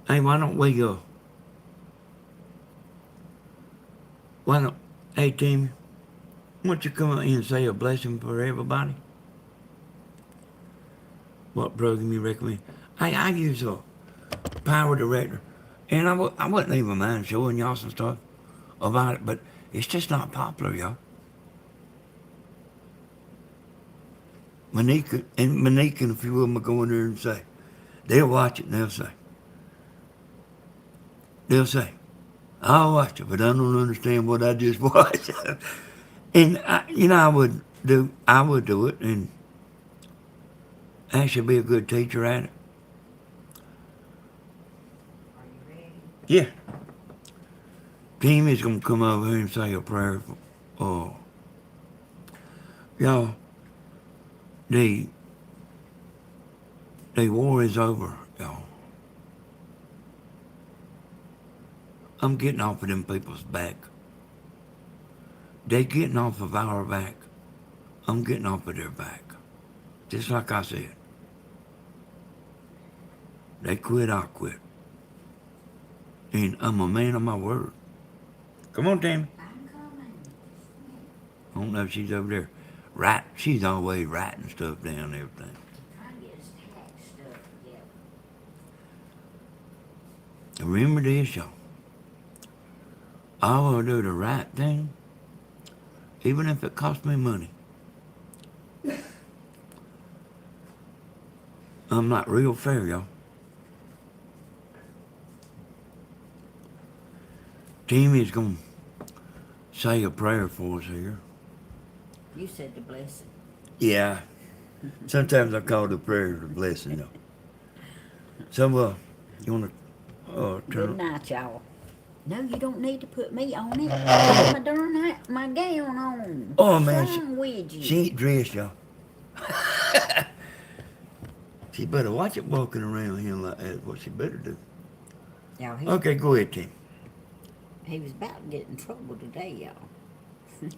Hey, why don't, hey, Timmy, why don't you come out here and say a blessing for everybody? What program you recommend? Hey, I use a Power Director, and I wouldn't even mind showing y'all some stuff about it, but it's just not popular, y'all. Monique and a few of them will go in there and say, they'll watch it and they'll say, I'll watch it, but I don't understand what I just watched. And I would do it and actually be a good teacher at it. Are you ready? Yeah. Timmy's gonna come over here and say a prayer for y'all. The war is over, y'all. I'm getting off of them people's back. They getting off of our back. I'm getting off of their back. Just like I said. They quit, I quit. And I'm a man of my word. Come on, Tammy. I'm coming. I don't know if she's over there. Right, she's always writing stuff down and everything. Trying to get his tax stuff together. Remember this, y'all. I will do the right thing, even if it costs me money. I'm not real fair, y'all. Timmy's gonna say a prayer for us here. You said the blessing. Yeah. Sometimes I call the prayer the blessing, though. So, you wanna Good turn? night, y'all. No, you don't need to put me on it. Put my darn my gown on. Oh man, What's wrong with you? she ain't dressed, y'all. She better watch it walking around here like that. What she better do. Y'all, Okay, go ahead, Tim. he was about to get in trouble today, y'all.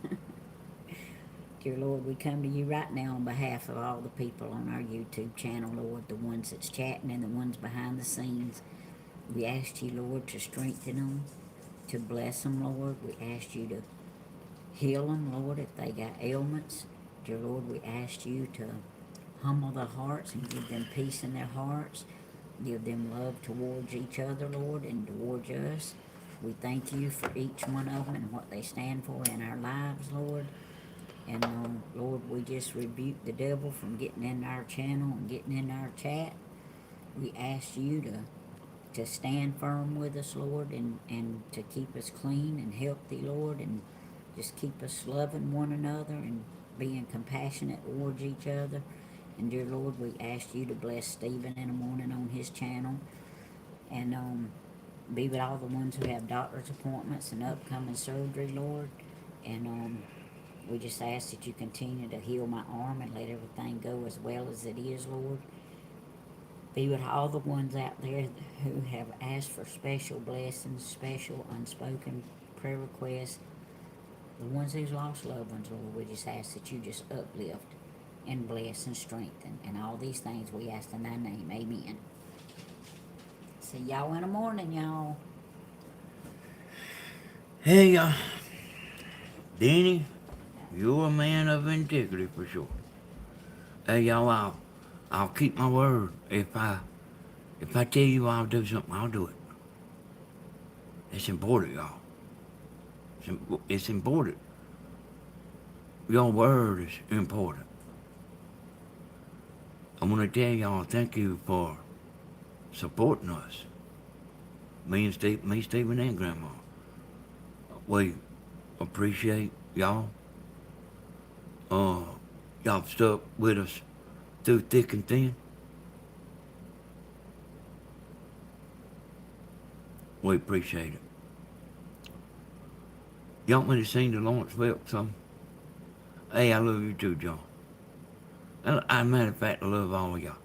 Dear Lord, we come to you right now on behalf of all the people on our YouTube channel, Lord, the ones that's chatting and the ones behind the scenes. We ask you, Lord, to strengthen them, to bless them, Lord. We ask you to heal them, Lord, if they got ailments. Dear Lord, we ask you to humble their hearts and give them peace in their hearts. Give them love towards each other, Lord, and towards us. We thank you for each one of them and what they stand for in our lives, Lord. And Lord, we just rebuke the devil from getting in our channel and getting in our chat. We ask you to stand firm with us, Lord, and to keep us clean and healthy, Lord, and just keep us loving one another and being compassionate towards each other. And dear Lord, we ask you to bless Stephen in the morning on his channel, and be with all the ones who have doctor's appointments and upcoming surgery, Lord. And we just ask that you continue to heal my arm and let everything go as well as it is, Lord. Be with all the ones out there who have asked for special blessings, special unspoken prayer requests. The ones who's lost loved ones, Lord, we just ask that you just uplift and bless and strengthen. And all these things we ask in thy name. Amen. See y'all in the morning, y'all. Hey, Danny, You're a man of integrity for sure. Hey, y'all, I'll keep my word. If I tell you I'll do something, I'll do it. It's important, y'all. It's important. Your word is important. I want to tell y'all thank you for supporting us. Me, Stephen, and Grandma. We appreciate y'all. Y'all stuck with us through thick and thin. We appreciate it. Y'all want me to sing the Lawrence Welk song? Hey, I love you too, John. As a matter of fact, I love all of y'all.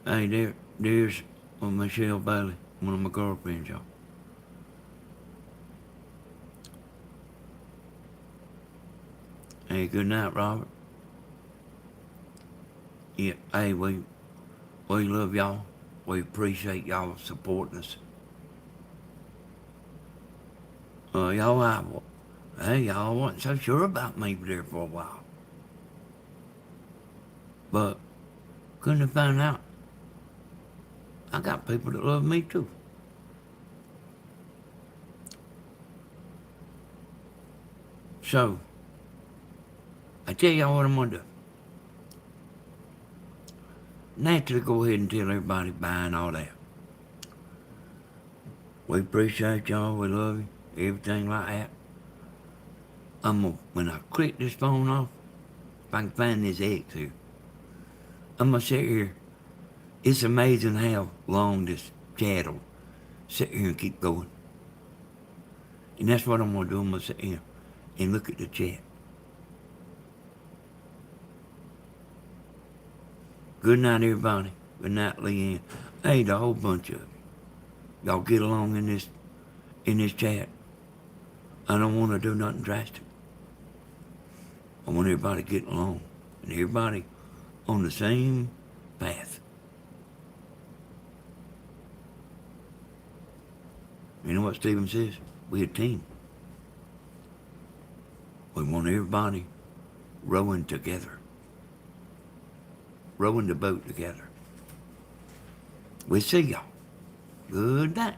Hey, there's Michelle Bailey, one of my girlfriends, y'all. Hey, good night, Robert. Yeah, hey, we love y'all. We appreciate y'all supporting us. Y'all, y'all wasn't so sure about me there for a while. But couldn't have found out. I got people that love me too. So, I tell y'all what I'm gonna do. Naturally, go ahead and tell everybody bye and all that. We appreciate y'all. We love you. Everything like that. When I click this phone off, if I can find this X here, I'm gonna sit here. It's amazing how long this chat will sit here and keep going. And that's what I'm gonna do. I'm gonna sit here and look at the chat. Good night, everybody. Good night, Leanne. Hey, the whole bunch of you. Y'all get along in this chat. I don't want to do nothing drastic. I want everybody to get along and everybody on the same path. You know what Stephen says? We're a team. We want everybody rowing together. Rowing the boat together. We'll see y'all. Good night.